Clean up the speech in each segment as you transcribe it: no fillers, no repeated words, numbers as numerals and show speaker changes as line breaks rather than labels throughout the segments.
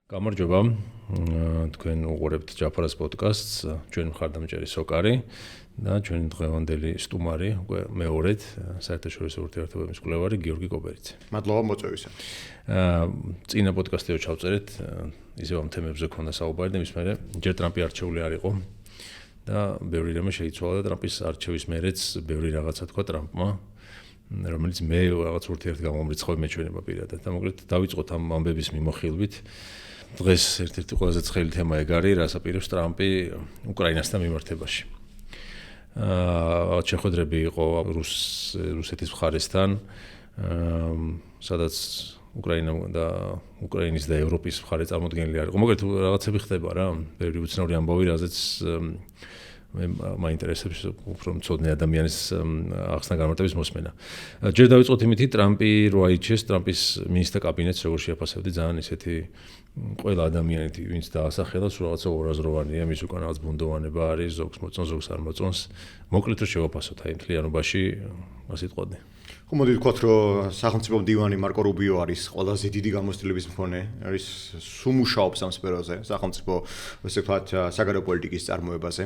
გამარჯობა, თქვენ უყურებთ ჯაფარას პოდკასტს, ჩვენი მხარდამჭერი სოკარი და ჩვენი დღევანდელი სტუმარი, უკვე მეორედ საერთაშორისო ურთიერთობების მკვლევარი გიორგი კობერიძე.
მადლობა მოწვევისა.
წინა პოდკასტზე ჩავწერეთ, ისევ ამ თემებზე ქონდა საუბარი და მის მერე ჯერ ტრამპი არჩეული არ იყო და ბევრი რამე შეიცვალა და ტრამპის არჩევის მერეც ბევრი რაღაცა თქვა ტრამპმა, რომელიც მე რაღაც ურთიერთგამომრიცხავი მეჩვენება პირადად. და მოკლედ დავიწყოთ ამ ამბების მიმოხილვით. დღეს ერთ-ერთი ყველაზე ცხელი თემა ეგ არის, რას აპირებს ტრამპი უკრაინასთან მიმართებაში. შეხვედრები იყო რუსეთის მხარესთან, სადაც უკრაინის და ევროპის მხარე წარმოდგენილი არ იყო. მოკლედ რაღაცები ხდება რა, ბევრი უცნაური ამბავი, რაზეც მე მაინტერესებს უფრო მცოდნე ადამიანის ახსნა განმარტების მოსმენა. ჯერ დავიწყოთ იმით, ტრამპი რო აირჩიეს, ტრამპის მინისტრთა კაბინეტს როგორ შეაფასებდი, ძალიან ისეთი ყველა ადამიანი, ვინც დაასახელავს, რაღაცა ორაზროვანია, მის უკან რაღაც ბუნდოვანება არის, ზოგს მოწონს, ზოგს არ მოწონს. მოკლედ რომ შევაფასოთ აი მთლიანობაში, ასე ვთქვათ.
ხო, მოდი ვთქვათ, რომ სახელმწიფო მდივანი მარკო რუბიო არის ყველაზე დიდი გამოცდილების მქონე, არის სუმუშაობს ამ სფეროზე, სახელმწიფო, ასე ვთქვათ, საგარეო პოლიტიკის წარმოებაზე.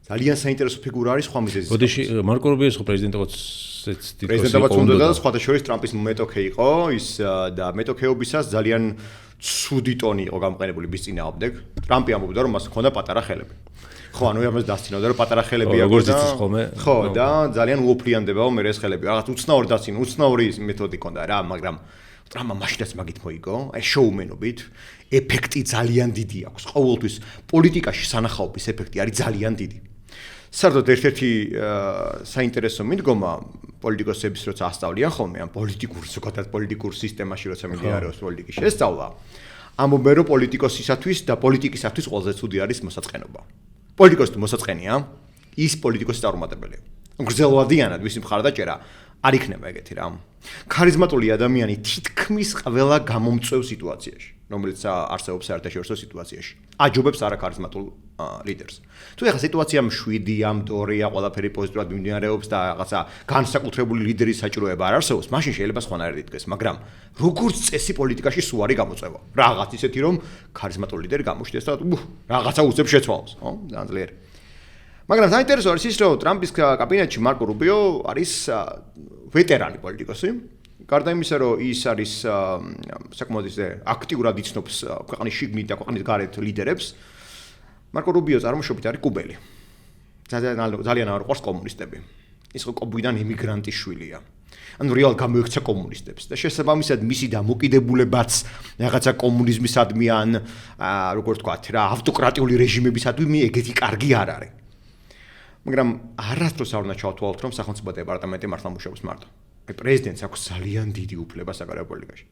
ძალიან საინტერესო ფიგურა არის სხვა მიზეზის.
ბოდიში მარკო რუბიოს ხო პრეზიდენტობაცაც
პრეზიდენტობაც უნდა და სხვათა შორის ტრამპის მეტოქე იყო, ის და მეტოქეობისას ძალიან ცუდი ტონი იყო გამოყენებული მის წინააღმდეგ. ტრამპი ამბობდა, რომ მას ჰქონდა პატარა ხელები. ხო, ანუ ამას დასცინოდა, რომ პატარა ხელები აქვს და ხო, და ძალიან უოფლიანდებაო მე ეს ხელები. რაღაც უცნაური დასცინო, უცნაური მეთოდი ჰქონდა რა, მაგრამ ტრამპმა მაშინაც მაგით მოიგო, აი შოუმენობით, ეფექტი ძალიან დიდი აქვს. ყოველთვის პოლიტიკაში სანახაობის ეფექტი არის ძალიან დიდი. საერთოდ ერთ-ერთი საინტერესო მიდგომა პოლიტიკოსების როცა ასწავლიან ხოლმე ამ პოლიტიკურ სისტემაში როცა მიმდინარეობს პოლიტიკის შესწავლა, ამბობენ რომ პოლიტიკოსისათვის და პოლიტიკისათვის ყველაზე ცუდი არის მოსაწყენობა. პოლიტიკოსი თუ მოსაწყენია, ის პოლიტიკოსი წარუმატებელია. გრძელვადიანად მისი მხარდაჭერა არ იქნება ეგეთი რა. ქარიზმატული ადამიანი თითქმის ყველა გამომწვევ სიტუაციაში, რომელიც არსებობს საერთაშორისო სიტუაციაში, აჯობებს არაქარიზმატულ ლიდერს. თუ ეხლა სიტუაცია მშვიდია, მდორია, ყველაფერი პოზიტიურად მიმდინარეობს და რაღაცა განსაკუთრებული ლიდერის საჭიროება არ არსებობს, მაშინ შეიძლება სხვანაირად იდგეს, მაგრამ როგორც წესი პოლიტიკაში სულ არის გამოწვევა. რაღაც ისეთი რომ ქარიზმატული ლიდერი გამოჩნდეს და რაღაცა უწევს შეცვალოს, ხო? ძალიან ძლიერი. მაგრამ საინტერესო არის ის, რომ ტრამპის კაბინეტში მარკო რუბიო არის ვეტერანი პოლიტიკოსი. გარდა იმისა, რომ ის არის საკმაოდ აქტიურად იცნობს ქვეყნის შიგნით და ქვეყნის გარეთ ლიდერებს, მარკო რუბიო წარმოშობით არის კუბელი. ძალიან არ უყვარს კომუნისტები. ის კუბიდან იმიგრანტის შვილია. ანუ რეალ გამოიქცა კომუნისტებს და შესაბამისად მისი დამოკიდებულებაც რაღაცა კომუნიზმისადმი ან როგორ ვთქვათ რა, ავტოკრატიული რეჟიმებისადმი ეგეთი კარგი არ არის. მაგრამ არასდროს არ უნდა ჩავთვალოთ, რომ სახელმწიფო დეპარტამენტი მართლა მუშაობს მარტო. პრეზიდენტს აქვს ძალიან დიდი უფლება საგარეო პოლიტიკაში.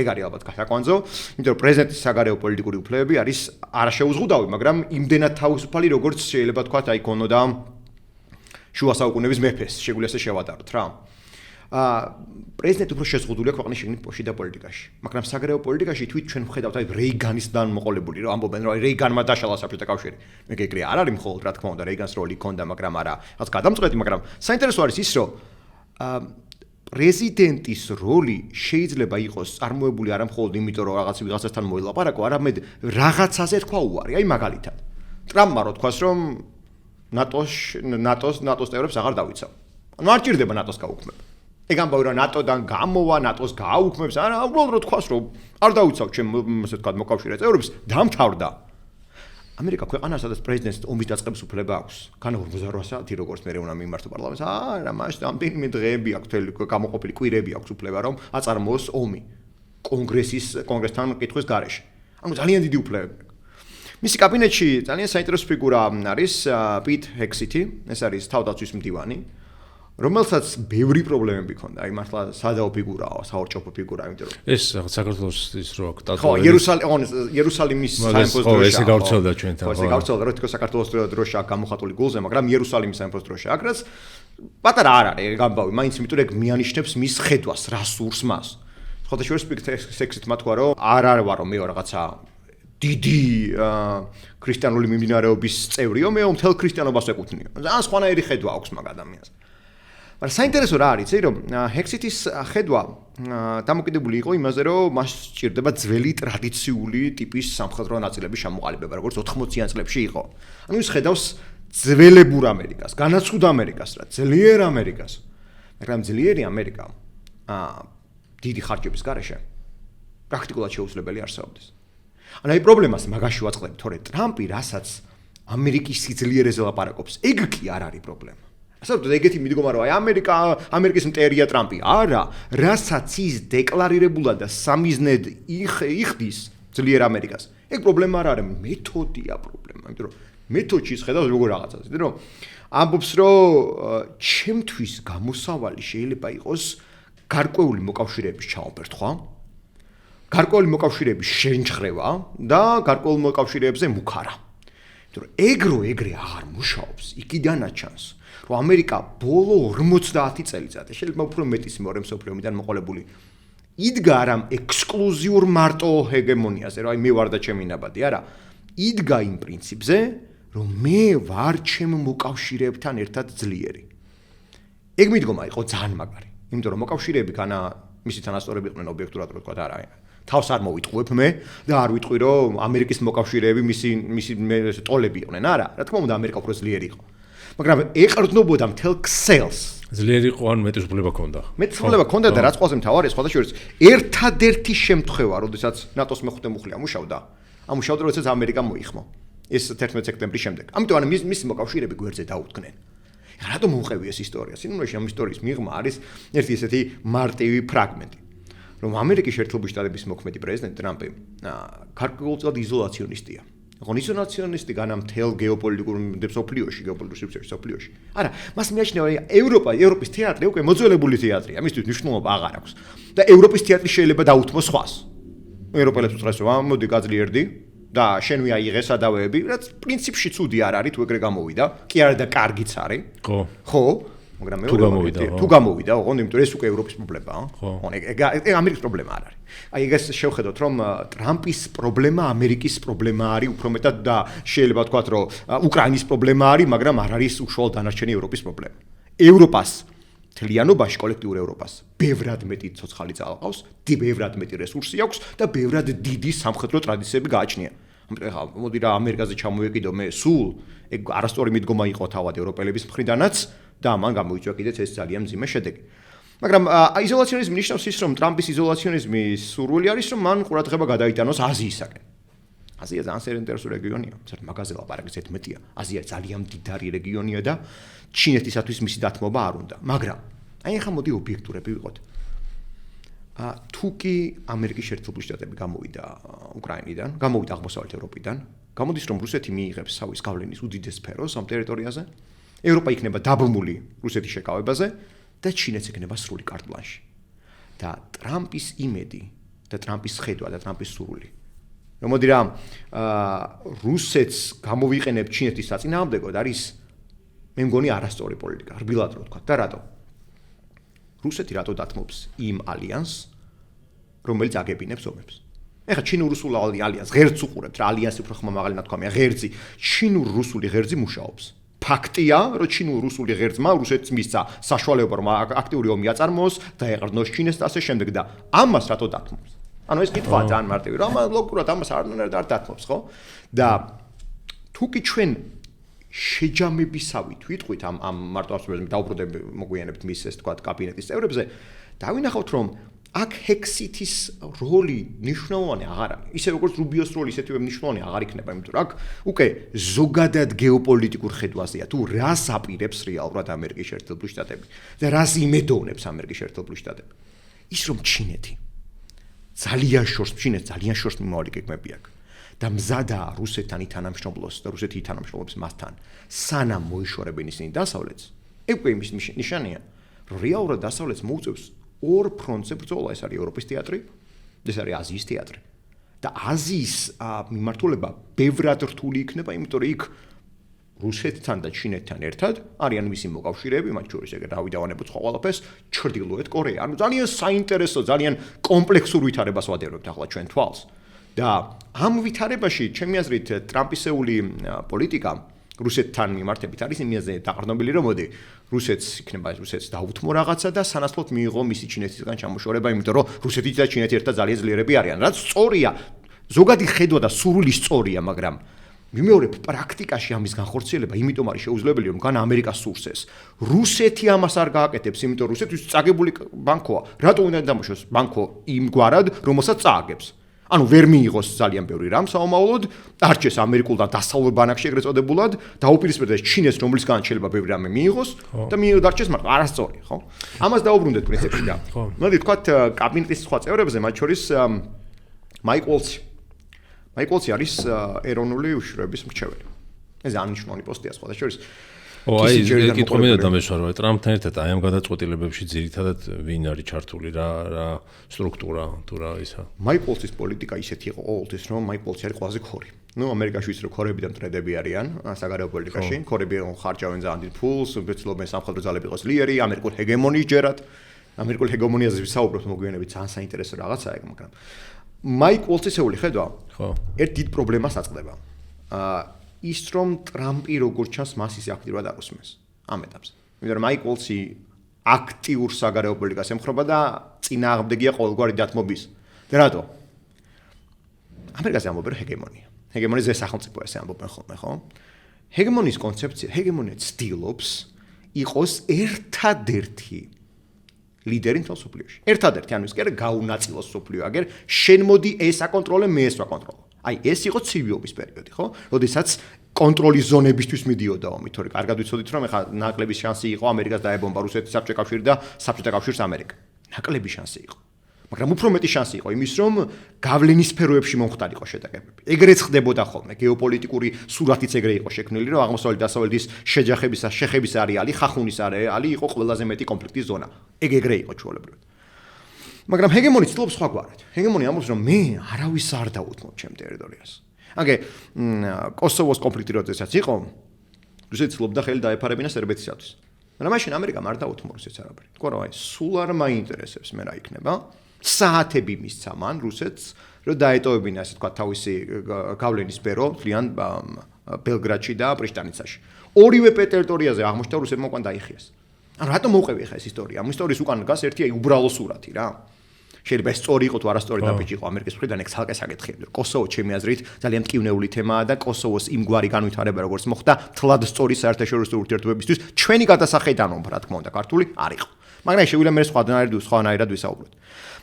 ეგ არის ალბათ გასაკვანძო, იმიტომ რომ პრეზიდენტის საგარეო პოლიტიკური უფლებები არის არაშეუზღუდავი, მაგრამ იმდენად თავისუფალი, როგორც შეიძლება თქვათ, აი ქონოდა შუა საუკუნეების მეფეს, შეგვიძლია ესე შევადაროთ რა. პრეზიდენტი უფრო შეზღუდულია ქვეყნის შიგნით და პოლიტიკაში. მაგრამ საგარეო პოლიტიკაში თვით ჩვენ ვხედავთ აი რეიგანისგან მოყოლებული, რომ ამბობენ, რომ აი რეიგანმა დაშალა საბჭოთა კავშირი. მე ეგრე არ არის მხოლოდ რა თქმა უნდა, რეიგანს როლი ჰქონდა, მაგრამ არა, რაც გადამწყვეტი, მაგრამ საინტერესო არის ის, რომ პრეზიდენტის როლი შეიძლება იყოს წარმოებული არა მხოლოდ იმიტომ, რომ ვიღაცასთან მოილაპარაკო, არამედ რაღაცაზე თქვა უარი. აი მაგალითად, ტრამპმა რო თქვას, რომ ნატოს წევრებს აღარ დავიცავ. ანუ არ ჭირდება ნატოს გაუქმება. ეგ ამბავი რომ ნატოდან გამოვა, ნატოს გააუქმებს, არა, უბრალოდ რო თქვას, რომ არ დავიცავ ჩემ ასე ვთქვათ მოკავშირე წევრებს, დამთავრდა. ამერიკა ქვეყანა, სადაც პრეზიდენტს ომის დაწყების უფლება აქვს. განავრ 48 საათი როგორც მე უნდა მიმართო პარლამენტს. არა, მაშინ ამდენი დღეები აქვს, გამოყოფილი კვირები აქვს უფლება, რომ აწარმოოს ომი კონგრესთან კითხვის გარეშე. ანუ ძალიან დიდი უფლებები. მისი კაბინეტში ძალიან საინტერესო ფიგურა არის პიტ ჰექსეთი, ეს არის თავდაცვის მდივანი, რომელსაც ბევრი პრობლემები ჰქონდა. აი მართლა სადაო ფიგურაა, საორჭოფო ფიგურაა, იმიტომ რომ
ეს საქართველოს ის რო აქვს
ხო, იერუსალიმის სამეფოს დროშა.
ხო, ესე გავრცელდა ჩვენთან.
ხო, ესე გავრცელდა, რომ თქო საქართველოს დროშა გამოხატული გულზე, მაგრამ იერუსალიმის სამეფოს დროშა აქ რაც პატარა არ არის ეგ ამბავი, მაინც იმიტომ რომ ეგ მიანიშნებს მის ხედვას, რა სურს მას. სხვათა შორის პიტ ჰექსეთი თქვა, რომ არ ვარო მე რაღაცა დიდი ქრისტიანული მიმდინარეობის წევრიო, მე მთელ ქრისტიანობას ეკუთვნიო. ძალიან სხვანაირი ხედვა აქვს მაგ ადამიანს. მაგრამ საინტერესო რა არის, რომ ჰექსიტის ხედვა დამოკიდებული იყო იმაზე, რომ მას სჭირდება ძველი ტრადიციული ტიპის სამხედრო ნაწილების ჩამოყალიბება, როგორც 80-იან წლებში იყო. ანუ ის ხედავს ძველებურ ამერიკას, განაცვლა ამერიკას, რა ძლიერ ამერიკას. მაგრამ ძლიერი ამერიკა დიდი ხარჯების გარეშე პრაქტიკულად შეუძლებელი არსებობდეს. ანუ აი პრობლემას მაგაში ვაწყდები, თორე ტრამპი რასაც ამერიკის სიძლიერეზე ლაპარაკობს, ეგ კი არ არის პრობლემა. ასეთად ეგეთი მიდგომა რომ აი ამერიკის მტერია ტრამპი. არა, რასაც ის დეკლარირებულად და სამიზნედ იხდის ძლიერ ამერიკას. ეგ პრობლემა არ არის, მეთოდია პრობლემა. იმიტომ რომ მეთოდში ის ხედავს როგორ რაღაცას. იმიტომ რომ ამბობს რომ ჩემთვის გამოსავალი შეიძლება იყოს გარკვეული მოკავშირეების ჩამოფერთხვა, გარკვეული მოკავშირეების შენჩხრევა და გარკვეული მოკავშირეებზე მუქარა. იმიტომ რომ ეგრე აღარ მუშაობს, იქიდანაც ჩანს. რომ ამერიკა ბოლო 50 წელიწადში, შეიძლება უფრო მეტის მეორე მსოფლიო ომიდან მოყოლებული, იდგა რამ ექსკლუზიურ მარტო ჰეგემონიაზე, რომ აი მე ვარ და ჩემი ნაბადი, არა, იდგა იმ პრინციპზე, რომ მე ვარ ჩემ მოკავშირეებთან ერთად ძლიერი. ეგ მიდგომა იყო ძალიან მაგარი, იმიტომ რომ მოკავშირეები განა მისი თანასწორები იყვნენ ობიექტურად რო თქვა, არა, თავს არ მოვიტყუებ მე და არ ვიტყვი რომ ამერიკის მოკავშირეები მისი ტოლები იყვნენ, არა, რა თქმა უნდა ამერიკა უფრო ძლიერი იყო. მაგრამ ეყრდნობოდა მთელ ქსელს.
ძლიერი იყო ან მეტი სრულება ქონდა.
მეტი სრულება ქონდა და რაც ყველაზე მთავარია, სხვადასხვა ერთადერთი შემთხვევა, როდესაც ნატოს მეხუთე მუხლი ამუშავდა, როდესაც ამერიკა მოიხმო. ეს 11 სექტემბრის შემდეგ. ამიტომ ანუ მისი მოკავშირეები გვერდზე დაუდგნენ. რატომ მოუყევი ეს ისტორია? სინამდვილეში ამ ისტორიის მიღმა არის ერთი ესეთი მარტივი ფრაგმენტი. რომ ამერიკის შეერთებული შტატების მოქმედი პრეზიდენტი ტრამპი გარკვეულწილად იზოლაციონისტია. ხო, იზოლაციონისტი განა მთელ გეოპოლიტიკურ მსოფლიოში, გეოპოლიტიკურ მსოფლიოში. არა, მას მიაჩნია ევროპის თეატრი უკვე მოძველებული თეატრია, მისთვის მნიშვნელობა აღარ აქვს. და ევროპის თეატრი შეიძლება დაუთმოს სხვას. ევროპელებს უწრეს რომ მოდი გაძლიერდი და შენ ვიაიღე სადავეები, რაც პრინციპში ცუდი არ არის, თუ ეგრე გამოვიდა. კი არა და კარგიც არის. ხო. მაგრამ თუ გამოვიდა, ოღონდ იმიტომ რომ ეს უკვე ევროპის პრობლემაა. ხო, ეგ ამერიკის პრობლემა არ არის. აი ეგ შევხედოთ რომ ტრამპის პრობლემა ამერიკის პრობლემა არის უფრო მეტად და შეიძლება ვთქვათ რომ უკრაინის პრობლემა არის, მაგრამ არ არის უშუალოდ დანარჩენი ევროპის პრობლემა. ევროპას თლიანობაში, კოლექტიურ ევროპას ბევრად მეტი ცოცხალი ძალყავს, ბევრად მეტი რესურსი აქვს და ბევრად დიდი სამხედრო ტრადიციები გააჩნია. ეხლა მოდი რა ამერიკაზე ჩამოვეკიდო მე სულ ეგ არასწორი მიდგომა იყო თავად ევროპელების მხრიდანაც და მან გამოიწვია კიდეც ეს ძალიან მძიმე შედეგი. მაგრამ იზოლაციონიზმი ნიშნავს ის, რომ ტრამპის იზოლაციონიზმის სურვილი არის, რომ მან ყურადღება გადაიტანოს აზიისაკენ. აზია ძალიან საინტერესო რეგიონია, საერთოდ მაგაზე ლაპარაკი ზედმეტია. აზია ძალიან მდიდარი რეგიონია და ჩინეთისათვის მისი დათმობა არ უნდა. მაგრამ აი ახლა მოდი ობიექტურები ვიყოთ. თუ კი ამერიკის შეერთებული შტატები გამოვიდა უკრაინიდან, გამოვიდა აღმოსავლეთ ევროპიდან, გამოდის რომ რუსეთი მიიღებს სავის გავლენის უდიდეს სფეროს ამ ტერიტორიაზე, ევროპა იქნება დაბმული რუსეთის შეკავებაზე და ჩინეთს იქნება სრული კარტ-ბლანში. და ტრამპის იმედი და ტრამპის ხედვა და ტრამპის სურვილი. მოდი რა რუსეთს გამოვიყენებ ჩინეთის საწინააღმდეგოდ არის მე მგონი არასწორი პოლიტიკა, რბილად რო ვთქვა და რატო? რუსეთი რატო დათმობს იმ ალიანსს, რომელიც აგებინებს ომებს. ეხლა ჩინურ-რუსულ ალიანსს ღერძს უყურებთ, რა ალიანსი უფრო ხმამაღალი ნათქვამია, ღერძი, ჩინურ-რუსული ღერძი მუშაობს. ფაქტია, რომ ჩინურ-რუსული ღერძმა რუსეთს მისცა საშუალება, რომ აქტიური ომი აწარმოოს და ეყრდნოს ჩინეთს და ასე შემდეგ და ამას რატო დათმობს? ანუ ეს კითხვაა ძალიან მარტივი, რომ ლოგიკურად ამას არ დათმობს, ხო? და თუ კი ჩვენ შეჯამებისავით ვიტყვით ამ მარტო ასპრეზმ დაუბრუნდები მოგვიანებთ მის ეს თქვა კაბინეტის წევრებზე, დავინახავთ რომ აქ ჰექსიტის როლი მნიშვნელოვანი აღარ არის. ისე როგორც რუბიოს როლი ისეთივე მნიშვნელოვანი აღარ იქნება, იმიტომ რომ აქ უკვე ზოგადად გეოპოლიტიკურ ხედვაზეა, თუ რას აპირებს რეალურად ამერიკის შეერთებული შტატები და რას იმედოვნებს ამერიკის შეერთებული შტატები. ის რომ ჩინეთი ძალიან შორს მიმავალი გეგმები აქვს. და მზადაა რუსეთთან ითანამშრომლოს და რუსეთი ითანამშრომლობს მასთან, სანამ მოიშორებენ ისინი დასავლეთს. ეგ უკვე იმის ნიშანია, რომ რეალურად დასავლეთს მოუწევს ორ ფრონტზე ბრძოლა, ეს არის ევროპის თეატრი, ეს არის აზიის თეატრი. და აზიის მიმართულება ბევრად რთული იქნება, იმიტომ რომ იქ რუსეთთან და ჩინეთთან ერთად არიან მისი მოკავშირეები, მათ შორის ეგ რავი დავანებოთ სხვა ყველაფერს, ჩრდილოეთ კორეა. ანუ ძალიან საინტერესო, ძალიან კომპლექსურ ვითარებას ვადევნებთ ახლა ჩვენ თვალს. და ამ ვითარებაში, ჩემი აზრით, ტრამპისეული პოლიტიკა, რუსეთთან მიმართებით არის იმაზე დაყრდნობილი, რომ მოდი რუსეთს დაუთმო რაღაცა და სანაცვლოდ მიიღო მისი ჩინეთისგან ჩამოშორება, იმიტომ რომ რუსეთი და ჩინეთი ერთად ძალიან ძლიერები არიან. რაც სწორია, ზოგადი ხედვა და სურვილი სწორია, მაგრამ მიმეორებ პრაქტიკაში ამის განხორციელება, იმიტომ არის შეუძლებელი, რომ გან ამერიკას სურს ეს. რუსეთი ამას არ გააკეთებს, იმიტომ რომ რუსეთის წაგებული ბანკოა. რატო უნდა დამოშოს ბანკო იმგვარად, რომელსაც წააგებს? ანუ ვერ მიიღოს ძალიან ბევრი რამ საომავლოდ, არჩეს ამერიკულ და დასავლურ ბანაკში ეგრეთ წოდებულად, დაუპირისპირდეს ჩინეთს, რომელისგან შეიძლება ბევრი რამე მიიღოს და დარჩეს მარტო არასწორი, ხო? ამას დაუბრუნდეთ პრინციპში და. მოდი ვთქვათ კაბინეტის სხვა წევრებზე, მათ შორის მაიკ უოლცი არის ეროვნული უშიშროების მრჩეველი. ეს აღნიშნული პოსტია სხვა შორის.
აი, კითხვა მინდა დამეშვა, ტრამპთან ერთად აი ამ გადაწყვეტილებებში ძირითადად ვინ არის ჩართული, რა სტრუქტურა თუ რა ისა.
მაიკ უოლცის პოლიტიკა ისეთი იყო ყოველთვის, რომ მაიკ უოლცი არის ყველაზე ხორი. ამერიკაში ვიცი რომ ქორები და მტრედები არიან საგარეო პოლიტიკაში. ქორები ხარჯავენ ძალიან დიდ ფულს, ვეცდილობენ სამხედრო ძალები იყოს ძლიერი, ამერიკულ ჰეგემონიის ჯერად. ამერიკულ ჰეგემონიაზე ვისაუბრებთ მოგვიანებით, ძალიან საინტერესო რაღაცაა ეგ, მაგრამ მაიკ უოლცის ეული ხედვა ერთ დიდ პრობლემას აწყდება. ის რომ ტრამპი როგორც ჩანს მას ისე აქტიურად არ უსმენს ამ ეტაპზე. იმიტომ რომ მაიკ უოლცი აქტიურ საგარეო პოლიტიკას ემხრობა და წინააღმდეგია ყოველგვარი დათმობის. და რატო? ამერიკაზე ამბობენ ჰეგემონია. ჰეგემონიის ეს სახელმწიფო ესე ამბობენ ხოლმე, ხო? ჰეგემონიის კონცეფცია, ჰეგემონია ცდილობს იყოს ერთადერთი ლიდერი მთელ სოფლიოში. ერთადერთი, ანუ ის კი არა გაუნაწილოს სოფლიო, აგერ შენ მოდი ეს აკონტროლე, მე ეს ვაკონტროლო. აი, ეს იყო ცივიობის პერიოდი, ხო? როდესაც კონტროლის ზონებისთვის მიდიოდა ომი, თორე კარგად ვიცოდით, რომ ეხლა ნაკლების შანსი იყო ამერიკას დაებომბა რუსეთის საბჭოთა კავშირი და საბჭოთა კავშირს ამერიკა. ნაკლები შანსი იყო. მაგრამ უფრო მეტი შანსი იყო იმის, რომ გავლენის სფეროებში მომხდარიყო შეტაკებები. ეგრეც ხდებოდა ხოლმე, გეოპოლიტიკური სურათიც ეგრე იყო შექმნილი, რომ აღმოსავლეთ დასავლეთის შეხების არეალი, ხახუნის არეალი იყო ყველაზე მეტი კონფლიქტის ზონა. ეგრე იყო ჩვეულებრივად. მაგრამ ჰეგემონი ცდილობს სხვაგვარად. ჰეგემონი ამბობს, რომ მე არავის არ დაუთმობ ჩემ ტერიტორიას. აგე კოსოვოს კონფლიქტი როდესაც იყო, რუსეთი ცდილობდა ხელი დაეფარებინა სერბეთისათვის. მაგრამ მაშინ ამერიკამ არ დაუთმო რუსეთს არაფერი. თქო რა, აი, სულ არ მაინტერესებს მე რა იქნება. საათები მისცა მან რუსეთს, რომ დაეტოვებინა, ასე თქვა, თავისი გავლენის სფერო ძალიან ბელგრადში და პრიშტანიცაში. ორივე ტერიტორიაზე აღმოჩნდა რუსებმა უკან დაიხიეს. ანუ რატომ მოვყევი ხა ეს ისტორია? ამ ისტორიის უკან დგას ერთი აი უბრალო სურათი რა. შეიძლება ეს სწორი იყო თუ არასწორი დაფიჭი იყო ამერიკის მხრიდან, ეგ ცალკე საკითხია. კოსოვო ჩემი აზრით ძალიან მტკივნეული თემაა და კოსოვოს იმგვარი განვითარება როგორც მოხდა, თლად სწორი საერთაშორისო ურთიერთობებისთვის ჩვენი გადასახედანო, რა თქმა უნდა, ქართული არ იყო. მაგრამ შეგვიძლია მე სხვანაირად ვისაუბროთ.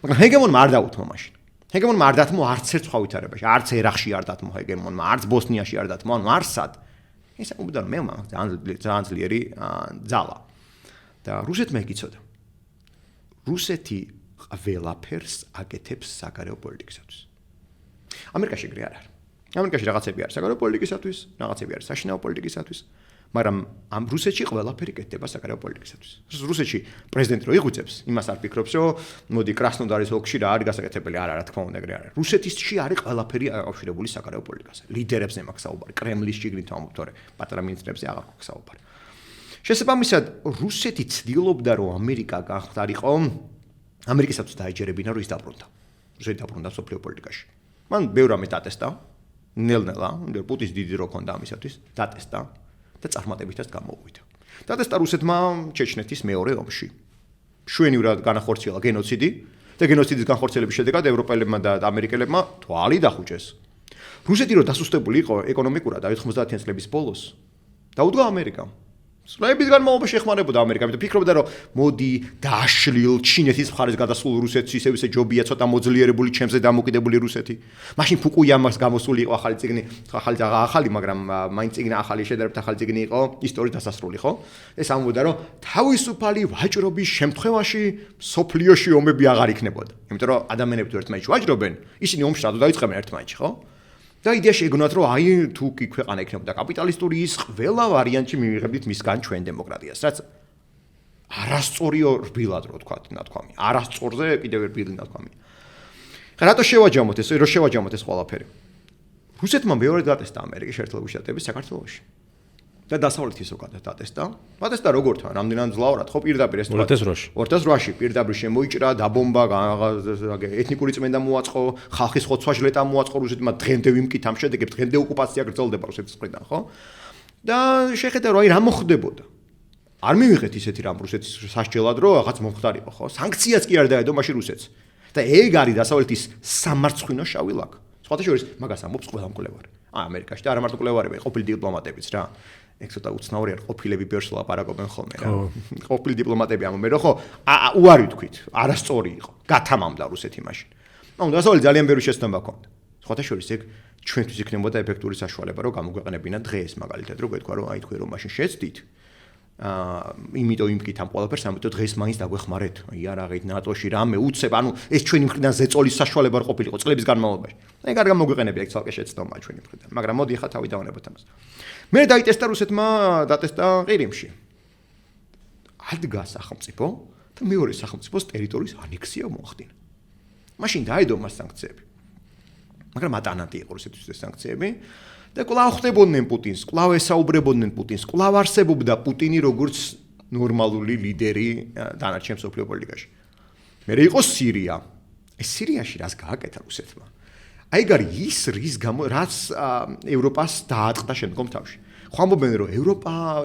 მაგრამ ჰეგემონმა არ დაუთმო მაშინ. ჰეგემონმა არ დათმო არც ერთ სხვა ვითარებაში, არც ერახში არ დათმო ჰეგემონმა, არც ბოსნიაში არ დათმო, ანუ არსად. ეს ამბობდა რომ მე ძალიან ძლიერი ძალა. და რუსეთმა იგიცოდა. რუსეთი ყველაფერს აკეთებს საგარეო პოლიტიკისათვის. ამერიკაში ეგრე არ არის. ამერიკაში რაღაცები არის საგარეო პოლიტიკისათვის, რაღაცები არის საშინაო პოლიტიკისათვის, მაგრამ ამ რუსეთში ყველაფერი კეთდება საგარეო პოლიტიკისათვის. რუსეთში პრეზიდენტი რო იღვიწებს, იმას არ ფიქრობს, რომ მოდი კრასნოდარის ოლქში რა არის გასაკეთებელი, არა, რა თქმა უნდა, ეგრე არის. რუსეთში არის ყველაფერი აკავშირებული საგარეო პოლიტიკასთან. ლიდერებზე მაქვს საუბარი, კრემლის შიგნით ამბობ, თორე პატარა მინისტრებზე აღარ გვაქვს საუბარი. შესაბამისად, რუსეთი ცდილობდა, რომ ამერიკა გახდარიყო ამერიკისათვის დაეჯერებინა, რომ ის დაბრუნდა. რუსეთი დაბრუნდა სოფლიო პოლიტიკაში. მან ბევრ რამე დატესტა, ნელ-ნელა, პუტინის დიდი რო ქონდა ამისათვის, დატესტა და წარმატებითაც გამოუვიდა. დატესტა რუსეთმა ჩეჩნეთის მეორე ომში. შვენივრად განახორციელა გენოციდი და გენოციდის განხორციელების შედეგად ევროპელებმა და ამერიკელებმა თვალი დახუჭეს. რუსეთი რო დასუსტებული იყო ეკონომიკურად 90-იან წლების ბოლოს, დაუდგა ამერიკამ. სლაიბის განმავლობაში ეხმარებოდა ამერიკა, იმიტომ ფიქრობდა რომ მოდი დაშლილ ჩინეთის მხარეს გადასულ რუსეთს ისე ჯობია ცოტა მოძლიერებული ჩემზე დამოკიდებული რუსეთი. მაშინ ფუკუიამას გამოსული იყო ახალი წიგნი, ახალი, მაგრამ მაინც წიგნი ახალი შედარებით ახალი წიგნი იყო, ისტორიის დასასრული, ხო? ეს ამბობდა რომ თავისუფალი ვაჭრობის შემთხვევაში სოფლიოში ომები აღარ იქნებოდა. იმიტომ რომ ადამიანები თუ ერთმანეთში ვაჭრობენ, ისინი ომში რატო დაიწყებენ ერთმანეთში, ხო? და იდეაში ეგონათ რომ აი თუ კი ქვეყანა იქნებოდა კაპიტალისტური ის ყველა ვარიანტში მივიღებდით მისგან ჩვენ დემოკრატიას, რაც არასწორიო რბილად რო თქვა ნათქვამი. არასწორზე კიდევ რბილი ნათქვამი. ხა რატო შევაჯამოთ ეს, რო შევაჯამოთ ეს ყველაფერი? რუსეთმა მეორე დატესტა ამერიკის შეერთებული შტატების საქართველოში. და დასავლეთის უკან დატესტა. დატესტა როგორ თან, რამდენად ძლავრად, ხო პირდაპირ ეს 2008-ში პირდაპირ შემოიჭრა, დაბომბა, ეთნიკური წმენდა მოაწყო, ხალხის ხოცვა ჟლეტა მოაწყო რუსეთმა დღემდე ვიმკით ამ შედეგებს, დღემდე ოკუპაცია გრძელდება რუსეთის მხრიდან, ხო? და შეხედა რომ აი რა მოხდებოდა. არ მივიღეთ ისეთი რამ რუსეთის სასჯელად რომ რაღაც მომხდარიყო, ხო? სანქციაც კი არ დაედო მაშინ რუსეთს. და ეგ არის დასავლეთის სამარცხვინო შავი ლაქ. სხვათა შორის მაგას ამბობს ყველა მკვლევარი. ამერიკაში და არა მარტო მკვლევარები, ყოფილი დიპლომატებიც რა. ეგ ცოტა უცნაური არ ყოფილები ბერს ლაპარაკობენ ხოლმე რა. ყოფილი დიპლომატები ამბობენ რომ ხო, უარი ვთქვით, არასწორი იყო. გათამამდა რუსეთი მაშინ. ანუ დასავლეთი ძალიან ბევრი შეცდომა ჰქონდა. სხვათა შორის ეგ ჩვენთვის იქნებოდა ეფექტური საშუალება რომ გამოგვეყენებინა დღეს მაგალითად რომ გეთქვა რომ აი თქვენ რომ მაშინ შეცდით იმიტომ იმკით ამ ყველაფერს ამიტომ დღეს მაინც დაგვეხმარეთ აი არაღით ნატოში რამე უცებ ანუ ეს ჩვენი მხრიდან ზეწოლის საშუალება ყოფილიყო წლების განმავლობაში აი კარგად მოგვეყენებია ეგ ცალკე შეცდომა ჩვენი მხრიდან მაგრამ მოდი ხა თავი დავანებოთ ამას მე დაიტესტა რუსეთმა დატესტა ყირიმში ადგა სახელმწიფო და მეორე სახელმწიფოს ტერიტორიის ანექსია მოახდინა მაშინ დაედო მას სანქციები მაგრამ ატანანტი იყო რუსეთის ეს სანქციები და კვლავ ხდებოდნენ პუტინს, კვლავ ესაუბრებოდნენ პუტინს, კვლავ არსებობდა პუტინი როგორც ნორმალური ლიდერი დანარჩენ მსოფლიო პოლიტიკაში. მერე იყო სირია. ეს სირიაში რას გააკეთა რუსეთმა? აი გარი ის რის გამო რაც ევროპას დაატყდა შემდგომ თავში. ხო ამბობენ რომ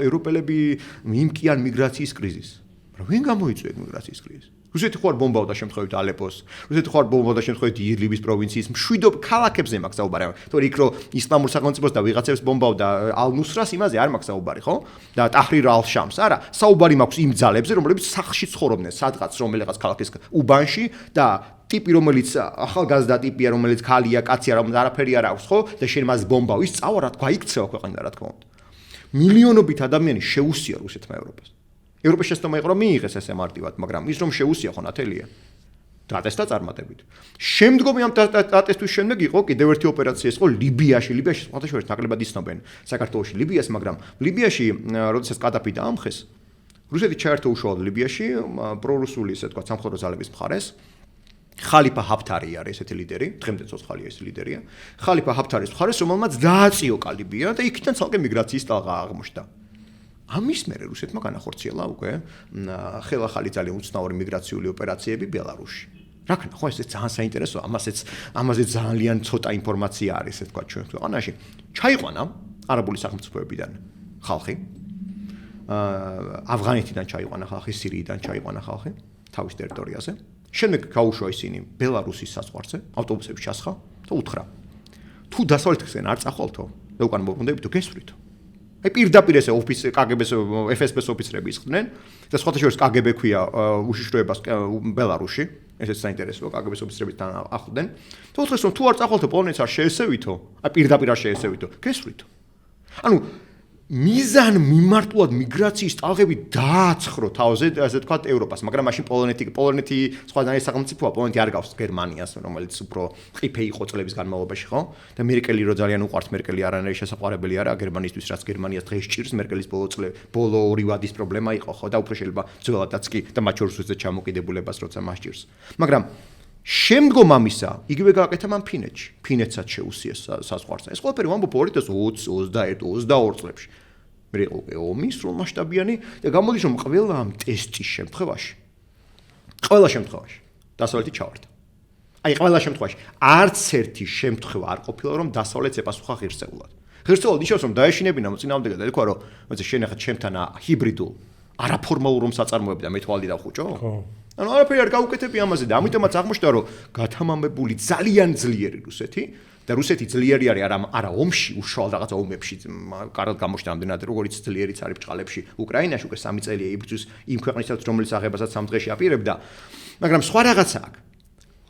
ევროპელები მიმკიან მიგრაციის კრიზისს. მაგრამ ვინ გამოიწვია მიგრაციის კრიზისს? რუსეთი ხო არ ბომბავდა შემთხვევით ალეპოს, რუსეთი ხო არ ბომბავდა შემთხვევით იდლიბის პროვინციის მშვიდობ ქალაქებზე მაქვს საუბარი. თორე იქ რო ისლამურ სახელმწიფოს და ვიღაცებს ბომბავდა ალ-ნუსრას იმაზე არ მაქვს საუბარი, ხო? და ტაჰრირ ალ-შამს, არა, საუბარი მაქვს იმ ძალებზე, რომლებიც სახლში ცხოვრობდნენ, სადღაც რომელიღაც ქალაქის უბანში და ტიპი რომელიც ახალგაზრდა ტიპია, რომელიც ქალია, კაცია, რომელიც არაფერი არ აქვს, ხო? და შენ მას ბომბავის, წავა რა თქვა, იქცევა ქვეყანა რა თქმა უნდა. მილიონობით ადამიანი შეუსია რუსეთმა ევროპას. ევროპის შეცდომა იყო რომ მიიღეს ესე მარტივად, მაგრამ ის რომ შეუსია ხო ნათელია. დატესტა წარმატებით. შემდგომი ამ დატესტვის შემდეგ იყო კიდევ ერთი ოპერაცია იყო ლიბიაში სხვათა შორის ნაკლებად იცნობენ საქართველოში ლიბიას, მაგრამ ლიბიაში როდესაც კადაფი დაამხეს, რუსეთი ჩაერთო უშუალოდ ლიბიაში პრორუსული ესე თქვა სამხედრო ძალების მხარეს. ხალიფა ჰაფთარი არის ესეთი ლიდერი, დღემდე ცოცხალია ეს ლიდერია. ხალიფა ჰაფთარის მხარეს, რომელმაც დააწიოკა ლიბია და იქიდან ცალკე მიგრაციის ტალღა აღმოჩნდა. ამის მერე რუსეთმა განახორციელა უკვე ხელახალი ძალიან უცნაური მიგრაციული ოპერაციები ბელარუსში. რა ქნა, ხო ეს ძალიან საინტერესოა, ამაზე ძალიან ცოტა ინფორმაცია არის, ესე თქვა ჩვენ ქვეყანაში. ჩაიყვანა არაბული სახელმწიფოებიდან ხალხი. ავღანეთიდან ჩაიყვანა ხალხი, სირიიდან ჩაიყვანა ხალხი თავის ტერიტორიაზე. შემდეგ გაუშვა ისინი ბელარუსის საზღვარზე, ავტობუსებში ჩასხა და უთხრა: თუ დასავლეთისკენ არ წახვალთო და უკან მოვუნდებითო გესვრითო. აი პირდაპირ ესე KGB-ს FSB-ს ოფიცრები ისხდნენ და სხვათა შორის KGB ქვია უშიშროებას ბელარუსში, ესეც საინტერესოა KGB-ს ოფიცრები თან ახლდნენ. და უთხრეს რომ თუ არ წახვალთო პოლონეთს არ შეესევითო, აი პირდაპირ არ შეესევითო, გესვრითო. ანუ მიზან მიმართულად მიგრაციის ტალღები დააცხრო თავზე, ასე ვთქვათ, ევროპას, მაგრამ მაშინ პოლონეთი სხვა ძალიან სახელმწიფოა, პოლონეთი არ გავს გერმანიას, რომელიც უფრო ყიფე იყო წლების განმავლობაში, ხო? და მერკელი რო ძალიან უყვარს, მერკელი არანაირი შესაყვარებელი არა გერმანისთვის, რაც გერმანიას დღეს ჭირს, მერკელის ბოლო ორი ვადის პრობლემა იყო, ხო? და უფრო შეიძლება ძველადაც კი და მათ შორის უცებ ჩამოკიდებულებას როცა მას ჭირს. მაგრამ შემდგომ ამისა, იგივე გააკეთა მან ფინეთში. ფინეთსაც შეუსია საზღვარზე. ეს ყველაფერი ვამბობ 2020, 21, 22 წლებში. მე იყო ომი სრულ მასშტაბიანი და გამოდის რომ ყველა ამ ტესტის შემთხვევაში დასავლეთი ჩავარდა. აი ყველა შემთხვევაში არც ერთი შემთხვევა არ ყოფილა რომ დასავლეთს ეპასუხა ღირსეულად. ღირსეულად ნიშნავს რომ დაეშინებინა მოწინააღმდეგე და ეთქვა რომ მოიცა შენ ახლა ჩემთან ჰიბრიდულ არაფორმალურ რომ საწარმოები და მე თვალდი დავხუჭო? ხო. ანუ არაფერი არ გაუკეთებია ამაზე და ამიტომაც აღმოჩნდა რომ გათამამებული ძალიან ძლიერი რუსეთი და რუსეთი ძლიერი არის არა ომში, უშუალოდ რაღაცა ომებში, კარგად გამოჩნდა ამდენად, როგორც ძლიერიც არის ბჭყალებში უკრაინაში, უკვე 3 წელია იბრძვის იმ ქვეყნისაც, რომელიც აღებასაც 3 დღეში აპირებდა. მაგრამ სხვა რაღაცა აქვს.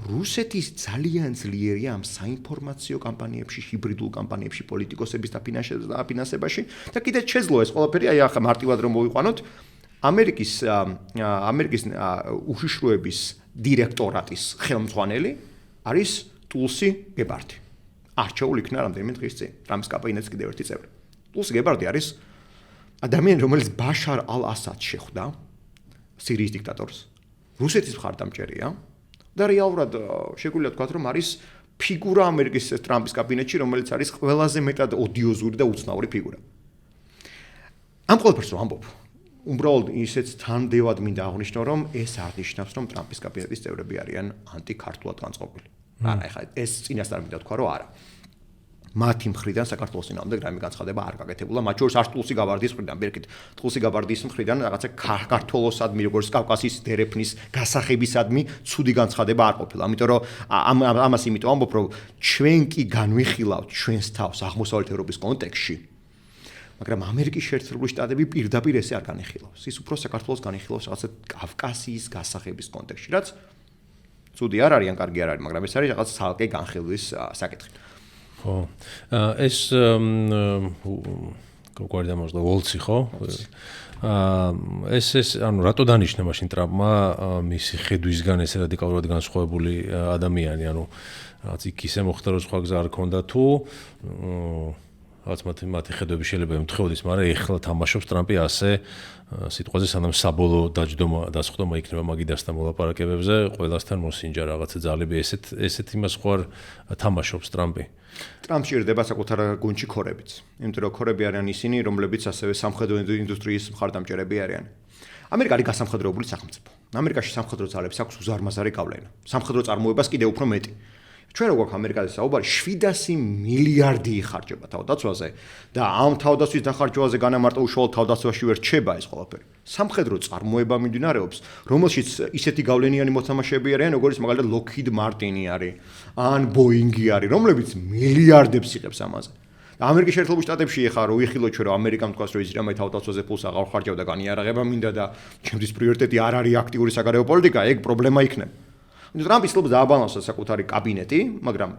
რუსეთის ძალიან ძლიერია ამ საინფორმაციო კამპანიებში, ჰიბრიდულ კამპანიებში, პოლიტიკოსების დაფინანსებაში და კიდეც შეძლო ეს ყველაფერი, აი ახლა მარტივად რომ მოვიყვანოთ, ამერიკის უშიშროების დირექტორატის ხელმძღვანელი არის ტულსი გებარდი. არჩეულ იქნა რამდენიმე დღის წინ. ტრამპის კამპანიის კიდევ ერთი წევრი. ტულსი გებარდი არის ადამიანი, რომელიც ბაშარ ალ-ასადს შეხვდა, სირიის დიქტატორს. რუსეთის მხარდამჭერია და რეალურად შეგვიძლია ვთქვათ, რომ არის ფიგურა ამერიკის ტრამპის კაბინეტში, რომელიც არის ყველაზე მეტად ოდიოზური და უცნაური ფიგურა. ამ ყველაფერს რომ ამბობ, უბრალოდ ისეც თანდევად მინდა აღვნიშნო, რომ ეს არ ნიშნავს, რომ ტრამპის კაბინეტის წევრები არიან ანტიქართულად განწყობილი. არა, ეხლა ეს წინასწარ მინდა თქვა, რომ არა. მათი მხრიდან საქართველოს წინააღმდეგ რაიმე განცხადება არ გაკეთებულა, მათ შორის არც ტულსი გაბარდის მხრიდან, ბერკით ტულსი გაბარდის მხრიდან რაღაცა საქართველოსადმი, როგორც კავკასიის დერეფნის გასახებისადმი ცუდი განცხადება არ ყოფილა. ამიტომ რომ ამას იმიტომ ამბობ, რომ ჩვენ კი განვიხილავთ ჩვენს თავს აღმოსავლეთ ევროპის კონტექსტში. მაგრამ ამერიკის შეერთებული შტატები პირდაპირ ესე არ განიხილავს. ის უფრო საქართველოს განიხილავს რაღაცა კავკასიის გასახების კონტექსტში, რაც ცუდი არ არის, ან კარგი არ არის, მაგრამ ეს არის რაღაც ცალკე განხილვის საკითხი.
ხო. ეს გვარდა მოსდა ვოლცი, ხო? ეს ანუ რატო დანიშნა მაშინ ტრამპმა მისი ხედვისგან ეს რადიკალურად განსხვავებული ადამიანი, ანუ რაღაც იქ ისე მოხდა, რომ სხვა გზა არ ქონდა თუ რაც მათი ხედვები შეიძლება ემთხოვდეს, მაგრამ ეხლა თამაშობს ტრამპი ასე სიტყვაზე სანამ საბოლოო დასხდომა იქნება მაგიდასთან მოლაპარაკებებზე, ყველასთან მოსინჯა რაღაცა ძალები ესეთ იმას ხوار თამაშობს ტრამპი.
ტრამპ ჭირდება საკუთარ გუნდში ქორებიც. იმიტომ რომ ქორები არიან ისინი, რომლებიც ასევე სამხედრო ინდუსტრიის მხარდამჭერები არიან. ამერიკა არის გასამხედროებული სახელმწიფო. ამერიკაში სამხედრო ძალებს აქვს უზარმაზარი გავლენა. სამხედრო წარმოებას კიდევ უფრო მეტი. ჩვენ როგორ ამერიკაზე საუბარი 700 მილიარდი იხარჯება თავდაცვაზე და ამ თავდაცვის დახარჯვაზე განამარტო უშუალოდ თავდაცვაში ვერ რჩება ეს ყველაფერი. სამხედრო წარმოება მიმდინარეობს, რომელშიც ისეთი გავლენიანი მოთამაშეები არიან, როგორც მაგალითად Lockheed Martin-ი არის, ან Boeing-ი არის, რომლებიც მილიარდებს იღებს ამაზე. და ამერიკის შეერთებულ შტატებში ეხლა რო ვიხილოთ ჩვენ რომ ამერიკამ თქვას რომ ის რამე თავდაცვაზე ფულს აღარ ხარჯავ და განიარაღება მინდა და ჩემთვის პრიორიტეტი არ არის აქტიური საგარეო პოლიტიკა, ეგ პრობლემა იქნება. ტრამპი ცდილობს დააბალანსოს საკუთარი კაბინეტი, მაგრამ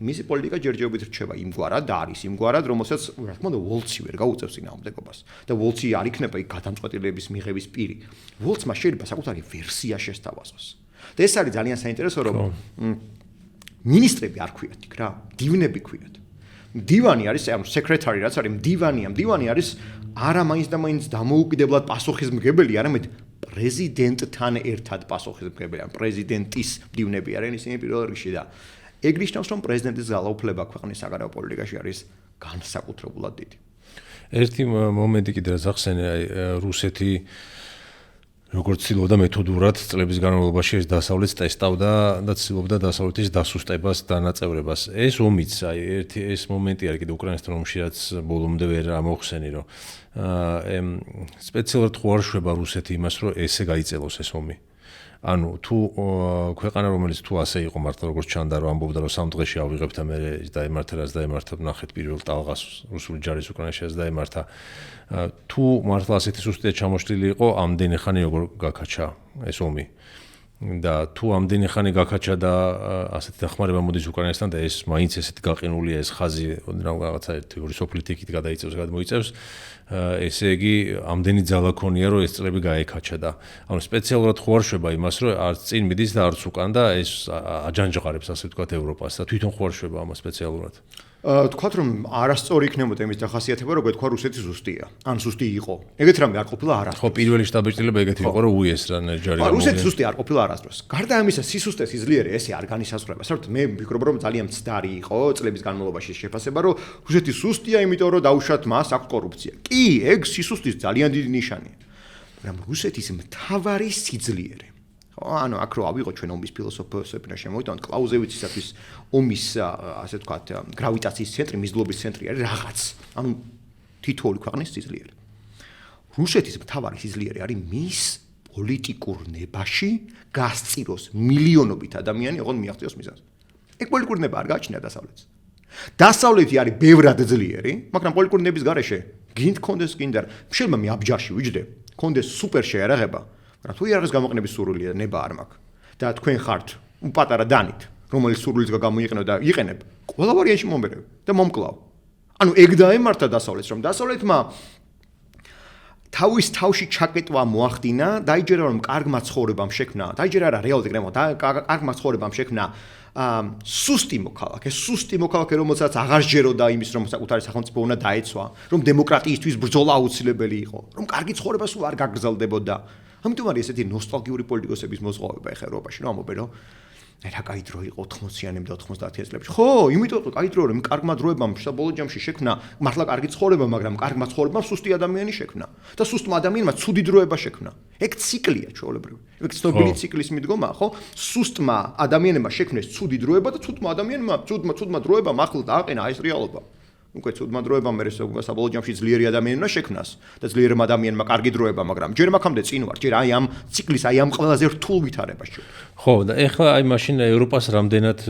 მისი პოლიტიკა ჯერჯერობით რჩება იმგვარად და არის იმგვარად, რომელსაც რა თქმა უნდა ვოლცი ვერ გაუწევს წინააღმდეგობას და ვოლცი არ იქნება იქ გადამწყვეტილების მიღების პირი. ვოლცმა შეიძლება საკუთარი ვერსია შესთავაზოს. და ეს არის ძალიან საინტერესო, რომ მინისტრები არ ქვიათ იქ რა, დივნები ქვიათ. დივანი არის, ანუ სეკრეტარი რაც არის, მდივანი არის არა მაინც და მაინც დამოუკიდებლად პასუხისმგებელი, არამედ პრეზიდენტთან ერთად პასუხისმგებელი, ან პრეზიდენტის მდივნები არიან ისინი პირველ რიგში და ეგ ნიშნავს, რომ პრეზიდენტის ძალაუფლება ქვეყნის საგარეო პოლიტიკაში არის განსაკუთრებულად დიდი.
ერთი მომენტი კიდე რაც ახსენე, რუსეთი როგორც ცდილობდა მეთოდურად წლების განმავლობაში ეს დასავლეთს ტესტავდა და ცდილობდა დასავლეთის დასუსტებას და დანაწევრებას. ეს ომიც, ეს მომენტი არის კიდე უკრაინასთან ომში, რაც ბოლომდე ვერ ამოხსენი, რომ სპეციალურად ხო არ შვება რუსეთი იმას, რომ ესე გაიწელოს ეს ომი. ანუ თუ ქვეყანა რომელიც თუ ასე იყო მართლა როგორც ჩანდა რომ ამბობდა რომ სამ დღეში ავიღებთ და მე დაემართა რაც დაემართა ნახეთ პირველ ტალღას რუსული ჯარის უკრაინაში დაემართა თუ მართლა ასეთი სუსტია ჩამოშლილი იყო ამდენი ხანი როგორ გაკაჩა ეს ომი და თუ ამდენი ხანი გაკაჩა და ასეთი დახმარება მოდის უკრაინასთან და ეს მაინც ესეთი გაყინულია ეს ხაზი რაღაცა ერთი ორი სოფლითიქით გადაიწევს გადმოიწევს ესე იგი ამდენი ძალა ქონია რომ ეს წლები გაეკაჩა და ანუ სპეციალურად ხო არ შვება იმას რომ არც წინ მიდის და არც უკან და ეს აჯანჯღარებს ასე ვთქვათ ევროპას და თვითონ ხო არ შვება ამას სპეციალურად
თქვათ რომ არასწორი იქნებოდა იმის დახასიათება რომ გეთქვა რუსეთი ზუსტია ან ზუსტი იყო ეგეთ რამე არ ყოფილა არასდროს
ხო პირველი შტაბ-ბიჭდილება ეგეთი იყო რომ უიესრან ჯარი
გამოვიდა რუსეთი ზუსტი არ ყოფილა არასდროს გარდა ამისა სისუსტე სიძლიერე ესე არ განისაზღვრება საერთოდ მე ვფიქრობ რომ ძალიან მცდარი იყო წლების განმავლობაში შეფასება რომ რუსეთი ზუსტია იმიტომ რომ დაუშვათ მას აქვს კორუფცია კი ეგ სისუსტის ძალიან დიდი ნიშანია მაგრამ რუსეთის მთავარი სიძლიერე ანუ აქ რო ავიღოთ ჩვენ ომის ფილოსოფიას შემოვიტანოთ კლაუზევიცისათვის ომის ასე ვთქვათ გრავიტაციის ცენტრი მიზიდულობის ცენტრი არის რაღაც ანუ თითოეული ქვეყნის სიძლიერე რუსეთის მთავარი სიძლიერე არის მის პოლიტიკურ ნებაში გასწიროს მილიონობით ადამიანი ოღონდ მიაღწიოს მიზანს ეგ პოლიტიკური ნება არ გააჩნია დასავლეთს დასავლეთი არის ბევრად ძლიერი მაგრამ პოლიტიკური ნების გარეშე გინდ კონდეს გინდა შეიძლება მე აბჯარში ვიჯდე კონდეს სუპერ შეერაღება რა თუ იარაღის გამოყენების სურვილი და ნება არ მაქვს და თქვენ ხართ პატარა დანით რომელიც სურვილს გამოიყენო და იყენებ ყველა ვარიანტში მომბერებ და მომკლავ ანუ ეგ დაემართა დასავლეთს რომ დასავლეთმა თავის თავში ჩაკეტვა მოახდინა დაიჯერა რომ კარგმა ცხოვრებამ შექმნა დაიჯერა რა რეალურად ეგრემა და კარგმა ცხოვრებამ შექმნა სუსტი მოქალაქე რომელსაც აღარ ჯეროდა იმის რომ საკუთარი სახელმწიფო უნდა დაეცვა რომ დემოკრატიისთვის ბრძოლა აუცილებელი იყო რომ კარგი ცხოვრება სულ არ გაგრძელდებოდა ამიტომ არის ესეთი ნოსტალგიური პოლიტიკოსების მოზღვავება ახლა ევროპაში რომ ამბობენ რომ რა კაი დრო იყო 80-იანები და 90-იან წლებში. ხო, იმიტომ რომ კაი დრო რომ კარგმა დროებამ საბოლოო ჯამში შექმნა მართლა კარგი ცხოვრება, მაგრამ კარგმა ცხოვრებამ სუსტი ადამიანი შექმნა და სუსტმა ადამიანმა ცუდი დროება შექმნა. ეგ ციკლია ჩვეულებრივი. ეგ ცნობილი ციკლის მიდგომაა, ხო? სუსტმა ადამიანმა შექმნეს ცუდი დროება და ცუდმა ადამიანმა ცუდმა დროებამ ახლა დააყენა ეს რეალობა. უკვე ცუდმა დროებამ მე საბოლოო ჯამში ძლიერი ადამიანმა შექმნას და ძლიერმა ადამიანმა კარგი დროება, მაგრამ ჯერ მაქამდე წინ ვარ, ჯერ აი ამ ციკლის, აი ამ ყველაზე რთულ ვითარებაში.
ხო, და ეხლა აი მაშინ ევროპას რამდენად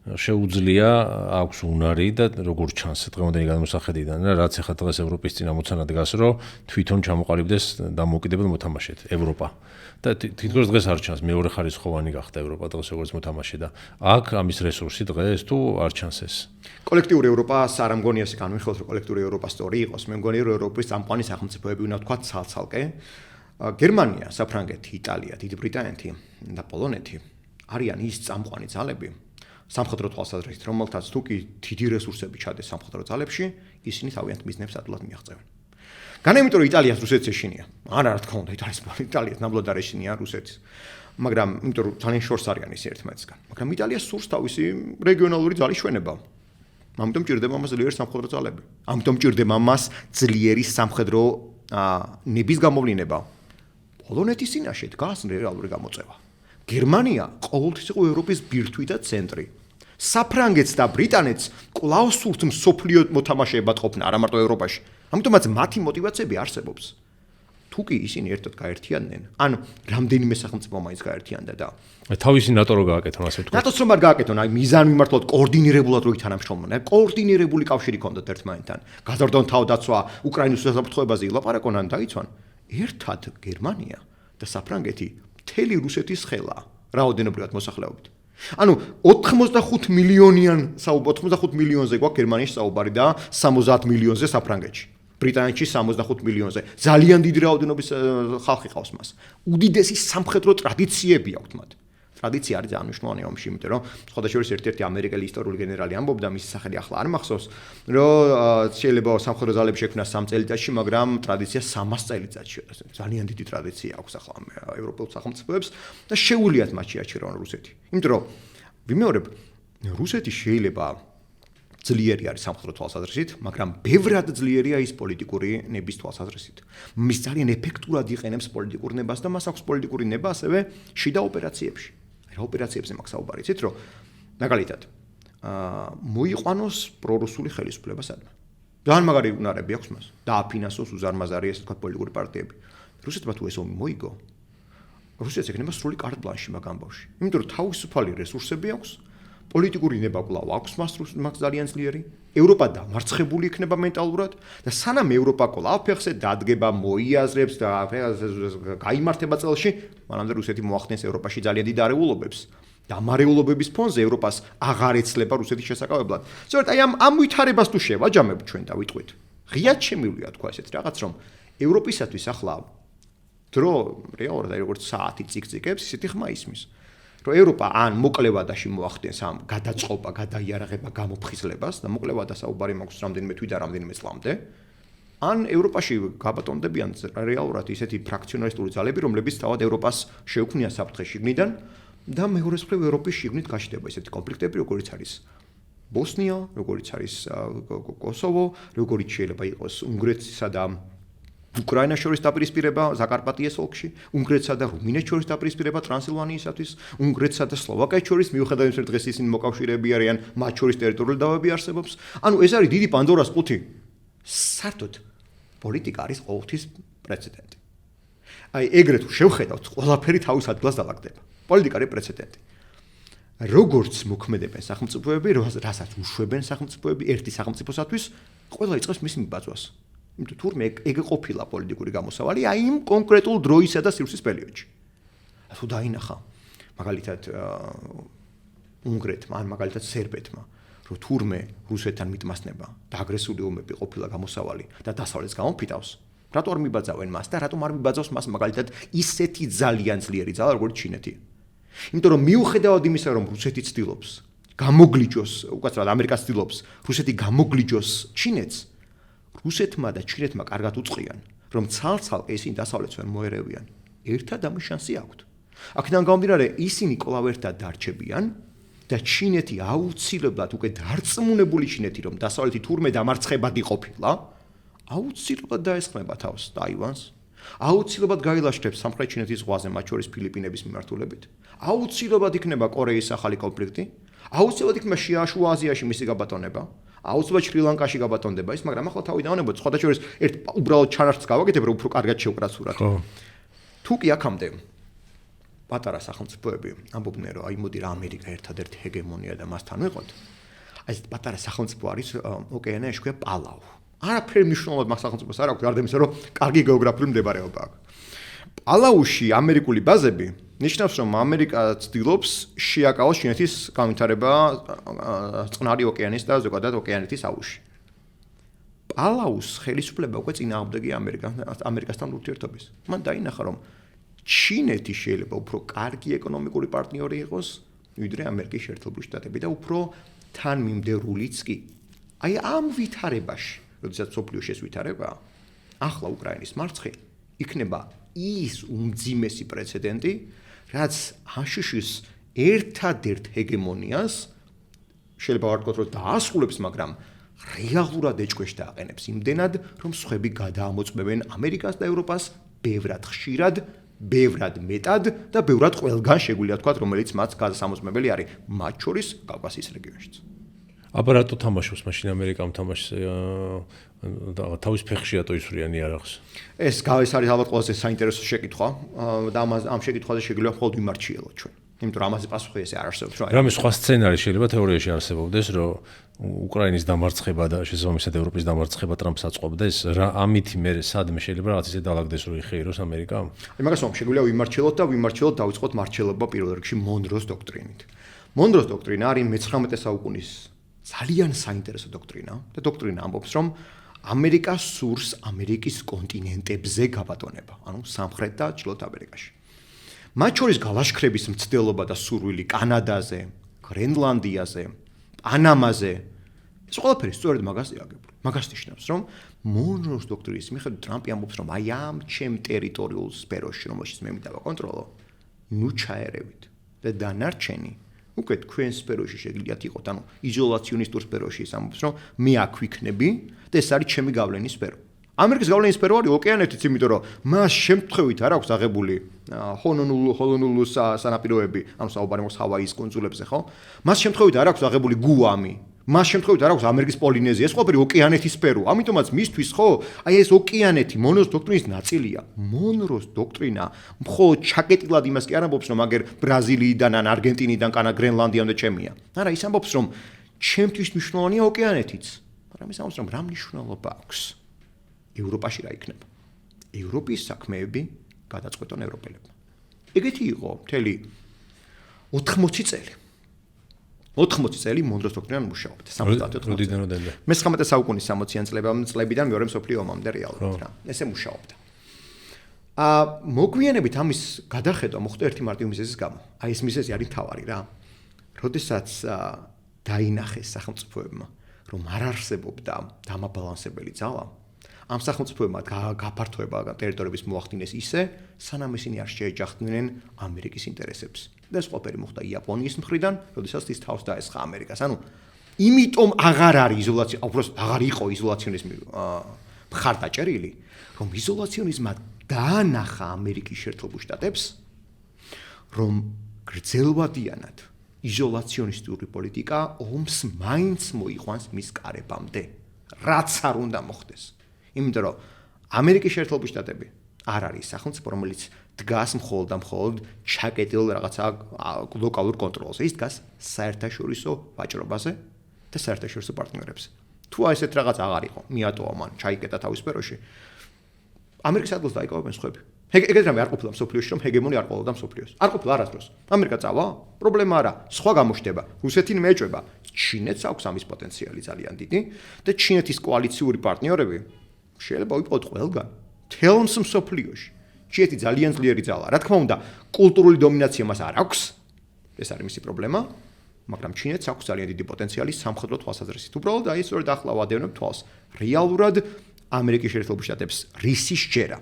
შეუძლია აქვს უნარი და როგორ ჩანს დღევანდელი განმოსახედიდან რა რაც ეხლა დღეს ევროპის წინ ამოცანა დგას რომ თვითონ ჩამოყალიბდეს დამოუკიდებელ მოთამაშედ ევროპა და თითქოს დღეს არ ჩანს მეორე ხარისხოვანი გახდა ევროპა დღეს როგორც მოთამაშე და აქ ამის რესურსი დღეს თუ არ ჩანს ეს
კოლექტიური ევროპას არ ამგონია ეს განვიხილოთ რომ კოლექტიური ევროპა სწორი იყოს მე მგონია რომ ევროპის წამყვანი სახელმწიფოები უნდა თქვა ცალ-ცალკე გერმანია, საფრანგეთი, იტალია, დიდი ბრიტანეთი და პოლონეთი არიან ის წამყვანი ძალები სამხედრო თვალსაზრისით, რომელთაც თუ კი დიდი რესურსები ჩადეს სამხედრო ძალებში, ისინი თავიანთ მიზნებს ადვილად მიაღწევენ. განა იმიტომ რომ იტალიას რუსეთს ეშინია. არა, რა თქმა უნდა, იტალიას ნამდვილად არ ეშინია რუსეთს. მაგრამ იმიტომ რომ ძალიან შორს არიან ისინი ერთმანეთსგან. მაგრამ იტალიას სურს თავისი რეგიონალური ძალის ჩვენება. ამიტომ ჭირდება მას ძლიერი სამხედრო ძალები. ამიტომ ჭირდება მას ძლიერი სამხედრო ნების გამოვლინება. პოლონეთის წინაშე დგას რეალური გამოწევა. გერმანია ყოველთვის იყო ევროპის ბირთვი და ცენტრი. საფრანგეთს და ბრიტანეთს კვლავ სურთ მსოფლიო მოთამაშეებად ყოფნა, არა მარტო ევროპაში. ამიტომაც მათი мотиваციები არსებობს. თუ კი ისინი ერთად გაერთიანდნენ, ან რამდენიმე სახელმწიფო მაინც გაერთიანდა და
თავისი ნატო რო გააკეთონ, ასე ვთქვათ.
ნატოს რომ არ გააკეთონ, აი მიზანი მიმართულად კოორდინირებულად რო ითანამშრომლონ, აი კოორდინირებული კავშირი ქონდათ ერთმანეთთან. გაზარდონ თავდაცვა, უკრაინის უსაფრთხოებაზე ილაპარაკონ ან დაიცვან. ერთად გერმანია და საფრანგეთი მთელი რუსეთის ხელა რაოდენობრივად მოსახლეობით. ანუ 85 მილიონზე გვაქვს გერმანიაში საუბარი და 70 მილიონზე საფრანგეთში. ბრიტანეთში 65 მილიონზე. ძალიან დიდი რაოდენობის ხალხი ყავს მას. უდიდესი სამხედრო ტრადიციები აქვთ მათ. ტრადიცია არის ძალიან მნიშვნელოვანი ომში, იმიტომ რომ სხვადასხვა ერთ-ერთი ამერიკელი ისტორიული გენერალი ამბობდა, მისი სახელი ახლა არ მახსოვს, რომ შეიძლება სამხედრო ძალები შექმნას 3 წელიწადში, მაგრამ ტრადიცია 300 წელიწადში. ძალიან დიდი ტრადიცია აქვს ახლა ევროპულ სახელმწიფოებს და შეუულიათ მათ შეაჩერონ რუსეთი. იმიტომ რომ ვიმეორებ, რუსეთი შეიძლება ძლიერი არის სამხედრო თვალსაზრისით, მაგრამ ბევრად ძლიერია ის პოლიტიკური ნების თვალსაზრისით. მის ძალიან ეფექტურად იყენებს პოლიტიკურ ნებას და მას აქვს პოლიტიკური ნება ასევე შიდა ოპერაციებში. რა ოპერაციებზე მაქვს საუბარი, იცით რომ მაგალითად მოიყვანოს პრორუსული ხელისუფლება სადმე. ძალიან მაგარი უნარები აქვს მას. დააფინანსოს უზარმაზარი ესე თქვა პოლიტიკური პარტიები. რუსეთმა თუ ეს ომი მოიგო, რუსეთს ეკნება სრული კარტ ბლანში მაგ ამბავში. იმიტომ რომ თავისუფალი რესურსები აქვს. პოლიტიკური ნება კვლავ აქვს მას ძალიან ძლიერი. ევროპა დამარცხებული იქნება მენტალურად და სანამ ევროპა კვლავ ფეხზე დადგება, მოიაზრებს და გაიმართება წელში, მანამდე რუსეთი მოახდენს ევროპაში ძალიან დიდ არეულობებს. და ამ არეულობების ფონზე ევროპას აღარ ეცლება რუსეთის შესაკავებლად. სწორედ აი ამ ვითარებას თუ შევაჯამებ ჩვენ და ვიტყვით. ღიად შემიძლია თქვა ესეთ რაღაც, რომ ევროპისათვის ახლა დრო რეალურად როგორც საათი ციკციკებს, ისეთი ხმა ისმის. რომ ევროპა ან მოკლევადაში მოახდენს ამ გადაწყობა, გადაიარაღება, გამოფხიზლებას და მოკლევადა საუბარი მაქვს რამდენიმე თვით და რამდენიმე წლამდე. ან ევროპაში გაბატონდებიან რეალურად ისეთი ფრაქციონალისტური ძალები, რომლებიც თავად ევროპას შეუქმნიან საფრთხე შიგნიდან და მეორეს მხრივ ევროპის შიგნით გაჩნდება ისეთი კონფლიქტები, როგორიც არის ბოსნია, როგორიც არის კოსოვო, როგორიც შეიძლება იყოს უნგრეთსა და უკრაინას შორის დაპირისპირება ზაკარპატიეს ოლქში, უნგრეთსა და რუმინეთს შორის დაპირისპირება ტრანსილვანიისათვის, უნგრეთსა და სლოვაკეთს შორის, მიუხედავად იმისა, რომ დღეს ისინი მოკავშირეები არიან, მათ შორის ტერიტორიული დავები არსებობს. ანუ ეს არის დიდი პანდორას ყუთი. საერთოდ პოლიტიკა არის ყოველთვის პრეცედენტი. აი ეგრეთ შევხედავთ, ყველაფერი თავის ადგილას დალაგდება. პოლიტიკა არის პრეცედენტი. როგორც მოქმედებენ სახელმწიფოები, რასაც უშვებენ სახელმწიფოები ერთი სახელმწიფოსათვის, ყველა იწყებს მის მიბაძვას. იმიტომ თურმე ეგ ყოფილა პოლიტიკური გამოსავალი აი იმ კონკრეტულ დროისა და სივრცის პერიოდში. თუ დაინახა მაგალითად უნგრეთმა ან მაგალითად სერბეთმა, რომ თურმე რუსეთთან მიტმასნება და აგრესიული ომები ყოფილა გამოსავალი და დასავლეთს გამოფიტავს, რატო არ მიბაძავენ მას და რატომ არ მიბაძავს მას მაგალითად ისეთი ძალიან ძლიერი ძალა როგორც ჩინეთი. იმიტომ რომ მიუხედავად იმისა, რომ რუსეთი ცდილობს გამოგლიჯოს, უკაცრავად ამერიკა ცდილობს რუსეთი გამოგლიჯოს ჩინეთს, რუსეთმა და ჩინეთმა კარგად უწყლიან, რომ ცალ-ცალკე ისინი დასავლეთს ვერ მოერევიან. ერთად ამის შანსი აქვთ. აქედან გამომდინარე, ისინი კვლავ ერთად დარჩებიან და ჩინეთი აუცილებლად უკვე დარწმუნებული ჩინეთი, რომ დასავლეთი თურმე დამარცხებადი ყოფილა, აუცილებლად დაესხმება თავს ტაივანს. აუცილებლად გაილაშქრებს სამხრეთ ჩინეთის ზღვაზე, მათ შორის ფილიპინების მიმართულებით. აუცილებლად იქნება კორეის ახალი კონფლიქტი. აუცილებლად იქნება შუა აზიაში მისი გაბატონება. აუცილებლად შრი-ლანკაში გაბატონდება ის, მაგრამ ახლა თავი დავანებოთ, სხვათა შორის ერთ უბრალოდ ჩანართს გავაკეთებ, რომ უფრო კარგად შევკრათ სურათი. თუ კი აქამდე პატარა სახელმწიფოები ამბობდნენ, რომ აი მოდი რა ამერიკა ერთადერთი ჰეგემონია და მასთან ვიყოთ. აი ეს პატარა სახელმწიფო არის ოკეანეში ქვია პალაუ. არაფერი მნიშვნელოვნად მაგ სახელმწიფოს არ აქვს, გარდა იმისა, რომ კარგი გეოგრაფიული მდებარეობა აქვს. პალაუში ამერიკული ბაზები ნიშნავს, რომ ამერიკა ცდილობს შეაკავოს ჩინეთის განვითარება წყნარი ოკეანის და ზოგადად ოკეანეთის აუზში. პალაუს ხელისუფლება უკვე წინააღმდეგია ამერიკასთან ურთიერთობის. მან დაინახა, რომ ჩინეთი შეიძლება უფრო კარგი ეკონომიკური პარტნიორი იყოს, ვიდრე ამერიკის შეერთებული შტატები და უფრო თანმიმდევრულიც კი. აი ამ ვითარებაში, როდესაც მსოფლიოში ეს ვითარება, ახლა უკრაინის მარცხი იქნება ის უმძიმესი პრეცედენტი, რაც აშშ-ის ერთადერთ ჰეგემონიას შეიძლება ვთქვათ, რომ დაასრულებს, მაგრამ რეალურად ეჭქვეშ დააყენებს იმდენად, რომ სხვები გადაამოწმებენ ამერიკას და ევროპას ბევრად ხშირად, ბევრად მეტად და ბევრად ყველგან შეგვიძლია ვთქვათ, რომელიც მათ გასამოწმებელი არის, მათ შორის კავკასიის რეგიონშიც.
აბა რატო თამაშობს მაშინ ამერიკამ თამაშს თავის ფეხში ატოისვრიანი არახს?
ეს არის ალბათ ყველაზე საინტერესო შეკითხვა და ამ შეკითხვაზე შეგვიძლია მხოლოდ ვიმარჩიელოთ ჩვენ. იმიტომ რომ ამაზე პასუხი ესე არ არსებობს, რა.
რამე სხვა სცენარი შეიძლება თეორიაში არსებობდეს, რომ უკრაინის დამარცხება და შესაბამისად ევროპის დამარცხება ტრამპს აწყობდეს, რა ამითი მე სადმე შეიძლება რაღაც ისე დაალაგდეს, რომ იხეიროს ამერიკამ?
აი მაგას ვამბობ, შეგვიძლია ვიმარჩიელოთ და ვიმარჩიელოთ დავიწყოთ მარჩელობა პირველ რიგში მონროს დოქტრინით. მონროს დოქტრინა არის მე-19 საუკუნის ძალიან საინტერესო დოქტრინა და დოქტრინა ამბობს, რომ ამერიკა სურს ამერიკის კონტინენტებზე გაბატონება, ანუ სამხრეთ და ჩრდილოეთ ამერიკაში. მათ შორის გალაშქრების მცდელობა და სურვილი კანადაზე, გრენლანდიაზე, პანამაზე, ეს ყველაფერი სწორედ მაგასია აგებული. მაგას ნიშნავს, რომ მონროს დოქტრინის მიხედვით ტრამპი ამბობს, რომ აი ამ ჩემ ტერიტორიულ სფეროში, რომელშიც მე მინდა ვაკონტროლო, ნუ ჩაერევით და დანარჩენი უკვე თქვენ სფეროში შეგიძლიათ იყოთ, ანუ იზოლაციონისტურ სფეროში ის ამბობს, რომ მე აქ ვიქნები და ეს არის ჩემი გავლენის სფერო. ამერიკის გავლენის სფერო არის ოკეანეთიც, იმიტომ რომ მას შემთხვევით არ აქვს აღებული ჰონოლულუს სანაპიროები, ანუ საუბარი მოხდა ჰავაის კუნძულებზე, ხო? მას შემთხვევით არ აქვს აღებული გუამი, მას შემთხვევით არ აქვს ამერიკის პოლინეზია, ეს ყველაფერი ოკეანეთის სფერო. ამიტომაც მისთვის, ხო, აი ეს ოკეანეთი მონროს დოქტრინის ნაწილია. მონროს დოქტრინა მხოლოდ ჩაკეტილად იმას კი არ ამბობს, რომ აგერ ბრაზილიიდან ან არგენტინიდან კანა გრენლანდიამდე ჩემია. არა, ის ამბობს, რომ ჩემთვის მნიშვნელოვანია ოკეანეთიც. მაგრამ ის ამბობს, რომ რა მნიშვნელობა აქვს ევროპაში რა იქნება. ევროპის საქმეები გადაწყვეტონ ევროპელებმა. ეგეთი იყო მთელი 80 წელი. 80 წელი მონროს დოქტრინა მუშაობდა.
74-დან.
მე-19 საუკუნის 60-იან წლებიდან მეორე მსოფლიო ომამდე რეალურად რა. ესე მუშაობდა. მოგვიანებით ამის გადახედვა მოხდა ერთი მარტივი მიზეზის გამო. აი ეს მიზეზი არის მთავარი რა. როდესაც დაინახეს სახელმწიფოებმა, რომ არ არსებობდა დამაბალანსებელი ძალა, ამ სახელმწიფოებმა გაფართოება ტერიტორიების მოახდინეს ისე, სანამ ისინი არ შეეჯახდნენ ამერიკის ინტერესებს. და ეს ყველაფერი მოხდა იაპონიის მხრიდან, როდესაც ის თავს დაესხა ამერიკას. ანუ იმიტომ აღარ არის იზოლაცია, უბრალოდ აღარ იყო იზოლაციონიზმი მხარდაჭერილი, რომ იზოლაციონიზმმა დაანახა ამერიკის შეერთებულ შტატებს, რომ გრძელვადიანად იზოლაციონისტური პოლიტიკა ომს მაინც მოიყვანს მის კარებამდე, რაც არ უნდა მოხდეს. იმიტომ რომ ამერიკის შეერთებული შტატები არ არის სახელმწიფო, რომელიც დგას მხოლოდ და მხოლოდ ჩაკეტილ რაღაცა ლოკალურ კონტროლზე. ის დგას საერთაშორისო ვაჭრობაზე და საერთაშორისო პარტნიორებზე. თუ ესეთ რაღაც აღარ იყო, მიატოვა მან, ჩაიკეტა თავის სფეროში. ამერიკის ადგილს დაიკავებენ სხვები. ეგეთ რამე არ ყოფილა მსოფლიოში, რომ ჰეგემონი არ ყოფილა მსოფლიოს. არ ყოფილა არასდროს. ამერიკა წავა? პრობლემა არა. სხვა გამოჩნდება. რუსეთი მეჭვება. ჩინეთს აქვს ამის პოტენციალი ძალიან დიდი და ჩინეთის კოალიციური პარტნიორები შეიძლება ვიყოთ ყველგან. თელს მსოფლიოში. ჩინეთი ძალიან ძლიერი ძალაა. რა თქმა უნდა, კულტურული დომინაცია მას არ აქვს. ეს არის მისი პრობლემა, მაგრამ ჩინეთს აქვს ძალიან დიდი პოტენციალი სამხედრო თვალსაზრისით. უბრალოდ აი სწორედ ახლა ვადევნებ თვალს. რეალურად ამერიკის შეერთებულ შტატებს რისის ჯერა.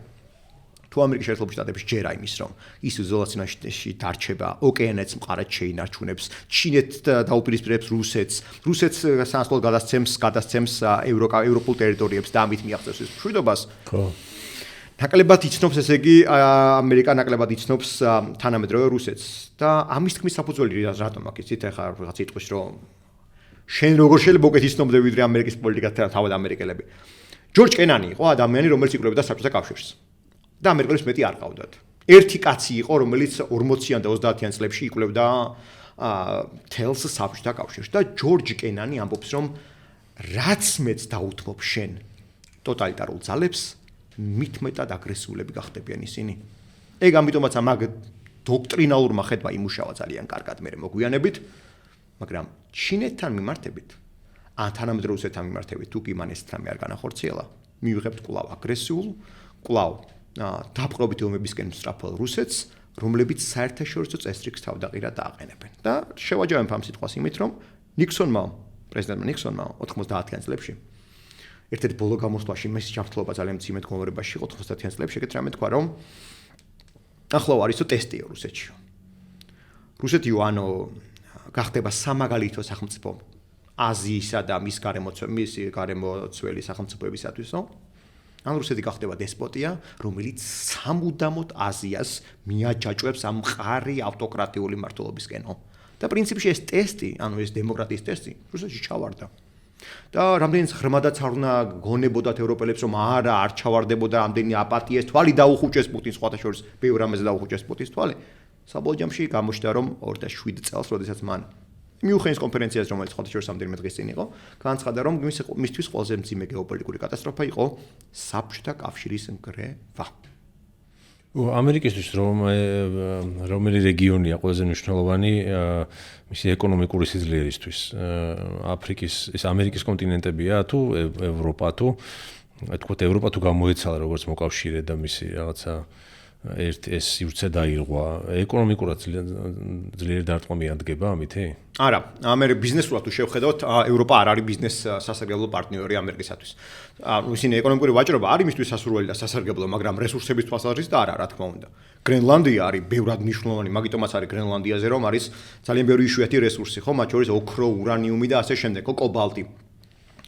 თუ ამერიკის შეერთებულ შტატებში ჯერა იმის რომ ის იზოლაციაში დარჩება, ოკეანეც მყარად შეინარჩუნებს, ჩინეთს დაუპირისპირებს რუსეთს სანაცვლოდ გადასცემს ევროპულ ტერიტორიებს და ამით მიაღწევს ის მშვიდობას.
ხო.
ნაკლებად იცნობს, ესე იგი, ამერიკა ნაკლებად იცნობს თანამედროვე რუსეთს და ამის თქმის საფუძველი რატომ აქვს? იცით ახლა რაღაც იტყვის რომ შენ როგორ შეიძლება უკეთ იცნობდე ვიდრე ამერიკის პოლიტიკას თავად ამერიკელები. ჯორჯ კენანი იყო ადამიანი, რომელიც იკვლევდა საბჭოთა კავშირს. და ამერიკელებს მეტი არ ყავდათ. ერთი კაცი იყო, რომელიც 40-იან და 30-იან წლებში იკვლევდა თელს საბჭოთა კავშირს და ჯორჯ კენანი ამბობს, რომ რაც მეც დაუთმობ შენ ტოტალიტარულ ძალებს, მით მეტად აგრესიულები გახდებიან ისინი. ეგ ამიტომაც ამაგ დოქტრინალურმა ხედვა იმუშავა ძალიან კარგად მე მოგვიანებით, მაგრამ ჩინეთთან მიმართებით, ან თანამედროვე რუსეთთან მიმართებით, თუ კი მან ეს თამი არ განახორციელა, მივიღებთ კვლავ აგრესიულ, კვლავ დაპყრობით ომებისკენ მსწრაფელ რუსეთს, რომლებიც საერთაშორისო წესრიგს თავდაყირად დააყენებენ. და შევაჯამებ ამ სიტყვას იმით, რომ პრეზიდენტმა ნიქსონმა 90-იან წლებში ერთ-ერთ ბოლო გამოსვლაში მის ჯანმრთელობა ძალიან მძიმედ მდგომარეობაში იყო 90-იან წლებში, ეგეთ რამე თქვა, რომ ახლა არისო ტესტია რუსეთში. რუსეთიო ანუ გახდება სამაგალითო სახელმწიფო აზიისა და მის გარემოცველი სახელმწიფოებისათვისო. ან რუსეთი გახდება დესპოტია, რომელიც სამუდამოდ აზიას მიაჯაჭვებს ამ მყარი ავტოკრატიული მმართველობისკენო. და პრინციპში ეს ტესტი, ანუ ეს დემოკრატიის ტესტი, რუსეთში ჩავარდა. და რამდენიც ღრმადაც არ უნდა გონებოდათ ევროპელებს, რომ არა, არ ჩავარდებოდა რამდენი აპათიას თვალი დაუხუჭეს პუტინს, სხვათა შორის ბევრ რამეზე დაუხუჭეს პუტინს თვალი. საბოლოო ჯამში გამოჩნდა, რომ 2007 წელს, როდესაც მან მიუხედავად კონფერენციას, რომელიც სხვათა შორის რამდენიმე დღის წინ იყო, განცხადა, რომ მისთვის ყველაზე მძიმე გეოპოლიტიკური კატასტროფა იყო საბჭოთა კავშირის ნგრევა.
ამერიკისთვის რომელი რეგიონია ყველაზე მნიშვნელოვანი მისი ეკონომიკური სიძლიერისთვის? ეს ამერიკის კონტინენტებია თუ ევროპა თუ თქვათ ევროპა თუ გამოეცალა როგორც მოკავშირე და მისი რაღაცა ეს სივრცე დაირღვა, ეკონომიკურად ძლიერი დარტყმები ადგება ამითი?
არა, ამერიკა ბიზნესურად თუ შევხედავთ, ევროპა არ არის ბიზნეს სასარგებლო პარტნიორი ამერიკისათვის. ისინი ეკონომიკური ვაჭრობა არის მისთვის სასურველი და სასარგებლო, მაგრამ რესურსების თვალსაზრისით არა, რა თქმა უნდა. გრენლანდია არის ბევრად მნიშვნელოვანი, მაგიტომაც არის გრენლანდიაზე, რომ არის ძალიან ბევრი იშვიათი რესურსი, ხო, მათ შორის ოქრო, ურანიუმი და ასე შემდეგ, კობალტი.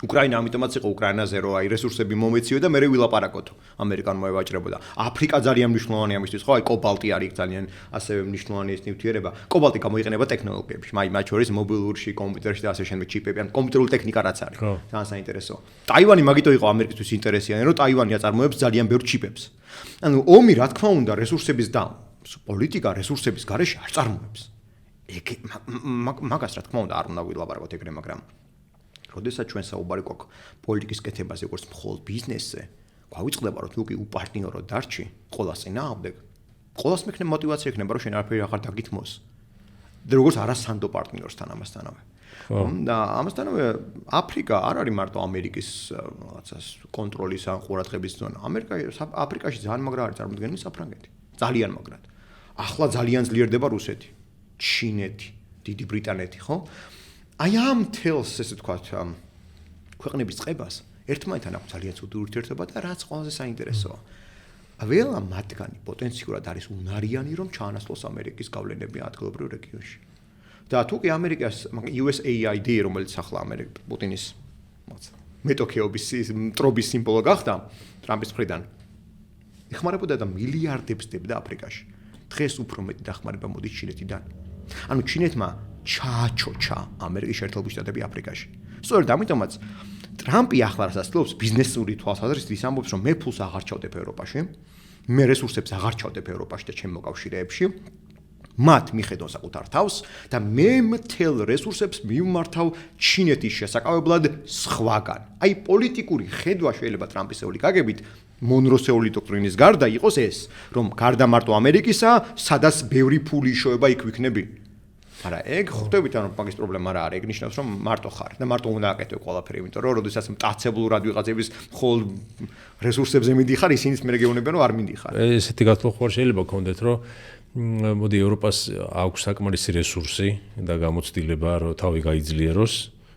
უკრაინა ამიტომაც იყო უკრაინაზე, რომ აი რესურსები მომეციო და მე ვილაპარაკოთ ამერიკანმა ევაჭრებოდა. აფრიკა ძალიან მნიშვნელოვანია მისთვის, ხო, აი კობალტი არის ძალიან ასევე მნიშვნელოვანი ეს ნივთიერება. კობალტი გამოიყენება ტექნოლოგიებში, მათ შორის მობილურში, კომპიუტერში და ასე შემდეგ ჩიპები, ან კომპიუტერული ტექნიკა რაც არის. ძალიან საინტერესოა. ტაივანი მაგიტო იყო ამერიკისთვის ინტერესიანი, რომ ტაივანი აწარმოებს ძალიან ბევრ ჩიპებს. ანუ ომი რა თქმა უნდა რესურსების და პოლიტიკა რესურსების გარეშე არ წარმოებს. ეგ მაგას რა თქმა უნდა არ უნდა ვილაპარაკოთ ეგრე, მაგრამ როდესაც ჩვენ საუბარი გვაქვს პოლიტიკის კეთებაზე როგორც მხოლოდ ბიზნესზე, გვავიწყდება რომ თუ კი უპარტნიორო დარჩი, ყოველას წინააღმდეგ, ყოველას მექნება мотиваცია ექნება რომ შენ არაფერი აღარ დაგითმოს. და როგორც არასანდო პარტნიორსთან ამასთანავე. და ამასთანავე აფრიკა არ არის მარტო ამერიკის რაღაცას კონტროლის ან ყურადღების ზონა. აფრიკაში ძალიან მაგრა არის წარმოდგენილი საფრანგეთი. ძალიან მაგრად. ახლა ძალიან ძლიერდება რუსეთი, ჩინეთი, დიდი ბრიტანეთი, ხო? აი ამ თელს ესე ვთქვათ ქვეყნების წყებას ერთმანეთთან აქვს ძალიან ცუდი ურთიერთობა და რაც ყველაზე საინტერესოა. ველა მათგანი პოტენციურად არის უნარიანი რომ ჩაანაცვლოს ამერიკის გავლენები ადგილობრივ რეგიონში. და თუ კი ამერიკას USAID რომელიც ახლა პუტინის მეტოქეობის მტრობის სიმბოლო გახდა ტრამპის მხრიდან ეხმარებოდა და მილიარდებს დებდა აფრიკაში. დღეს უფრო მეტი დახმარება მოდის ჩინეთიდან. ანუ ჩინეთმა ჩააჩოჩა ამერიკის შეერთებული შტატები აფრიკაში. სწორედ ამიტომაც ტრამპი ახლა რასაც ცდილობს ბიზნესური თვალსაზრისით ის ამბობს რომ მე ფულს აღარ ჩავდებ ევროპაში, მე რესურსებს აღარ ჩავდებ ევროპაში და ჩემ მოკავშირეებში, მათ მიხედონ საკუთარ თავს და მე მთელ რესურსებს მიმართავ ჩინეთის შესაკავებლად სხვაგან. აი პოლიტიკური ხედვა შეიძლება ტრამპისეული გაგებით მონროსეული დოქტრინის გარდა იყოს ეს, რომ გარდა მარტო ამერიკისა, სადაც ბევრი ფული იშოვება იქ ვიქნები. არა, ეგ ხვდებით, ანუ მაგის პრობლემა რა არის, ეგ ნიშნავს, რომ მარტო ხარ და მარტო უნდა აკეთო ყველაფერი, იმიტომ რომ როდესაც მტაცებლურად ვიღაცების ხოლ რესურსებზე მიდიხარ, ისინიც მე გეუბნებიან, რომ არ მიდიხარ.
ესეთი გათხოვა შეიძლება გქონდეთ, რომ მოდი ევროპას აქვს საკმარისი რესურსი და გამოცდილება, რომ თავი გაიძლიეროს,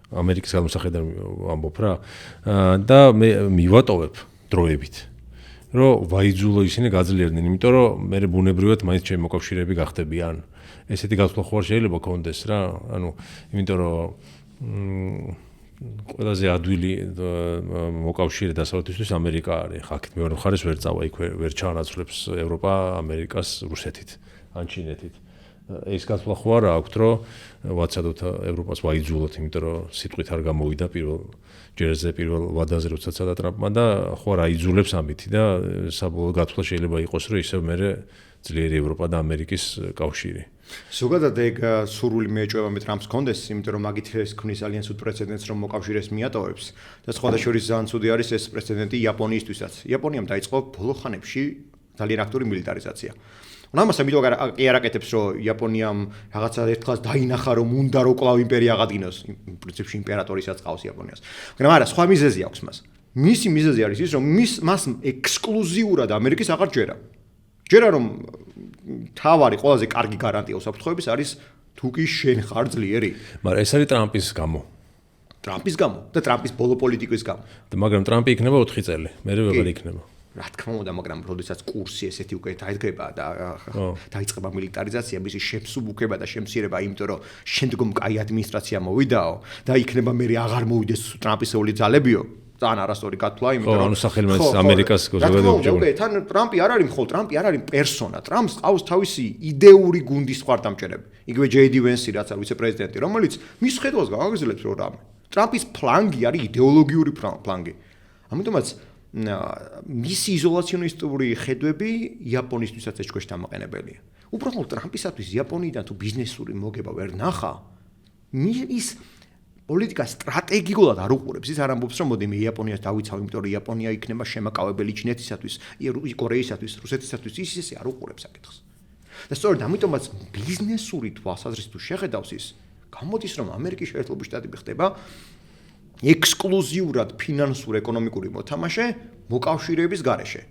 ამერიკის გამოსახედიდან ვამბობ რა, და მე მივატოვებ დროებით. რომ ვაიძულო ისინი გაძლიერდნენ, იმიტომ რომ მე ბუნებრივად მაინც ჩემი მოკავშირეები გახდებიან. ესეთი გაცვლა ხო არ შეიძლება კონდეს რა, ანუ იმიტომ რომ ყველაზე ადვილი მოკავშირე დასავლეთისთვის ამერიკა არის. ხა აქეთ მეორე მხარეს ვერ წავა, იქ ვერ ჩაანაცვლებს ევროპა ამერიკას რუსეთით ან ჩინეთით. ეს გაცვლა ხო არა აქვთ, რომ ვაცადოთ ევროპას ვაიძულოთ, იმიტომ რომ სიტყვით არ გამოვიდა პირველ ვადაზე როცა ცადა ტრამპმა და ხო არ აიძულებს ამითი და საბოლოო გაცვლა შეიძლება იყოს, რომ ისევ მერე ძლიერი ევროპა და ამერიკის კავშირი.
ზოგადად ეგ სურვილი მეეჭვება მე ტრამპს კონდეს, იმიტომ რომ მაგით ეს ქმნის ძალიან სულ პრეცედენტს, რომ მოკავშირეს მიატოვებს და სხვადასხვა ძალიან ცუდი არის ეს პრეცედენტი იაპონიისთვისაც. იაპონიამ დაიწყო ბოლო ხანებში ძალიან აქტიური მილიტარიზაცია. ამას ამიტომ კი არ აკეთებს, რომ იაპონიამ რაღაცა ერთხელ დაინახა, რომ უნდა რო კლავ იმპერია აღადგინოს, პრინციპში იმპერატორისაც ყავს იაპონიას. მაგრამ არა, სხვა მიზეზი აქვს მას. მისი მიზეზი არის ის, რომ მას ექსკლუზიურად ამერიკის აღარ ჯერა. ჯერა რომ თავარი ყველაზე კარგი გარანტია უსაფრთხოების არის თუ კი შენ ხარ ძლიერი.
მაგრამ ეს არის ტრამპის გამო.
ტრამპის გამო და ტრამპის ბოლო პოლიტიკის გამო.
მაგრამ ტრამპი იქნება 4 წელი, მერე ვეღარ იქნება.
რა თქმა უნდა, მაგრამ როდესაც კურსი ესეთი უკვე დაიდგება და დაიწყება მილიტარიზაცია, მისი შემსუბუქება და შემცირება, იმიტომ რომ შემდგომ კაი ადმინისტრაცია მოვიდაო და იქნება მე აღარ მოვიდეს ტრამპისეული ძალებიო. ძალიან არასწორი გათვლა, იმიტომ რომ
ანუ სახელმწიფოს ამერიკას გოზოგადებუჯო.
თან ტრამპი არ არის მხოლოდ ტრამპი არ არის პერსონა. ტრამპს ყავს თავისი იდეური გუნდის ხوارდამჭერები. იგივე ჯეიდი ვენსი, რაც არის ვიცე-პრეზიდენტი, რომელიც მის ხედვას გააგრძელებს რომ რამე. ტრამპის ფლანგი არის იდეოლოგიური ფლანგი. ამიტომაც მისი იზოლაციონისტური ხედვები იაპონიისთვისაც ეჭქვეშ დამაყენებელია. უბრალოდ ტრამპისათვის იაპონიიდან თუ ბიზნესური მოგება ვერ ნახა, ის პოლიტიკა სტრატეგიულად არ უყურებს. ის არ ამბობს, რომ მოდი მე იაპონიას დავიცავ, იმიტომ რომ იაპონია იქნება შემაკავებელი ჩინეთისათვის, კორეისათვის, რუსეთისათვის, ის არ უყურებს საკითხს. და სწორედ ამიტომაც ბიზნესური თვალსაზრისით თუ შეხედავს ის, გამოდის რომ ამერიკის შეერთებული შტატები ხდება ექსკლუზიურად ფინანსურ ეკონომიკური მოთამაშე მოკავშირეების გარეშე.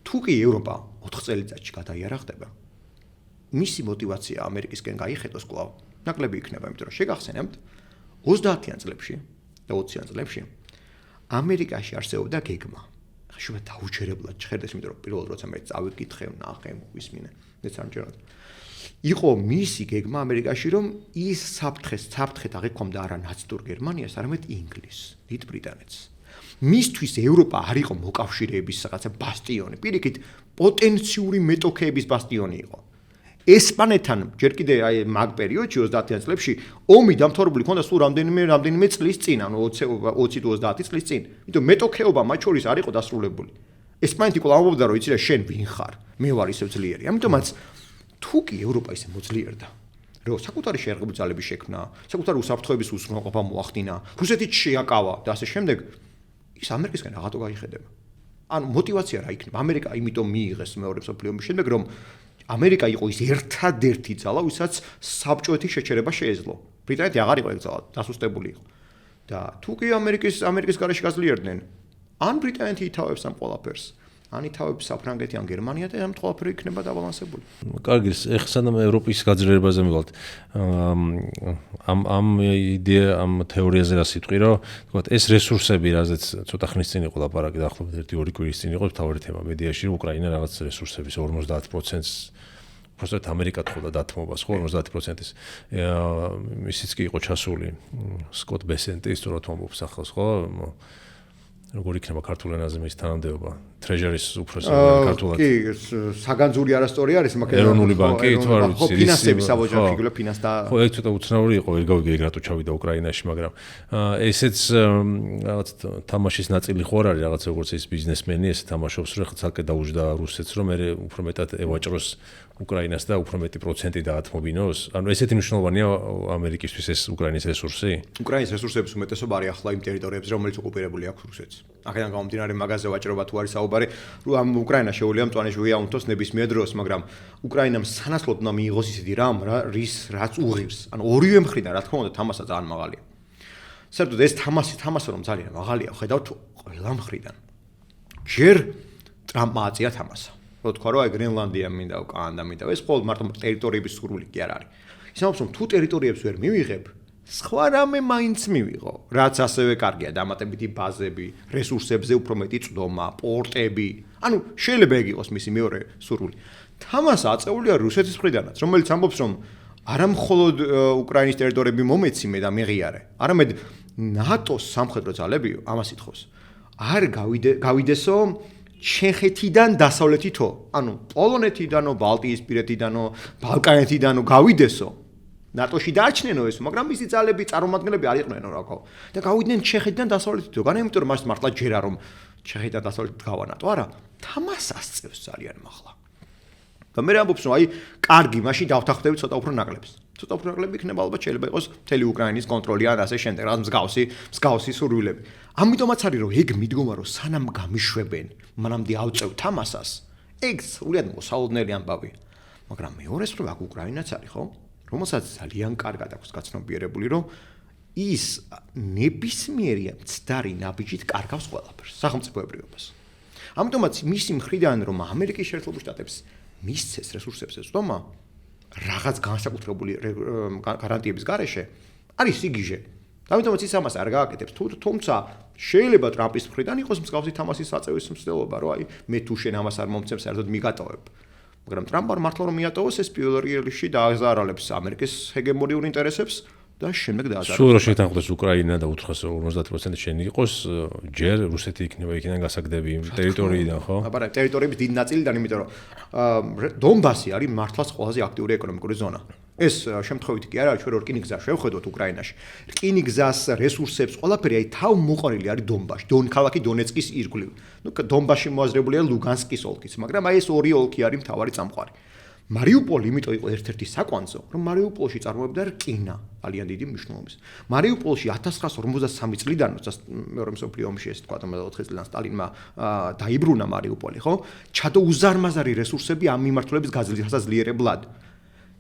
თუ კი ევროპა 4 წელიწადში გადაიარაღდება, მისი мотиваცია ამერიკისკენ გაიხედოს კვლავ ნაკლები იქნება, იმიტომ რომ შეგახსენებთ 30-იან წლებში და 20-იან წლებში ამერიკაში არსებობდა გეგმა. ხშირად დაუჩერებლად ჭხერდეს, იმიტომ რომ პირველად როცა მე წავიკითხე, ნახე, ვისმინე, მეც არ მჯეროდა. იყო მისი გეგმა ამერიკაში, რომ ის საფრთხეთ აღექვამდა არა ნაცისტურ გერმანიას, არამედ ინგლისს, დიდ ბრიტანეთს. მისთვის ევროპა არ იყო მოკავშირეების რაღაცა ბასტიონი, პირიქით პოტენციური მეტოქეების ბასტიონი იყო. ესპანეთთან ჯერ კიდე აი მაგ პერიოდში 30-იან წლებში ომი დამთავრებული ქონდა სულ რამდენიმე წლის წინ, ანუ 20-30 წლის წინ. იმიტომ მეტოქეობა მათ შორის არ იყო დასრულებული. ესპანეთი კვლავ ამბობდა, რომ იცი რა შენ ვინ ხარ? მე ვარ ისევ ძლიერი. ამიტომაც თუ კი ევროპა ისე მოძლიერდა, რომ საკუთარი შეერღებული ძალების შექმნა, საკუთარი უსაფრთხოების უზრუნველყოფა მოახდინა, რუსეთიც შეაკავა და ასე შემდეგ, ის ამერიკისგან რაღაცო გაიხედება. ანუ мотиваცია რა იქნება? ამერიკა იმიტომ მიიღეს მეორე მსოფლიო ომის შემდეგ, რომ ამერიკა იყო ის ერთადერთი ძალა, ვისაც საბჭოეთი შეჩერება შეეძლო. ბრიტანეთი აღარ იყო ეგ ძალა, დასუსტებული იყო. და თუ კი ამერიკის გარეშე გაძლიერდნენ, ან ბრიტანეთი ითავებს ამ ყველაფერს, ან ითავებს საფრანგეთი ან გერმანია და ამ ყველაფერი იქნება დაბალანსებული.
კარგი, ეხლა სანამ ევროპის გაძლიერებაზე მივალთ, ამ იდეა, ამ თეორიაზე რა სიტყვი, რომ თქვათ ეს რესურსები, რაზეც ცოტა ხნის წინ იყო ლაპარაკი, დაახლოებით 1-2 კვირის წინ იყო თავი თემა მედიაში, რომ უკრაინა რაღაც რესურსების 50%-ს უბრალოდ ამერიკა თხოვდა დათმობას, ხო 50%-ის. ისიც კი იყო ჩასული სკოტ ბესენტი, სწორად ვამბობს ახალს, ხო? როგორ იქნება ქართულ ენაზე მის თანამდებობა? ტრეჟერის უფროსი ქართულად.
კი, საგანძური არასწორი არის, მაგრამ
ეროვნული ბანკი თუ არ ვიცი,
ფინანსების საბოჯო ფიგურა ფინანსდა.
ხო, ეგ ცოტა უცნაური იყო, ვერ გავიგე ეგ რატო ჩავიდა უკრაინაში, მაგრამ ესეც რაღაც თამაშის ნაწილი ხო არ არის, რაღაც როგორც ის ბიზნესმენი, ეს თამაშობს, რომ ხა ცალკე დაუჯდა რუსეთს, რომ მე უფრო მეტად ევაჭროს უკრაინას და უფრო მეტი პროცენტი დაათმობინოს. ანუ ესეთი მნიშვნელოვანია ამერიკისთვის ეს უკრაინის რესურსი?
უკრაინის რესურსების უმეტესობა არის ახლა იმ ტერიტორიებზე, რომელიც ოკუპირებული აქვს რუსეთს. აქედან გამომდინარე მაგაზე ვაჭრობა თუ არის საუბარი, რომ ამ უკრაინა შეუძლია მწვანე შეუიაუნთოს ნებისმიერ დროს, მაგრამ უკრაინამ სანაცვლოდ უნდა მიიღოს ისეთი რამ, რაც უღირს. ანუ ორივე მხრიდან, რა თქმა უნდა, თამასა ძალიან მაღალია. საერთოდ ეს თამასა რომ ძალიან მაღალია, ხედავთ ყველა მხრიდან. ჯერ ტრამპმა აწია თამასა. რო თქვა რომ აი გრენლანდია მინდა, კანადა მინდა, ეს მხოლოდ მარტო ტერიტორიების სურვილი კი არ არის. ის ამბობს რომ თუ ტერიტორიებს ვერ მივიღებ, სხვა რამე მაინც მივიღო, რაც ასევე კარგია დამატებითი ბაზები, რესურსებზე უფრო მეტი წვდომა, პორტები, ანუ შეიძლება ეგ იყოს მისი მეორე სურვილი. თამას აწეულია რუსეთის მხრიდანაც, რომელიც ამბობს, რომ არა მხოლოდ უკრაინის ტერიტორიები მომეციმე და მეღიარე, არამედ ნატოს სამხედრო ძალები ამას ითხოვს. არ გავიდესო ჩეხეთიდან დასავლეთითო, ანუ პოლონეთიდანო, ბალტიისპირეთიდანო, ბალკანეთიდანო გავიდესო. ნატოში დაარჩნენო ეს, მაგრამ მისი ძალები წარმომადგენლები არ იყვნენ რაკო. და გავიდნენ ჩეხეთიდან დასავლეთითო, განა იმიტომ რომ მას მართლა ჯერა რომ ჩეხეთიდან დასავლეთით გავა ნატო, არა, თამას ასწევს ძალიან მაღლა. და მე ამბობს რომ აი, კარგი, მაშინ დავთანხმდებით ცოტა უფრო ნაკლებს. ცოტა უფრო ნაკლები იქნება ალბათ შეიძლება იყოს მთელი უკრაინის კონტროლი ან ასე შემდეგ, რაღაც მსგავსი სურვილები. ამიტომაც არის რომ ეგ მიდგომა რომ სანამ გამიშვებენ, მანამდე ავწევ თამასას, ეგ სრულად მოსაოდნელი ამბავია. მაგრამ მეორეს რო აქ უკრაინაც არის, ხო? რომელსაც ძალიან კარგად აქვს გაცნობიერებული, რომ ის ნებისმიერი მცდარი ნაბიჯით კარგავს ყველაფერს, სახელმწიფოებრიობას. ამიტომაც მისი მხრიდან რომ ამერიკის შეერთებულ შტატებს მისცეს რესურსებს ეწვდომა, რაღაც განსაკუთრებული გარანტიების გარეშე, არის სიგიჟე. ამიტომაც ის ამას არ გააკეთებს, თუმცა შეიძლება ტრამპის მხრიდან იყოს მსგავსი თამასის საწევის მცდელობა, რომ აი მე თუ შენ ამას არ მომცემ, საერთოდ მიგატოვებ. მაგრამ ტრამპ არ მართლა რომ მიატოვოს ეს პირველი რიგში დააზარალებს ამერიკის ჰეგემონიურ ინტერესებს და შემდეგ დააზარალებს.
სულ რო შეთანხმდეს უკრაინა და უთხრას 50% შენი იყოს, ჯერ რუსეთი იქნება იქიდან გასაგდები ტერიტორიიდან, ხო?
აბა, ტერიტორიების დიდი ნაწილიდან, იმიტომ რომ დონბასი არის მართლაც ყველაზე აქტიური ეკონომიკური ზონა. ეს შემთხვევით კი არა, ჩვენ რო რკინიგზას შევხედოთ უკრაინაში. რკინიგზას რესურსებს ყველაფერი აი თავ მოყოლილი არის დონბაში, ქალაქი დონეცკის ირგვლივ. ნუ დონბაში მოაზრებულია ლუგანსკის ოლქიც, მაგრამ აი ეს ორი ოლქი არის მთავარი წამყვარი. მარიუპოლი იმიტომ იყო ერთ-ერთი საკვანძო, რომ მარიუპოლში წარმოებდა რკინა, ძალიან დიდი მნიშვნელობის. მარიუპოლში 1953 წლიდან, მეორე მსოფლიო ომში ეს თქვა 4 წლიდან სტალინმა დაიბრუნა მარიუპოლი, ხო? ჩადო უზარმაზარი რესურსები ამ მიმართულების გაზრდილებლად.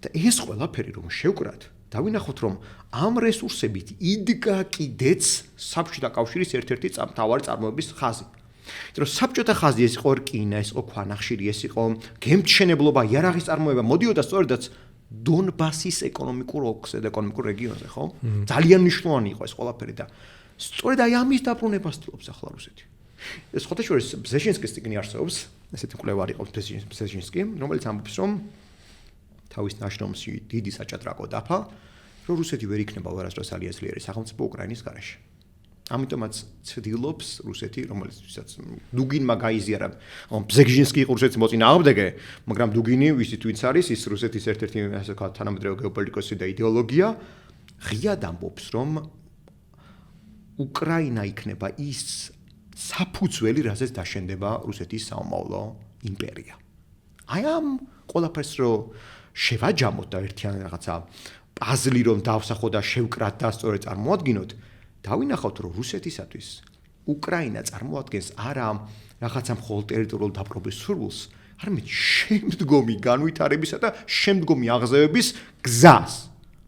და ეს ყველაფერი რომ შევკრათ, დავინახოთ რომ ამ რესურსებით იდგა კიდეც საბჭოთა კავშირის ერთ-ერთი მთავარი წარმოების ხაზი. იმიტომ რომ საბჭოთა ხაზი ეს იყო რკინა, ეს იყო ქვანახშირი, ეს იყო გემთშენებლობა, იარაღის წარმოება, მოდიოდა სწორედაც დონბასის ეკონომიკურ ოლქზე და ეკონომიკურ რეგიონზე, ხო? ძალიან მნიშვნელოვანი იყო ეს ყველაფერი და სწორედ აი ამის დაბრუნებას ცდილობს ახლა რუსეთი. ეს ხოთაშორის ბზეჟინსკის წიგნი არსებობს, ესეთი მკვლევარი იყო ბზეჟინსკი, რომელიც ამბობს რომ თავის ნაშრომში დიდი საჭადრაკო დაფა, რომ რუსეთი ვერ იქნება ვერასდროს ძალიან ძლიერი სახელმწიფო უკრაინის გარეშე. ამიტომაც ცდილობს რუსეთი, რომელიცაც დუგინმა გაიზიარა, ბზეჟინსკი იყო რუსეთის მოწინააღმდეგე, მაგრამ დუგინი ვისი თვინც არის, ის რუსეთის ერთ-ერთი ასე ვთქვათ თანამედროვე გეოპოლიტიკოსი და იდეოლოგია, ღიად ამბობს, რომ უკრაინა იქნება ის საფუძველი, რაზეც დაშენდება რუსეთის საომავლო იმპერია. აი ამ ყველაფერს რო შევაჯამოთ და ერთიან რაღაცა პაზლი რომ დავსახო და შევკრათ და სწორედ წარმოადგინოთ, დავინახავთ რომ რუსეთისათვის უკრაინა წარმოადგენს არა რაღაცა მხოლოდ ტერიტორიულ დაპყრობის სურვილს, არამედ შემდგომი განვითარებისა და შემდგომი აღზევების გზას.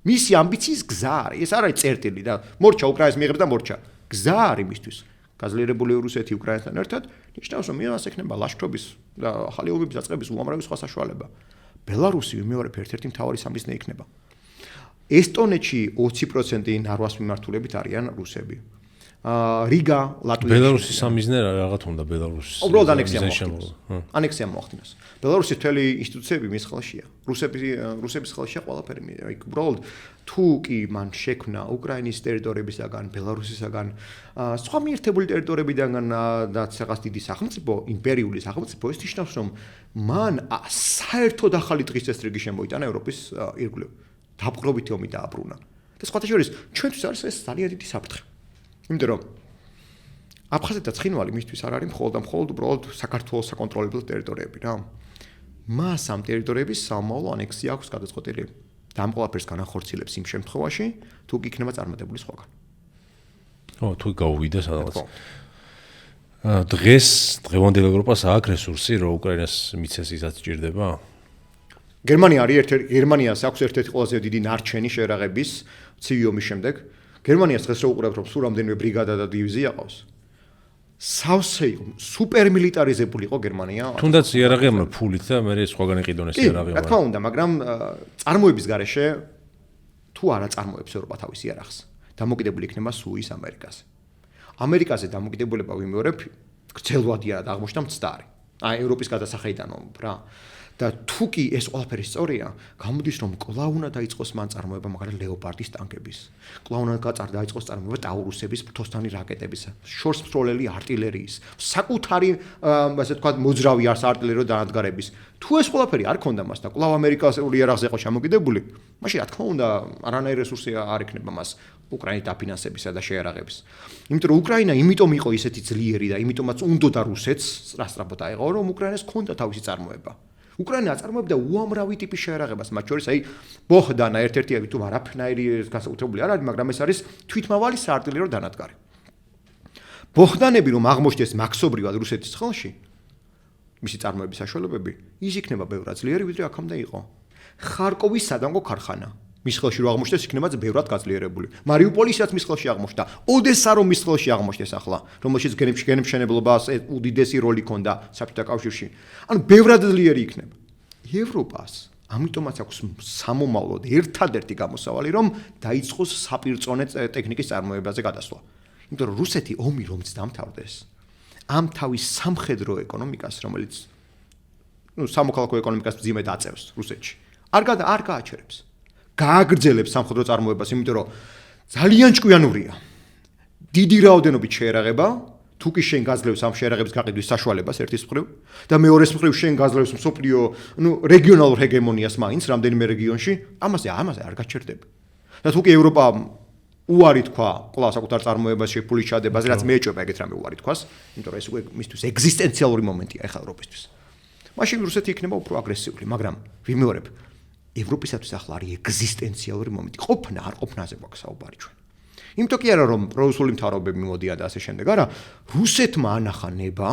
მისი ამბიციის გზა არის, ეს არ არის წერტილი და მორჩა უკრაინის მიიღებს და მორჩა. გზა არის მისთვის. გაძლიერებული რუსეთი უკრაინასთან ერთად ნიშნავს რომ მას ექნება ლაშქრობის და ახალი ომების დაწყების უამრავი სხვა საშუალება. ბელარუსი მეორე ერთ-ერთი მთავარი სამიზნე იქნება. ესტონეთში 20% ნარვას მიმართულებით არიან რუსები. რიგა, ლატვია.
ბელარუსის სამიზნე რაღაც უნდა ბელარუსის.
უბრალოდ ანექსია მოახდინოს. ბელარუსის მთელი ინსტიტუციები მის ხელშია. რუსების ხელშია ყველაფერი. უბრალოდ თუ კი მან შექმნა უკრაინის ტერიტორიებისაგან, ბელარუსისაგან, სხვა მიერთებული ტერიტორიებიდან და რაღაც დიდი სახელმწიფო, იმპერიული სახელმწიფო, ეს ნიშნავს რომ მან საერთოდ ახალი დღის წესრიგი შემოიტანა ევროპის ირგვლივ. დაპყრობითი ომი დააბრუნა. და სხვათა შორის ჩვენთვის არის ეს ძალიან დიდი საფრთხე. იმიტომ რომ აფხაზეთ და ცხინვალი მისთვის არ არის მხოლოდ უბრალოდ საქართველოს საკონტროლებელ ტერიტორიები რა. მას ამ ტერიტორიების საომავლო ანექსია აქვს გადაწყვეტილი. და ამ ყველაფერს განახორციელებს იმ შემთხვევაში, თუ კი იქნება წარმატებული სხვაგან.
თუ გაუვიდა სადღაც. დღევანდელ ევროპას აქვს რესურსი, რომ უკრაინას მიცეს ისაც ჭირდება?
გერმანიას აქვს ერთ-ერთი ყველაზე დიდი ნარჩენი შერაღების ცივი ომის შემდეგ. გერმანიას დღეს რო უყურებთ, რომ სულ რამდენიმე ბრიგადა და დივიზია ყავს. სავსე სუპერმილიტარიზებული იყო გერმანია.
თუნდაც იარაღი ამ ფულით და მე სხვაგან იყიდონეს იარაღი.
რა თქმა უნდა, მაგრამ წარმოების გარეშე თუ არა წარმოებს ევროპა თავის იარაღს, დამოკიდებული იქნება სუის ამერიკაზე. ამერიკაზე დამოკიდებულება ვიმეორებ, გრძელვადია და აღმოჩნდა მცდარი. ევროპის გადასახედანო რა. და თუ კი ეს ყველაფერი სწორია, გამოდის რომ კვლავ უნდა დაიწყოს მან წარმოება მაგალითად ლეოპარდის ტანკების. კვლავ უნდა დაიწყოს წარმოება ტაურუსების ფრთოსთანი რაკეტების, შორსმსროლელი არტილერიის, საკუთარი ასე ვთქვათ მოძრავი არტილერიო დანადგარების. თუ ეს ყველაფერი არ ქონდა მას და კვლავ ამერიკასული იარაღზე იყო ჩამოკიდებული, მაშინ რა თქმა უნდა არანაირი რესურსი არ იქნება მას უკრაინის დაფინანსებისა და შეერაღების. იმიტომ რომ უკრაინა იმიტომ იყო ისეთი ძლიერი და იმიტომაც უნდოდა რუსეთს სწრაფად აეღო, რომ უკრაინას ქონდა თავისი წარმოება. უკრაინა აწარმოებდა უამრავი ტიპის შეერაღებას, მათ შორის აი ბოჰდანა ერთ-ერთია, თუ არაფრნაირი განსაკუთრებული არ არის, მაგრამ ეს არის თვითმავალი საარტილერიო დანადგარი. ბოჰდანები რომ აღმოჩნდეს მაქსობრივად რუსეთის ხელში, მისი წარმოების საშუალებები, ის იქნება ბევრად ძლიერი, ვიდრე აქამდე იყო. ხარკოვის სადამგო ქარხანა მის ხელში რო აღმოჩნდეს, იქნება ბევრად გაძლიერებული. მარიუპოლისაც მის ხელში აღმოჩნდა, ოდესა რომ მის ხელში აღმოჩნდეს ახლა, რომელშიც გენებშენებლობას უდიდესი როლი ჰქონდა საბჭოთა კავშირში. ანუ ბევრად ძლიერი იქნება. ევროპას ამიტომაც აქვს სამომავლოდ ერთადერთი გამოსავალი, რომ დაიწყოს საპირწონე ტექნიკის წარმოებაზე გადასვლა. იმიტომ რომ რუსეთი ომი რომც დამთავრდეს, ამ თავის სამხედრო ეკონომიკას, რომელიც სამოქალაქო ეკონომიკას მძიმედ აწევს რუსეთში, არ გააჩერებს. გააგრძელებს სამხედრო წარმოებას, იმიტომ რომ ძალიან ჭკვიანურია. დიდი რაოდენობით შეერაღება, თუ კი შენ გაძლევს ამ შეერაღების გაყიდვის საშუალებას ერთის მხრივ და მეორეს მხრივ შენ გაძლევს მსოფლიო, რეგიონალურ ჰეგემონიას მაინც რამდენიმე რეგიონში, ამაზე არ გაჩერდები. და თუ კი ევროპა უარი თქვა კვლავ საკუთარ წარმოებაში ფულის ჩადებაზე, რაც მეეჭვება ეგეთ რამე უარი თქვას, იმიტომ რომ ეს უკვე მისთვის ეგზისტენციალური მომენტია ახლა ევროპისთვის. მაშინ რუსეთი იქნება უფრო აგრესიული, მაგრამ ვიმეორებ ევროპისათვის ახლა არის ეგზისტენციალური მომენტი. ყოფნა არ ყოფნაზე გვაქვს საუბარი ჩვენ. იმიტომ კი არა რომ პროუსული მთავრობები მოდიან და ასე შემდეგ, არა, რუსეთმა ანახა ნება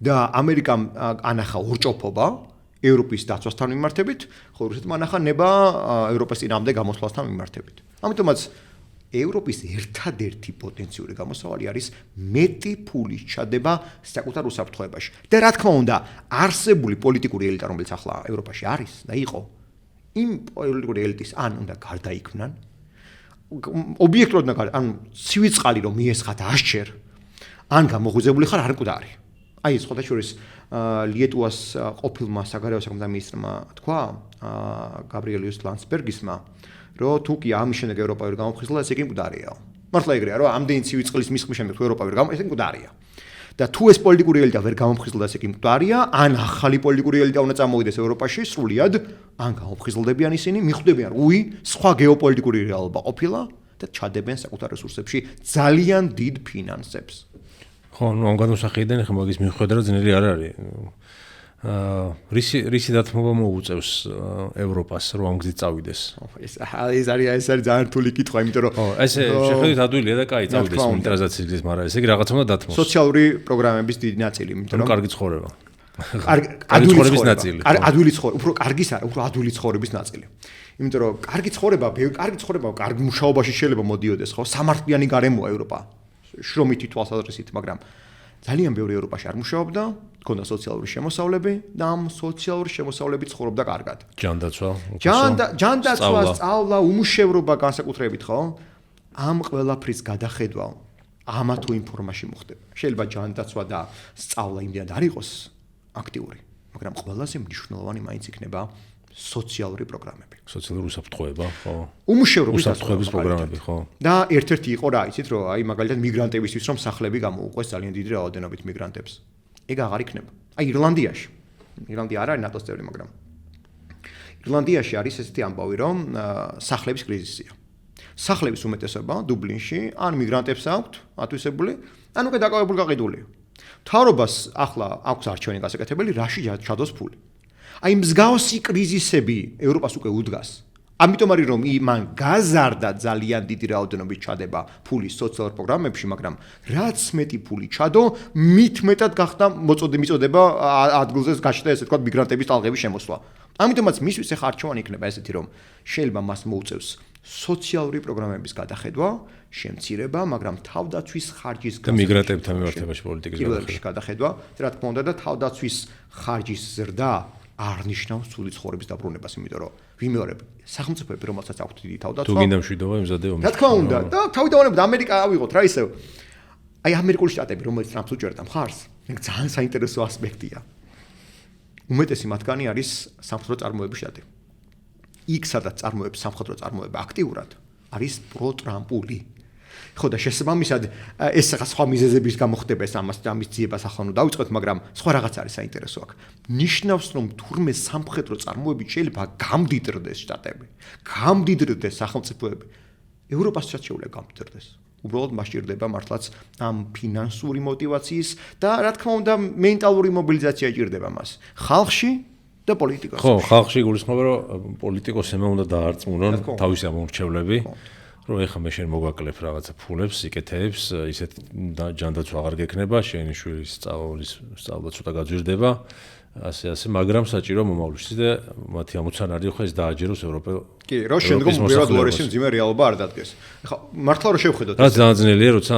და ამერიკამ ანახა ორჭოფობა ევროპის დაცვასთან მიმართებით, ხოლო რუსეთმა ანახა ნება ევროპის წინააღმდეგ გამოსვლასთან მიმართებით. ამიტომაც ევროპის ერთადერთი პოტენციური გამოსავალი არის მეტი ფულის ჩადება საკუთარ უსაფრთხოებაში. და რა თქმა უნდა, არსებული პოლიტიკური ელიტა, რომელიც ახლა ევროპაში არის და იყო, იმ პოლიტიკური ელიტის ან უნდა გარდაიქმნან, ობიექტურად ან ცივი წყალი რომ მიესხათ ასჯერ, ან გამოღვიძებული ხარ არ მკვდარი. აი სხვა შორის ლიეტუვას ყოფილმა საგარეო საქმეთა მინისტრმა თქვა გაბრიელიუს ლანსბერგისმა, რომ თუ კი ამის შემდეგ ევროპა ვერ გამოფხიზლა, ესე იგი მკვდარია. მართლა ეგრეა, რომ ამდენი ცივი წყლის მისხმის შემდეგ თუ ევროპა ვერ გამო, ესე მკვდარია. და თუ ეს პოლიტიკური ელიტა ვერ გამოფხიზლდა, ესე იგი მკვდარია, ან ახალი პოლიტიკური ელიტა უნდა წამოვიდეს ევროპაში სრულიად, ან გამოფხიზლდებიან ისინი, მიხვდებიან, სხვა გეოპოლიტიკური რეალობა ყოფილა და ჩადებენ საკუთარ რესურსებში ძალიან დიდ ფინანსებს.
ხო, ამ განსახილდან ხომ მაგის მიხვედრა ძნელი არ არის. რისი დათმობა მოუწევს ევროპას რომ ამ გზით წავიდეს?
ეს არის ძალიან რთული კითხვა, იმიტომ რომ
ესე შეხედვით ადვილია და კაი წავიდეს მონეტარიზაციის გზით, მაგრამ ესე იგი რაღაცა უნდა დათმოს.
სოციალური პროგრამების დიდი ნაწილი, იმიტომ რომ
კარგი ცხოვრება.
კარგი ცხოვრების ნაწილი. ადვილი ცხოვრება, უფრო კარგის არა, უფრო ადვილი ცხოვრების ნაწილი. იმიტომ რომ კარგი ცხოვრება, კარგი მუშაობაში შეიძლება მოდიოდეს, ხო? სამართლიანი გარემოა ევროპა. შრომითი თვალსაზრისით, მაგრამ ძალიან ბევრი ევროპაში არ მუშაობდა, ჰქონდა სოციალური შემოსავლები და ამ სოციალური შემოსავლებით ცხოვრობდა კარგად. ჯანდაცვა, სწავლა, უმუშევრობა განსაკუთრებით, ხო? ამ ყველაფრის გადახედვა ამა თუ იმ ფორმაში მოხდება. შეიძლება ჯანდაცვა და სწავლა იმდენად არ იყოს აქტიური, მაგრამ ყველაზე მნიშვნელოვანი მაინც იქნება სოციალური პროგრამები.
სოციალური უსაფრთხოება, ხო?
უმუშევრობის
პროგრამები, ხო?
და ერთ-ერთი იყო რა, იცით, რომ აი მაგალითად მიგრანტებისთვის რომ სახლები გამოუყვეს ძალიან დიდი რაოდენობით მიგრანტებს. ეგ აღარ იქნება. აი ირლანდიაში. ირლანდია არ არის ნატოს წევრი, მაგრამ ირლანდიაში არის ესეთი ამბავი, რომ სახლების კრიზისია. სახლების უმეტესობა დუბლინში ან მიგრანტებს აქვთ ათვისებული, ან უკვე დაკავებული გაყიდული. მთავრობას ახლა აქვს არჩევანი გასაკეთებელი, რაში ჩადოს ფული. აი მსგავსი კრიზისები ევროპას უკვე უდგას. ამიტომ არის რომ მან გაზარდა ძალიან დიდი რაოდენობით ჩადება ფული სოციალურ პროგრამებში, მაგრამ რაც მეტი ფული ჩადო, მით მეტად გახდა მიწოდება ადგილზე გაჩნდა ესე ვთქვათ მიგრანტების ტალღების შემოსვლა. ამიტომაც მისთვის ახლა არჩევანი იქნება ესეთი რომ შეიძლება მას მოუწევს სოციალური πρოგრამების გადახედვა, შემცირება, მაგრამ თავდაცვის ხარჯის
და მიგრანტებთან მიმართებაში პოლიტიკის
გადახედვა, რა თქმა უნდა და თავდაცვის ხარჯის ზრდა არ ნიშნავს ცუდი ცხოვრების დაბრუნებას, იმიტომ რომ ვიმეორებ, სახელმწიფოები რომელსაც აქვთ დიდი თავდაცვა.
თუ გინდა მშვიდობა იმზადე ომში.
რა თქმა უნდა, და თავიდანვე ამერიკა ავიღოთ რა ისევ. აი ამერიკული შტატები, რომელიც ტრამპს უჭერდა მხარს, ძალიან საინტერესო ასპექტია. უმეტესი მათგანი არის სამხედრო წარმოების შტატი. იქ სადაც წარმოებს სამხედრო წარმოება აქტიურად არის პრო-ტრამპული. ხო და შესაბამისად ეს რაღაც სხვა მიზეზების გამო ხდება ეს ამას ძიებას ახლა უნდა დავიწყოთ, მაგრამ სხვა რაღაც არის საინტერესო აქ. ნიშნავს რომ თურმე სამხედრო წარმოებით შეიძლება გამდიდრდეს შტატები, გამდიდრდეს სახელმწიფოები. ევროპასაც შეუძლია გამდიდრდეს. უბრალოდ მას ჭირდება მართლაც ამ ფინანსური мотиваციის და რა თქმა უნდა მენტალური მობილიზაცია ჭირდება მას. ხალხში და პოლიტიკაში.
ხო, ხალხში გულისხმობა რომ პოლიტიკოსებმა უნდა დაარწმუნონ თავისი ამორჩევლები. რომ ეხა მე შენ მოგვაკლებ რაღაცა ფულებს, სიკეთეებს, ისეთ ჯანდაცვა აღარ გექნება, შენი შვილის სწავლა ცოტა გაძვირდება, ასე, მაგრამ საჭირო მომავლში და მათი ამოცანარი ხო ეს დააჯეროს ევროპელ.
კი, რო შემდგომ დოლარის მძიმე რეალობა არ დადგეს. ეხა მართლა რო შევხედოთ.
რა ძალიან ძნელია, როცა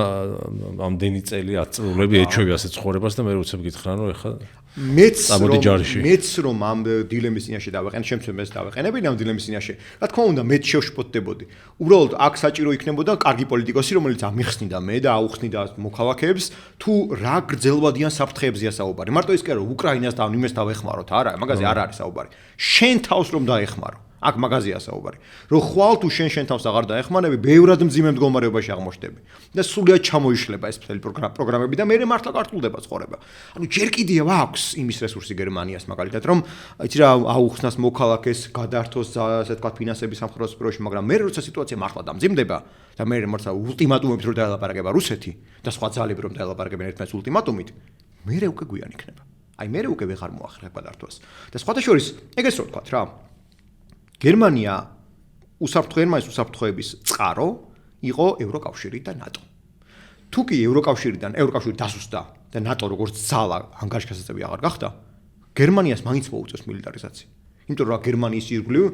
ამდენი წელი 10 წლები ეჩვევი ასე ცხოვრებას და მე როცა გითხრან რომ ეხა
მეც რომ ამ დილემის წინაშე დავეყენ, შემცემეს დავეყენებინ ამ დილემის წინაშე. რა თქმა უნდა, მეც შევშფოთდებოდი. უბრალოდ აქ საჭირო იქნებოდა კარგი პოლიტიკოსი, რომელიც ამიხსნიდა მე და აუხსნიდა მოქალაქეებს, თუ რა გრძელვადიან საფრთხეებზია საუბარი. მარტო ის კი არა, უკრაინას და იმეს დავეხმაროთ, არა, მაგაზე არ არის საუბარი. შენ თავს რომ დაეხმარო. აქ მაგაზია საუბარი. რომ ხვალ თუ შენ თავს აღარ დაეხმარები, ბევრად მძიმე მდგომარეობაში აღმოჩნდები. და სულიად ჩამოიშლება ეს მთელი პროგრამები და მე მართლა გართულდება ცხოვრება. ანუ ჯერ კიდევ აქვს იმის რესურსი გერმანიას მაგალითად, რომ იცი რა აუხსნას მოქალაქეს, გადართოს ასე თქვა ფინანსების სამხედრო სფეროში, მაგრამ მე როცა სიტუაცია მართლა დამძიმდება და მე მართლა ულტიმატუმებს რო დაელაპარაკება რუსეთი და სხვა ძალები რომ დაელაპარაკებენ ერთმანეთს ულტიმატუმით, მე უკვე გვიან იქნება. აი მე უკვე ვეღარ მოახერხებ გადართვას. და სხვათა შორის, ეგეც რო თქვა რა. გერმანია უსაფრთხოების წყარო იყო ევროკავშირი და ნატო. თუ კი ევროკავშირი დასუსტა და ნატო როგორც ძალა ანგარიშგასაწევი აღარ გახდა, გერმანიას მაინც მოუწევს მილიტარიზაცია. იმიტომ რომ გერმანიის ირგვლივ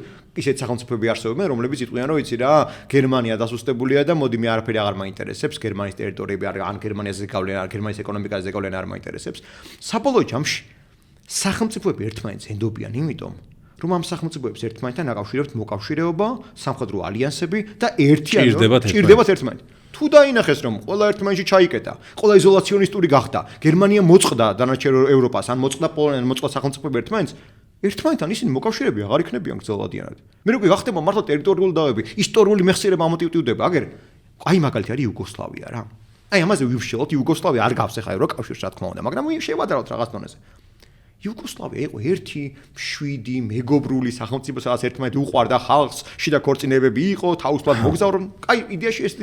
ისეთ სახელმწიფოები არსებობენ, რომლებიც იტყვიან, რომ იცი რა, გერმანია დასუსტებულია და მოდი მე არაფერი აღარ მაინტერესებს, გერმანიის ტერიტორიები ან გერმანიაზე გავლენა, ან გერმანიის ეკონომიკაზე გავლენა არ მაინტერესებს. საბოლოო ჯამში სახელმწიფოები ერთმანეთს ენდობიან იმიტომ რომ ამ სახელმწიფოებს ერთმანეთთან აკავშირებთ მოკავშირეობა, სამხედრო ალიანსები და ჭირდებათ ერთმანეთს. თუ დაინახეს რომ ყველა ერთმანეთში ჩაიკეტა, ყველა იზოლაციონისტური გახდა, გერმანია მოწყდა დანარჩენ ევროპას, ან მოწყდა პოლონეთს, მოწყდა სახელმწიფოები ერთმანეთთან ისინი მოკავშირეები აღარ იქნებიან გრძელვადიანად. მე როგორ გახდება მართლა ტერიტორიული დავები, ისტორიული მეხსიერება ამოტივტივდება, აგერ აი მაგალითი არის იუგოსლავია რა. აი ამაზე ვივშილოთ, იუგოსლავია არ გავს ახლა ევროკავშირს რა თქმა უნდა, მაგრამ შევადაროთ რაღაც დონეზე. იუგოსლავია იყო 1-7 მეგობრული სახელმწიფო, სადაც ერთმანეთი უყვარდა ხალხს, შიდა ქორწინებები იყო, თავისუფლად მოგზაურონ. აი იდეაში ეს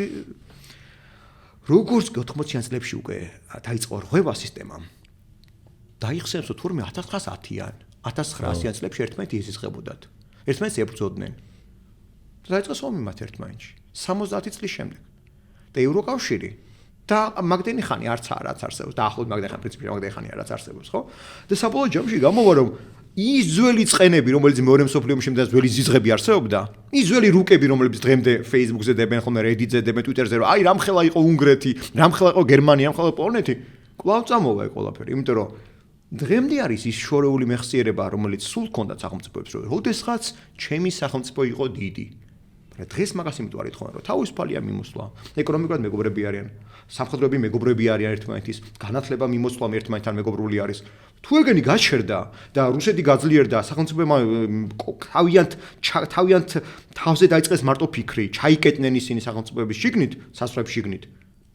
როგორც 80-იან წლებში უკვე დაიწყო რღვევა სისტემა. დაიხსენებსო თურმე 1910-იან, 1900-იან წლებში ერთმანეთი ეზიზღებოდათ. ერთმანეთს ებრძოდნენ. დაიწყო ომი მათ ერთმანეთში 70 წლის შემდეგ. და ევროკავშირი და მაგდენი ხანი არც არსებობს და ახლოდ მაგდენი ხანი პრინციპი მაგდენი ხანი არც არსებობს, ხო? და საბოლოო ჯამში გამოვა რომ ის ძველი წყენები, რომელიც მეორე მსოფლიო ომში და ძველი ზიზღები არსებობდა, ის ძველი რუკები, რომლებიც დღემდე Facebook-ზე დებენ, ხოლმე Reddit-ზე დებენ, Twitter-ზე, რომ აი რამხელა იყო უნგრეთი, რამხელა იყო გერმანია, რამხელა პოლონეთი, კვლავ წამოვა ეს ყველაფერი, იმიტომ რომ დღემდე არის ის შორეული მეხსიერება, რომელიც სულ ჰქონდა სახელმწიფოებს, რომ როდესღაც ჩემი სახელმწიფო იყო დიდი. დღეს მაგას იმიტომ არ ითხოვენ, რომ თავისუფალია მიმოსვლა, ეკონომიკურად მეგობრები არიან, სამხედროები მეგობრები არიან ერთმანეთის, განათლება მიმოსვლა ერთმანეთთან მეგობრული არის. თუ ეგენი გაჩერდა და რუსეთი გაძლიერდა, სახელმწიფოებმა თავიანთ თავზე დაიწყეს მარტო ფიქრი, ჩაიკეტნენ ისინი სახელმწიფოების შიგნით, სასწრაფო შიგნით.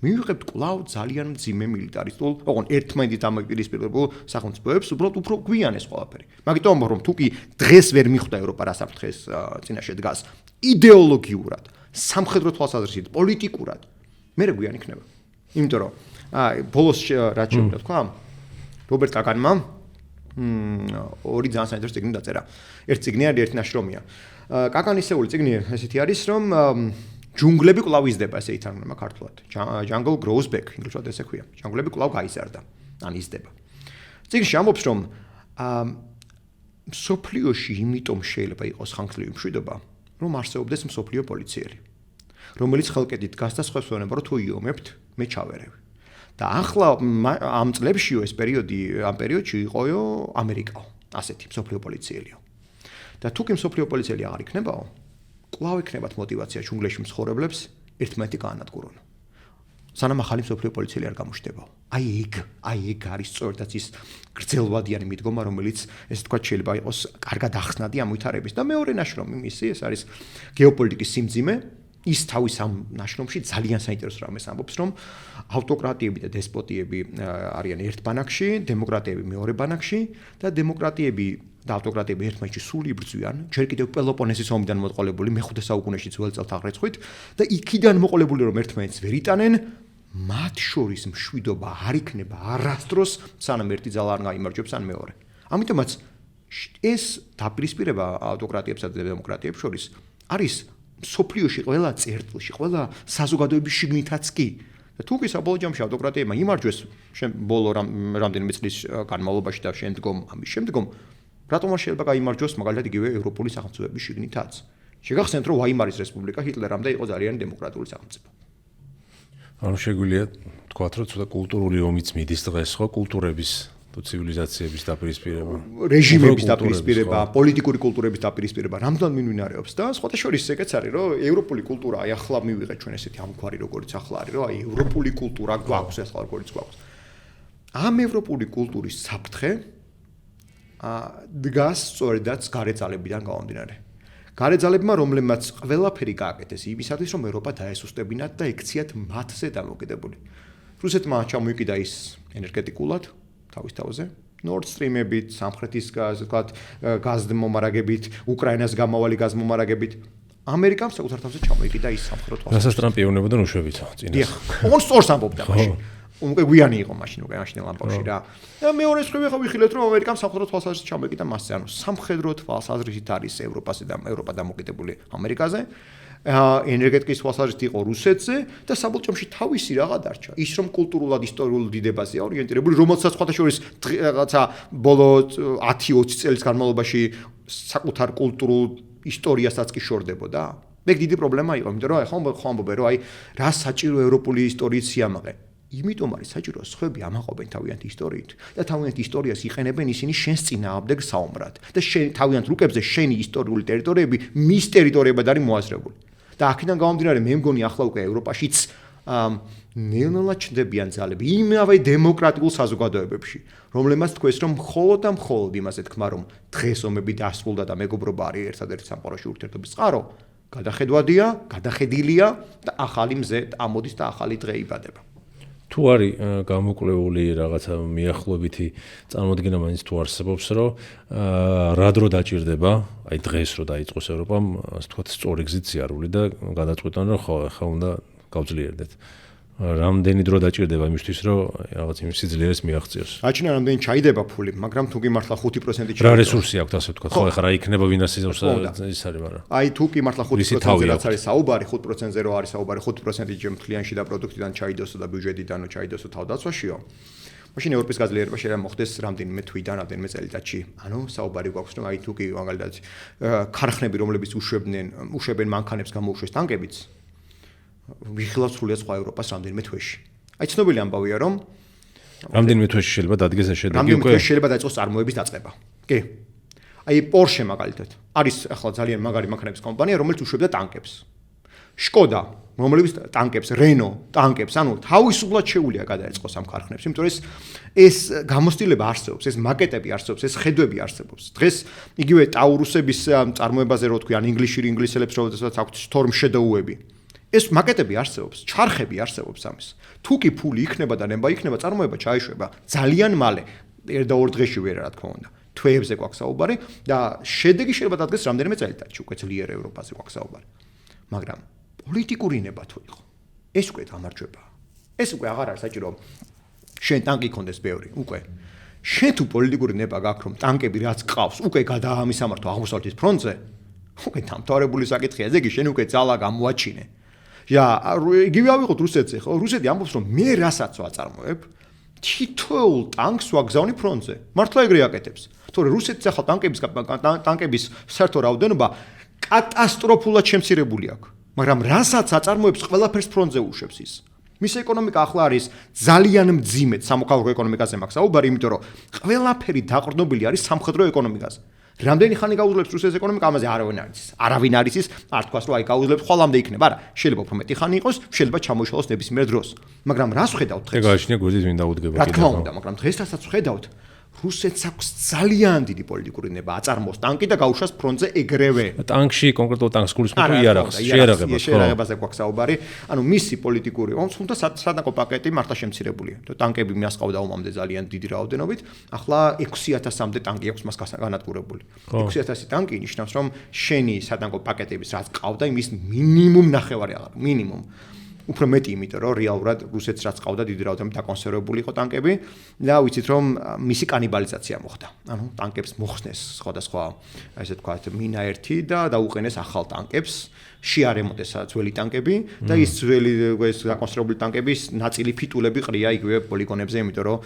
მივიღებთ კვლავ ძალიან მძიმე მილიტარისტულ, ოღონდ ერთმანეთის დამაპირისპირებულ სახელმწიფოებს, უბრალოდ უფრო გვიან ეს ყველაფერი. მაგიტომ რომ თუ კი დღეს ვერ მიხვდა ევროპა რა საფრთხეს წინაშე დგას, იდეოლოგიურად, სამხედრო თვალსაზრისით, პოლიტიკურად, მე გვიან იქნება. იმიტომ რომ ბოლოს რაც შეგვიძლია თქვა, რობერტ კაკანმა ორი ძალიან საინტერესო წიგნი დაწერა. ერთი წიგნი არის, ერთი ნაშრომია. კაკანისეული წიგნი ესეთი არის, რომ ჯუნგლები კვლავ იზრდება, ესე ითარგმნება ქართულად. Jungle grows back, ინგლისურად ესე ქვია. ჯანგლები კვლავ გაიზარდა, ან იზრდება. წიგნში ამბობს, რომ მსოფლიოში იმიტომ შეიძლება იყოს ხანგრძლივი მშვიდობა, რომ არსებობდეს მსოფლიო პოლიციელი, რომელიც ხელკედით დგას და სხვებს ვეუბნება, რომ თუ იომებთ, მე ჩავერევი. და ახლა ამ წლებშიო ეს ამ პერიოდში იყოო ამერიკაო, ასეთი მსოფლიო პოლიციელიო. და თუ კი მსოფლიო პოლიციელი აღარ იქნებაო, კვლავ იქნებათ мотиваცია ჯუნგლებში მცხოვრებლებს ერთმანეთი გაანადგურონ. სანამ ახალი მსოფლიო პოლიციელი არ გამოჩნდება. აი ეგ არის სწორედაც ის გრძელვადიანი მიდგომა, რომელიც ესე თქვა შეიძლება იყოს კარგად ახსნადი ამ ვითარების და მეორე ნაშრომი მისი ეს არის გეოპოლიტიკის სიმძიმე. ის თავის ამ ნაშრომში ძალიან საინტერესო რამეს ამბობს, რომ ავტოკრატიები და დესპოტიები არიან ერთ ბანაკში, დემოკრატიები მეორე ბანაკში და დემოკრატიები და ავტოკრატიები ერთმანეთში სულ იბრძვიან, ჯერ კიდევ პელოპონესის ომიდან მოწყოლებული მე-5 საუკუნეში ძველ წელთაღრიცხვით და იქიდან მოყოლებული რომ ერთმანეთს ვერ იტანენ, მათ შორის მშვიდობა არ იქნება არასდროს, სანამ ერთი ძალა არ გაიმარჯვებს ან მეორე. ამიტომაც ეს დაპირისპირება ავტოკრატიებსა და დემოკრატიებს შორის არის სოფლიოში ყველა წერტილში, ყველა საზოგადოების შიგნითაც კი. და თუ კი საბოლოო ჯამში ავტოკრატიებმა იმარჯვეს ბოლო რამდენიმე წლის განმავლობაში და ამის შემდგომ რატომ არ შეიძლება გაიმარჯვოს მაგალითად იგივე ევროპული სახელმწიფოების შიგნითაც? შეგახსენებთ რომ ვაიმარის რესპუბლიკა ჰიტლერამდე იყო ძალიან დემოკრატიული სახელმწიფო.
ანუ შეგვიძლია თქვათ რომ ცოტა კულტურული ომიც მიდის დღეს ხო კულტურების თუ ცივილიზაციების დაპირისპირება,
რეჟიმების დაპირისპირება, პოლიტიკური კულტურების დაპირისპირება რამდენ მიმდინარეობს და სხვათა შორის ეგეც არის რომ ევროპული კულტურა აი ახლა მივიღეთ ჩვენ ესეთი ამგვარი როგორც ახლა არის რომ აი ევროპული კულტურა გვაქვს ახლა როგორც გვაქვს. ამ ევროპული კულტურის საფრთხე დგას სწორედაც გარეძალებიდან გამომდინარე. გარეძალებმა რომლებმაც ყველაფერი გააკეთეს იმისათვის რომ ევროპა დაესუსტებინათ და ექციათ მათზე დამოკიდებული. რუსეთმა ჩამოიკიდა ის ენერგეტიკულად თავის თავზე Nord Stream-ებით, სამხრეთის გაზმომარაგებით, უკრაინას გამავალი გაზმომარაგებით. ამერიკამ საკუთარ თავზე ჩამოიკიდა ის სამხედრო თვალსაჩინო.
რასაც ტრამპი ეუბნებოდა უშვებით წინას.
ოღონდ სწორს ამბობდა მაშინ. უკვე გვიანი იყო მაშინ ლამპოში რა. და მეორე მხრივ ახლა ვიხილეთ რომ ამერიკამ სამხედრო თვალსაზრისით ჩამოიკიდა მასზე, ანუ სამხედრო თვალსაზრისით არის ევროპა დამოკიდებული ამერიკაზე. ენერგეტიკის თვალსაზრისით იყო რუსეთზე და საბოლოოში თავისი რაღა დარჩა. ის რომ კულტურულად ისტორიულ დიდებაზეა ორიენტირებული, რომელსაც სხვათა შორის რაღაცა ბოლო 10-20 წელს განმავლობაში საკუთარ კულტურულ ისტორიასაც კი შორდებოდა. ეგ დიდი პრობლემა იყო, იმიტომ რომ ახლა ხო ამბობენ რომ აი რა საჭირო ევროპული ისტორიის სიამაყე. იმიტომ არის საჭირო სხვები ამაყობენ თავიანთი ისტორიით და თავიანთ ისტორიას იყენებენ ისინი შენს წინააღმდეგ საომრად და შენ თავიანთ რუკებზე შენი ისტორიული ტერიტორიები მის ტერიტორიებად არის მოაზრებული. და აქედან გამომდინარე მე მგონი ახლა უკვე ევროპაშიც ნელ-ნელა ჩნდებიან ძალები იმავე დემოკრატიულ საზოგადოებებში, რომლებმაც თქვეს რომ მხოლოდ და მხოლოდ იმაზე თქვა რომ დღეს ომები დასრულდა და მეგობრობა არის ერთადერთი სამყაროში ურთიერთობის წყარო, გადახედვადია, გადახედილია და ახალი მზე ამოდის და ახალი დღე იბადება.
თუ არის გამოკვლეული რაღაცა მიახლოებითი წარმოდგენა მაინც თუ არსებობს რომ რა დრო დაჭირდება აი დღეს რო დაიწყოს ევროპამ ასე ვთქვათ სწორი გზით სიარული და გადაწყვეტონ რომ ხო ახლა უნდა გავძლიერდეთ რამდენი დრო დაჭირდება იმისთვის რომ რაღაც იმ სიძლიერეს მიაღწიოს
აჩვენა რამდენი ჩაიდება ფული მაგრამ თუ კი მართლა 5%
რა რესურსი აქვს ასე ვთქვათ ხო ახლა რა იქნება ვინას ის არის მაგრამ
აი თუ კი მართლა 5%-ზე რაც არის საუბარი 5%-ზე რო არის საუბარი 5% ჯემთლიანში და პროდუქტიდან ჩაიდოსო და ბიუჯეტიდანო ჩაიდოსო თავდაცვაშიო მაშინ ევროპის გაძლიერება შეიძლება მოხდეს რამდენიმე თვიდან რამდენიმე წელიწადში ანუ საუბარი გვაქვს რომ აი თუ კი მაგალითად ქარხნები რომლებიც უშვებენ მანქანებს გამოუშვეს ტანკებიც ვიხილავთ სრულიად სხვა ევროპას რამდენიმე თვეში. აი ცნობილი ამბავია რომ
რამდენიმე თვეში შეიძლება დადგეს ეს შედეგი უკვე.
რამდენიმე თვეში შეიძლება დაიწყოს წარმოების დაწყება. კი. აი Porsche მაგალითად არის ახლა ძალიან მაგარი მანქანების კომპანია რომელიც უშვებდა ტანკებს. Skoda რომელიც ტანკებს, Renault ტანკებს, ანუ თავისუფლად შეუძლია გადაეწყოს ამ ქარხნებს, იმიტომ რომ ეს გამოცდილება არსებობს, ეს მაკეტები არსებობს, ეს ხედვები არსებობს. დღეს იგივე ტაურუსების წარმოებაზე რო თქვი, ან ინგლისელებს როდესაც აქვთ Storm Shadow-ები. ეს მაკეტები არსებობს, ჩარხები არსებობს ამის. თუ კი ფული იქნება და ნება იქნება, წარმოება ჩაიშვება ძალიან მალე, ერთ და ორ დღეში ვერ რა თქმა უნდა. თვეებზე გვაქვს საუბარი და შედეგი შეიძლება დადგეს რამდენიმე წელიწადში, უკვე ძლიერ ევროპაზე გვაქვს საუბარი. მაგრამ პოლიტიკური ნება თუ იყო, ეს უკვე გამარჯვებაა. ეს უკვე აღარ არის საჭირო შენ ტანკი ქონდეს ბევრი, უკვე. შენ თუ პოლიტიკური ნება გაქვს, რომ ტანკები რაც ყავს, უკვე გადაამისამართო აღმოსავლეთის ფრონტზე, უკვე დამთავრებული საკითხია, ესე იგი შენ უკვე ძალა გამოაჩინე. იგივე ავიღოთ რუსეთზე, ხო? რუსეთი ამბობს, რომ მე რასაც ვაწარმოებ, თითოეულ ტანკს ვაგზავნი ფრონტზე. მართლა ეგრე აკეთებს. თორე რუსეთის ახლა ტანკების საერთო რაოდენობა კატასტროფულად შემცირებული აქვს. მაგრამ რასაც აწარმოებს, ყველაფერს ფრონტზე უშვებს ის. მის ეკონომიკა ახლა არის ძალიან მძიმედ სამოქალაქო ეკონომიკაზე მაქვს საუბარი, იმიტომ რომ ყველაფერი დაყრდნობილი არის სამხედრო ეკონომიკაზე. რამდენი ხანი გაუძლებს რუსეთის ეკონომიკა, ამაზე არავინ არ იცის, არ თქვას რომ აი გაუძლებს ყველამდე იქნება, არა, შეიძლება უფრო მეტი ხანი იყოს, შეიძლება ჩამოიშალოს ნებისმიერ დროს. მაგრამ რას ხედავთ დღეს?
ეგ აღნიშნე გვერდით მინდა უდგება
რა თქმა უნდა, მაგრამ დღესაც ხედავთ რუსეთს აქვს ძალიან დიდი პოლიტიკური ნება აწარმოოს ტანკი და გაუშვას ფრონტზე ეგრევე.
ტანკში კონკრეტულ ტანკს გულისხმობ იარაღს,
შეერაღებაზე გვაქვს საუბარი. ანუ მისი პოლიტიკური თუმცა სათანადო პაკეტი მართლა შემცირებულია. ტანკები მას ყავდა ომამდე ძალიან დიდი რაოდენობით, ახლა 6000-მდე ტანკი აქვს მას განადგურებული. 6000 ტანკი ნიშნავს რომ შენი სათანადო პაკეტების რაც ყავდა იმის მინიმუმ ნახევარი აღარ, მინიმუმ. უფრო მეტი იმიტომ რომ რეალურად რუსეთს რაც ყავდა დიდი რაოდენობით დაკონსერვებული იყო ტანკები და ვიცით რომ მისი კანიბალიზაცია მოხდა. ანუ ტანკებს მოხსნეს სხვადასხვა ესე ვთქვათ მინა 1 და დაუყენეს ახალ ტანკებს, შეარემონტეს ძველი ტანკები და ის ძველი ეს დაკონსერვებული ტანკების ნაწილი ფიტულები ყრია იგივე პოლიგონებზე, იმიტომ რომ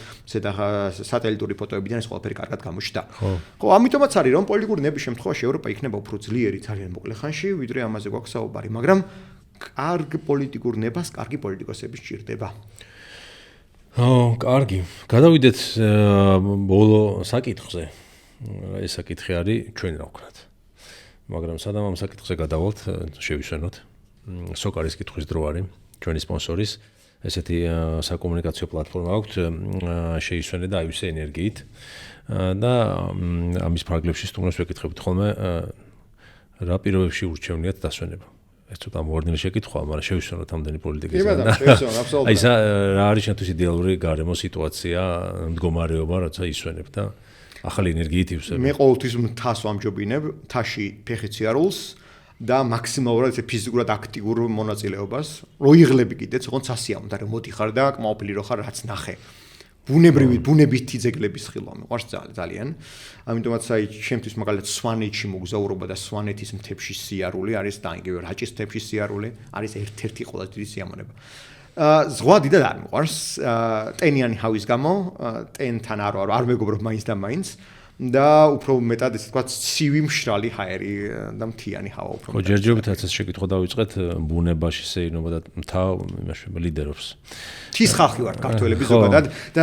სატელიტური ფოტოებიდან ეს ყველაფერი კარგად გამოჩნდა. ხო, ამიტომაც არის რომ პოლიტიკური ნების შემთხვევაში ევროპა იქნება უფრო ძლიერი ძალიან მოკლე ხანში, ვიდრე ამაზე გვაქვს საუბარი, მაგრამ კარგ პოლიტიკურ ნებას კარგი პოლიტიკოსები სჭირდება.
კარგი. გადავიდეთ ბოლო საკითხზე. ეს საკითხი არის ჩვენ რა ვქნათ. მაგრამ სადამ ამ საკითხზე გადავალთ, შევისვენოთ. სოკარის კითხვის დრო არის ჩვენი სპონსორის. ესეთი საკომუნიკაციო პლატფორმა აქვთ, შეისვენე და აივსე ენერგიით. და ამის ფარგლებში სტუმრებს ვეკითხებით ხოლმე რა პირობებში ურჩევნიათ დასვენება. ეს ცოტა მორნილი შეკითხვაა, მაგრამ შევისვენოთ ამდენი პოლიტიკის
და შევისვენოთ აბსოლუტურად.
აი რა არის შენთვის იდეალური გარემო სიტუაცია, მდგომარეობა, როცა ისვენებ და ახალი ენერგიით ივსებ.
მე ყოველთვის მთას ვამჯობინებ, მთაში ფეხით სიარულს და მაქსიმალურად ესე ფიზიკურად აქტიურ მონაწილეობას. რო იღლები კიდეც, ოღონდ სასია უნდა რომ მოდიხარ და კმაყოფილი რო ხარ რაც ნახე. ბუნებითი ძეგლების ხილვა მიყვარს ძალიან. ამიტომაც აი ჩემთვის მაგალითად სვანეთში მოგზაურობა და სვანეთის მთებში სიარული არის და იგივე რაჭის მთებში სიარული არის ერთ-ერთი ყველაზე დიდი სიამოვნება. ზღვა დიდად არ მიყვარს, ტენიანი ჰავის გამო, ტენთან არ მეგობრობ მაინც და მაინც. და უფრო მეტად ესე ვთქვათ ცივი მშრალი ჰაერი და მთიანი ჰავა უფრო მეტად.
ხო, ჯერჯერობით ასე შეკითხვა დავიწყეთ, ბუნებაში სეირნობა და მთა იმაში ლიდერობს.
თის ხალხი ვართ ქართველები ზოგადად და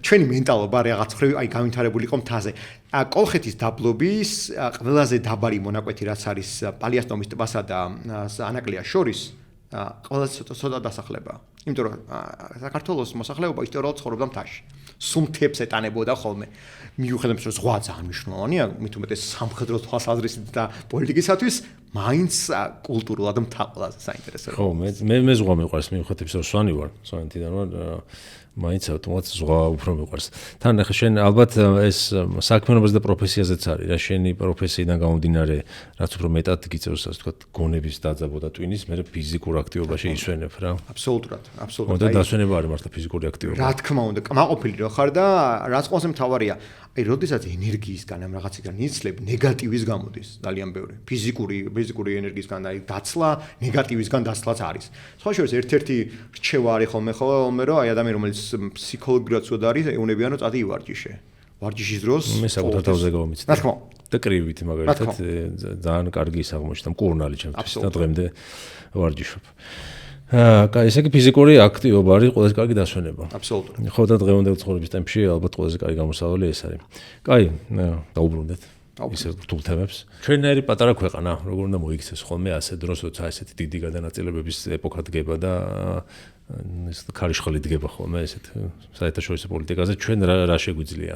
ჩვენი მენტალობა რაღაც ხრივ აი განვითარებული იყო მთაზე. კოლხეთის დაბლობის ყველაზე დაბალი მონაკვეთი რაც არის პალიასტომის ტბასა და ანაკლიას შორის ყველაზე ცოტა დასახლებაა. იმიტომ რომ საქართველოს მოსახლეობა ისტორიულად ცხოვრობდა მთაში. სუმთებს ეტანებოდა ხოლმე. მიუხედავად რომ ზღვა ძალიან მნიშვნელოვანია, მით უმეტეს სამხედრო თვალსაზრისით და პოლიტიკისათვის, მაინც კულტურულად მთა ყველაზე საინტერესოა.
ხო, მე ზღვა მიყვარს, მიუხედავად რომ სვანი ვარ, სვანეთიდან ვარ, მაინც ავტომატურად ზღვა უფრო მიყვარს. თან ახლა შენ ალბათ ეს საქმიანობაზე და პროფესიაზეც არის რა, შენი პროფესიიდან გამომდინარე, რაც უფრო მეტად გიწევს ასე ვთქვათ, გონების დაძაბვა და ტვინის, მე ფიზიკურ აქტივობაში ისვენებ რა.
აბსოლუტურად.
და დასვენება არის მართლა ფიზიკური აქტივობა.
რა თქმა უნდა, კმაყოფილი რო ხარ და რაც ყველაზე მთავარია, აი როდესაც ენერგიისგან ამ რაღაციდან იცლებ, ნეგატივის გამოდის ძალიან ბევრი. ფიზიკური ენერგიისგან აი დაცლა, ნეგატივისგან დაცლაც არის. სხვა შორის ერთ-ერთი რჩევა არის ხოლმე რომ აი ადამიანი რომელიც ფსიქოლოგიურად ცუდ არის, ეუნებიან რომ წადი ივარჯიშე. ვარჯიშის დროს
მე საკუთარ თავზე გავამიცდი.
რა თქმა უნდა.
და კრივით მაგალითად ძალიან კარგი ის აღმოჩნდა, მკურნალი ჩემთვის და დღემდე ვარჯიშობ. ესე იგი ფიზიკური აქტივობა არის ყველაზე კარგი დასვენება.
აბსოლუტურად.
ხო და დღევანდელ ცხოვრების ტემპში ალბათ ყველაზე კარგი გამოსავალი ეს არის. კაი, დაუბრუნდეთ. ისე რთულ თემებს. ჩვენნაირი პატარა ქვეყანა, როგორ უნდა მოიქცეს ხოლმე ასე დროს, როცა ესეთი დიდი გადანაწილებების ეპოქა დგება და ეს ქარიშხალი დგება ხოლმე ესეთ საერთაშორისო პოლიტიკაზე, ჩვენ რა შეგვიძლია?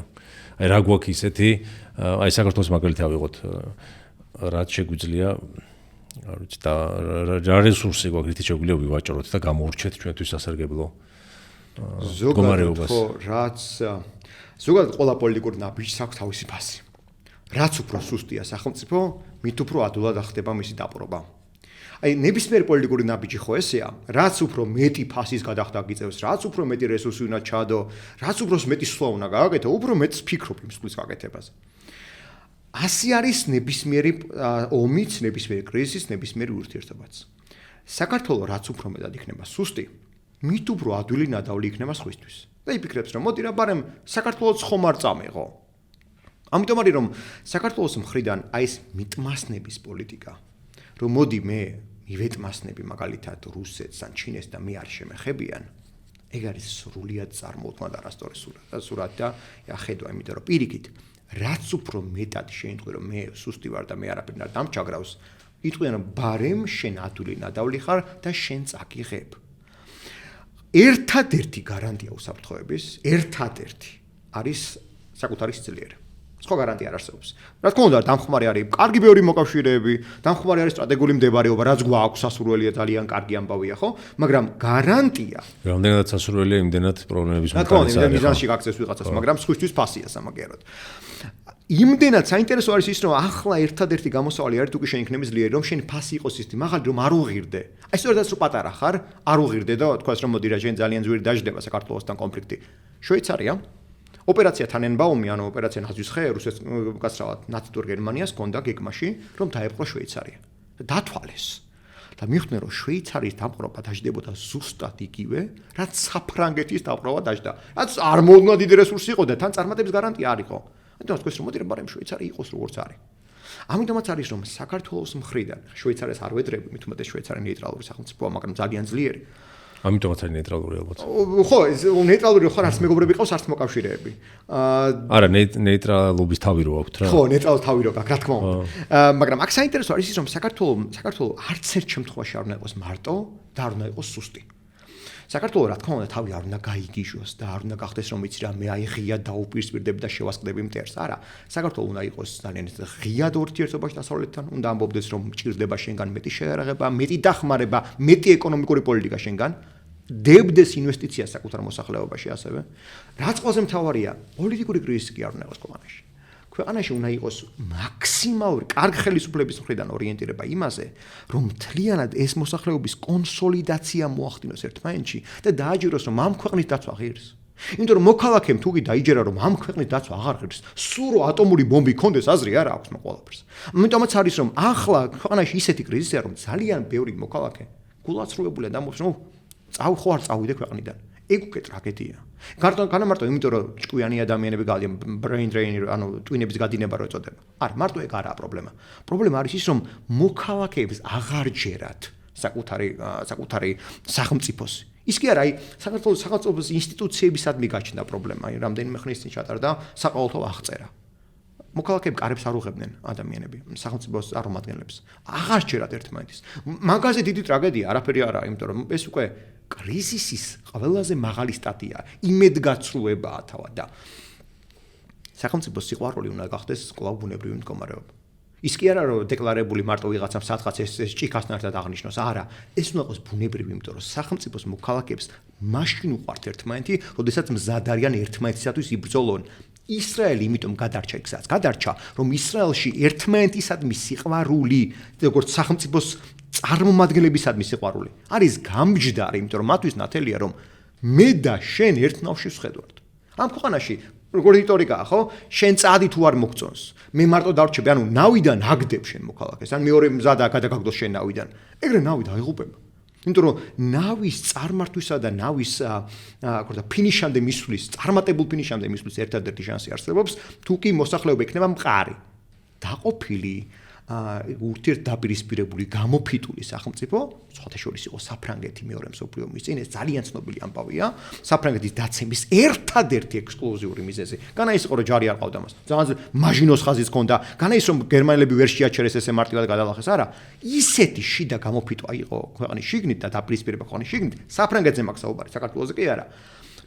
აი რა გვაქვს ისეთი, აი საქართველოს მაგალითი ავიღოთ, რაც შეგვიძლია არ ვიცი და რა რესურსი გვაქვს, რითი შეგვიძლია ვივაჭროთ და გამოურჩეთ ჩვენთვის სასარგებლო მდგომარეობას.
ხო, რაც ზოგადად ყველა პოლიტიკური ნაბიჯს აქვს თავისი ფასი. რაც უფრო სუსტია სახელმწიფო, მით უფრო ადვილად ხდება მისი დაპყრობა. აი ნებისმიერი პოლიტიკური ნაბიჯი ხო ესეა, რაც უფრო მეტი ფასის გადახდა გიწევს, რაც უფრო მეტი რესურსი უნდა ჩადო, რაც უფრო მეტი სვლა უნდა გააკეთო, უფრო მეტს ფიქრობ იმ სვლის გაკეთებაზე. ასე არის ნებისმიერი ომიც, ნებისმიერი კრიზისის, ნებისმიერი ურთიერთობაც. საქართველოს რაც უფრო მეტად იქნება სუსტი, მით უფრო ადვილი ნადავლი იქნება სხვისთვის. და იფიქრებს რომ მოდი რა ბარემ საქართველოს ხომ არ წამეღო. ამიტომ არის რომ საქართველოს მხრიდან აი ეს მიტმასნების პოლიტიკა, რომ მოდი მე მივეტმასნები მაგალითად რუსეთს ან ჩინეთს და მე არ შემეხებიან, ეგ არის სრულიად წარმოუდგენლად არასწორი სურათი და ხედვა, იმიტომ რომ პირიქით, რაც უფრო მეტად შეიტყვი რომ მე სუსტი ვარ და მე არაფერ არ დამჩაგრავს, იტყვიან რომ ბარემ შენ ადვილი ნადავლი ხარ და შენ წაგიღებ. ერთადერთი გარანტია უსაფრთხოების, ერთადერთი არის საკუთარი სიძლიერე. სხვა გარანტია არ არსებობს. რა თქმა უნდა, დამხმარე არის კარგი ბევრი მოკავშირეები, დამხმარე არის სტრატეგიული მდებარეობა, რაც გვაქვს სასურველია ძალიან კარგი ამბავია, ხო? მაგრამ გარანტია.
რამდენად სასურველია, იმდენად პრობლემების
რა თქმა უნდა, მიზანში გაქცევს ვიღაცას, მაგრამ სხვისთვის ფასია სამაგეროდ. იმდენად საინტერესო არის ის, რომ ახლა ერთადერთი გამოსავალი არის თუ კი შენ იქნები ძლიერი, რომ შენი ფასი იყოს ისეთი მაღალი, რომ არ უღირდე. აი სწორედაც რო პატარა ხარ, არ უღირდე და თქვას რომ მოდი რა შენ ძალიან ძვირი დაждდება საქართველოსთან კონფლიქტი. შვეიცარია ოპერაცია თანენბაუმი, ანუ ოპერაცია ნაზვის ხე, რუსეთს გასწრავად ნაცისტურ გერმანიას ჰქონდა გეგმაში, რომ დაეპყრო შვეიცარია. დათვალეს. და მიხვდნენ რომ შვეიცარიის დაპყრობა დაждდებოდა ზუსტად იგივე, რაც საფრანგეთის დაპყრობა დაждდა. რაც არ მოუნა დიდი რესურსი იყო და თან წარმატების გარანტია არ იყო. ამიტომ თქვენ რომ მოდი რა ბარემ შვეიცარი იყოს როგორც არის. ამიტომაც არის რომ საქართველოს მხრიდან შვეიცარიას არ ვედრები, მით უმეტეს შვეიცარია ნეიტრალური სახელმწიფოა, მაგრამ ძალიან ძლიერი.
ამიტომაც არის ნეიტრალური ალბათ.
ხო, ნეიტრალური ხო არც მეგობრები ყავს, არც მოკავშირეები.
არა, ნეიტრალობის თავი რო აქვს რა.
ხო, ნეიტრალობის თავი რო გაქვს, რა თქმა უნდა. მაგრამ აქ საინტერესო არის ის, რომ საქართველოს არც ერთ შემთხვევაში არ უნდა იყოს მარტო და არ უნდა იყოს სუსტი. საქართველოს რა თქმა უნდა თავი არ უნდა გაიგიჟოს და არ უნდა გახდეს რომ იცი რა მე აი ღია დაუპირისპირდები და შევასყდები მტერს. არა, საქართველოს უნდა იყოს ძალიან ღიად ურთიერთობაში დასავლეთთან, უნდა ამბობდეს რომ მჭირდება შენგან მეტი შეერაღება, მეტი დახმარება, მეტი ეკონომიკური პოლიტიკა შენგან, დებდეს ინვესტიცია საკუთარ მოსახლეობაში ასევე. რაც ყველაზე მთავარია, პოლიტიკური კრიზისი კი არ უნდა იყოს ქვეყანაში. ქვეყანაში უნდა იყოს მაქსიმალური კარგ ხელისუფლების მხრიდან ორიენტირება იმაზე, რომ მთლიანად ეს მოსახლეობის კონსოლიდაცია მოახდინოს ერთმანეთში და დააჯეროს, რომ ამ ქვეყნის დაცვა ღირს. იმიტომ რომ მოქალაქემ თუ კი დაიჯერა, რომ ამ ქვეყნის დაცვა აღარ ღირს, სულ რო ატომური ბომბი ქონდეს, აზრი არ აქვს მე ყველაფერს. ამიტომაც არის რომ ახლა ქვეყანაში ისეთი კრიზისია, რომ ძალიან ბევრი მოქალაქე გულაცრუებულია და ამბობს, რომ წავხო არ წავიდე ქვეყნიდან. ეგ უკვე ტრაგედია. განამარტო იმიტომ რომ ჭკვიანი ადამიანები გალიან brain drain, ანუ ტვინების გადინება რო ეწოდება. არა, მარტო ეგ არაა პრობლემა. პრობლემა არის ის, რომ მოქალაქეებს აღარ ჯერათ საკუთარი სახელმწიფოს. ის კი არა, აი საქართველოს ინსტიტუციებისადმი გაჩნდა პრობლემა, აი რამდენიმე ხნის წინ ჩატარდა საყოველთაო აღწერა. მოქალაქეები კარებს არ უღებდნენ ადამიანები, სახელმწიფოს წარმომადგენლებს. აღარ ჯერათ ერთმანეთის. მაგაზე დიდი ტრაგედია არაფერი არაა, იმიტომ რომ ეს უკვე კრიზისის ყველაზე მაღალი სტადია, იმედგაცრუებაა თავად და სახელმწიფოს სიყვარული უნდა გახდეს კვლავ ბუნებრივი მდგომარეობა. ის კი არა რომ დეკლარებული მარტო ვიღაცამ სადღაც ეს ჭიქასთან ერთად აღნიშნოს, არა, ეს უნდა იყოს ბუნებრივი, იმიტომ რომ სახელმწიფოს მოქალაქეებს მაშინ უყვართ ერთმანეთი, როდესაც მზად არიან ერთმანეთისათვის იბრძოლონ. ისრაელი იმიტომ გადარჩა იქ სადაც გადარჩა, რომ ისრაელში ერთმანეთისადმი სიყვარული, როგორც სახელმწიფოს წარმომადგენლებისადმი სიყვარული არის გამჯდარი, იმიტომ რომ მათთვის ნათელია რომ მე და შენ ერთ ნავში ვხედავთ. ამ ქვეყანაში როგორი რიტორიკაა, ხო? შენ წადი თუ არ მოგწონს. მე მარტო დავრჩები, ანუ ნავიდან აგდებ შენ მოქალაქეს, ან მეორე მზადა გადაგაგდოს შენ ნავიდან. ეგრე ნავი დაიღუპება. იმიტომ რომ ნავის წარმართვისა და ნავის ფინიშამდე მისვლის, წარმატებულ ფინიშამდე მისვლის ერთადერთი შანსი არსებობს, თუ კი მოსახლეობა იქნება მყარი, დაყოფილი, ურთიერთდაპირისპირებული, გამოფიტული სახელმწიფო, სხვათა შორის იყო საფრანგეთი მეორე მსოფლიო ომის წინ, ეს ძალიან ცნობილი ამბავია, საფრანგეთის დაცემის ერთადერთი ექსკლუზიური მიზეზი. განა ის იყო რომ ჯარი არ ყავდა მას. ძალიან მაჟინოს ხაზიც ჰქონდა, განა ის რომ გერმანელები ვერ შეაჩერეს ესე მარტივად გადალახეს, არა. ისეთი შიდა გამოფიტვა იყო ქვეყნის შიგნით და დაპირისპირება ქვეყნის შიგნით, საფრანგეთზე მაქვს საუბარი, საქართველოზე კი არა.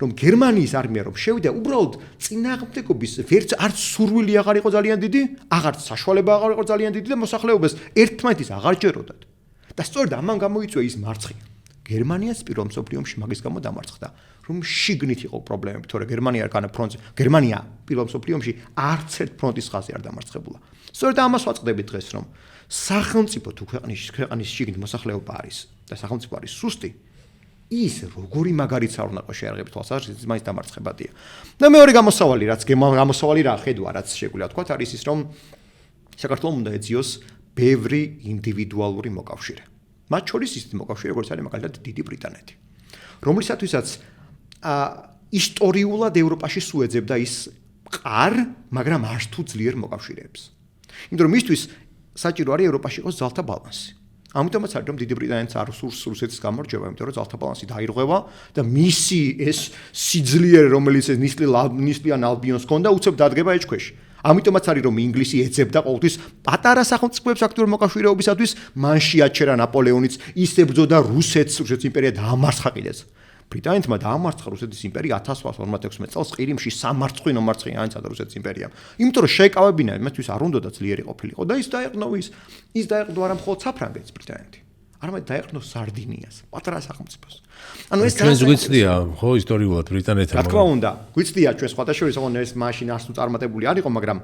რომ გერმანიის არმია რომ შევიდა, უბრალოდ წინააღმდეგობის არც სურვილი აღარ იყო ძალიან დიდი, აღარც საშუალება აღარ იყო ძალიან დიდი და მოსახლეობას ერთმანეთის აღარ ჯეროდათ. და სწორედ ამან გამოიწვია ის მარცხი. გერმანიას პირველ მსოფლიო ომში მაგის გამო დამარცხდა, რომ შიგნით იყო პრობლემები, თორე გერმანია განა ფრონტზე, გერმანია პირველ მსოფლიო ომში არც ერთ ფრონტის ხაზი არ დამარცხებულა. სწორედ ამას ვაწყდებით დღეს, რომ სახელმწიფო თუ ქვეყნის შიგნით მოსახლეობა არის და სახელმწიფო არის სუსტი, ის როგორი მაგარიც არ უნდა შეერღებს თვალსაზრისით, მაინც დამარცხებადია. და მეორე გამოსავალი, რაც რა ხედვა, რაც შეგვიძლია თქვა, არის ის, რომ საქართველოს უნდა ეძიოს ბევრი ინდივიდუალური მოკავშირე. მათ შორის ისეთი მოკავშირე, როგორც არის მაგალითად დიდი ბრიტანეთი, რომლისათვისაც ისტორიულად ევროპაში სუეძებდა ის მყარ, მაგრამ არც თუ ძლიერ მოკავშირეებს. იმიტომ რომ მისთვის საჭირო არის ევროპაში იყოს ძალთა ბალანსი. ამიტომაც არის რომ დიდი ბრიტანეთს არ სურს რუსეთის გამარჯვება, იმიტომ რომ ძალთა ბალანსი დაირღვევა და მისი ეს სიძლიერე, რომელიც ეს ნისლიან ალბიონს ჰქონდა, უცებ დადგება ეჭქვეში. ამიტომაც არის რომ ინგლისი ეძებდა ყოველთვის პატარა სახელმწიფოებს აქტიურ მოკავშირეობისათვის, მან შეაჩერა ნაპოლეონიც, ის ებრძოდა რუსეთს იმპერია დაამარცხა კიდეც. ბრიტანეთმა დაამარცხა რუსეთის იმპერია 1856 წელს ყირიმში სამარცხვინო მარცხი ანიცადა რუსეთის იმპერიამ. იმიტომ რომ შეეკავებინა იმისთვის არ უნდოდა ძლიერი ყოფილიყო და ის დაეყნო არა მხოლოდ საფრანგეთს ბრიტანეთი, არამედ დაეყნო სარდინიას, პატარა სახელმწიფოს. ანუ ეს
ჩვენს გვიცდია ხო ისტორიულად ბრიტანეთმა.
რა თქმა უნდა, გვიცდია ჩვენ სხვათა შორის ოღონდ ეს მაშინ არც თუ წარმატებული არ იყო, მაგრამ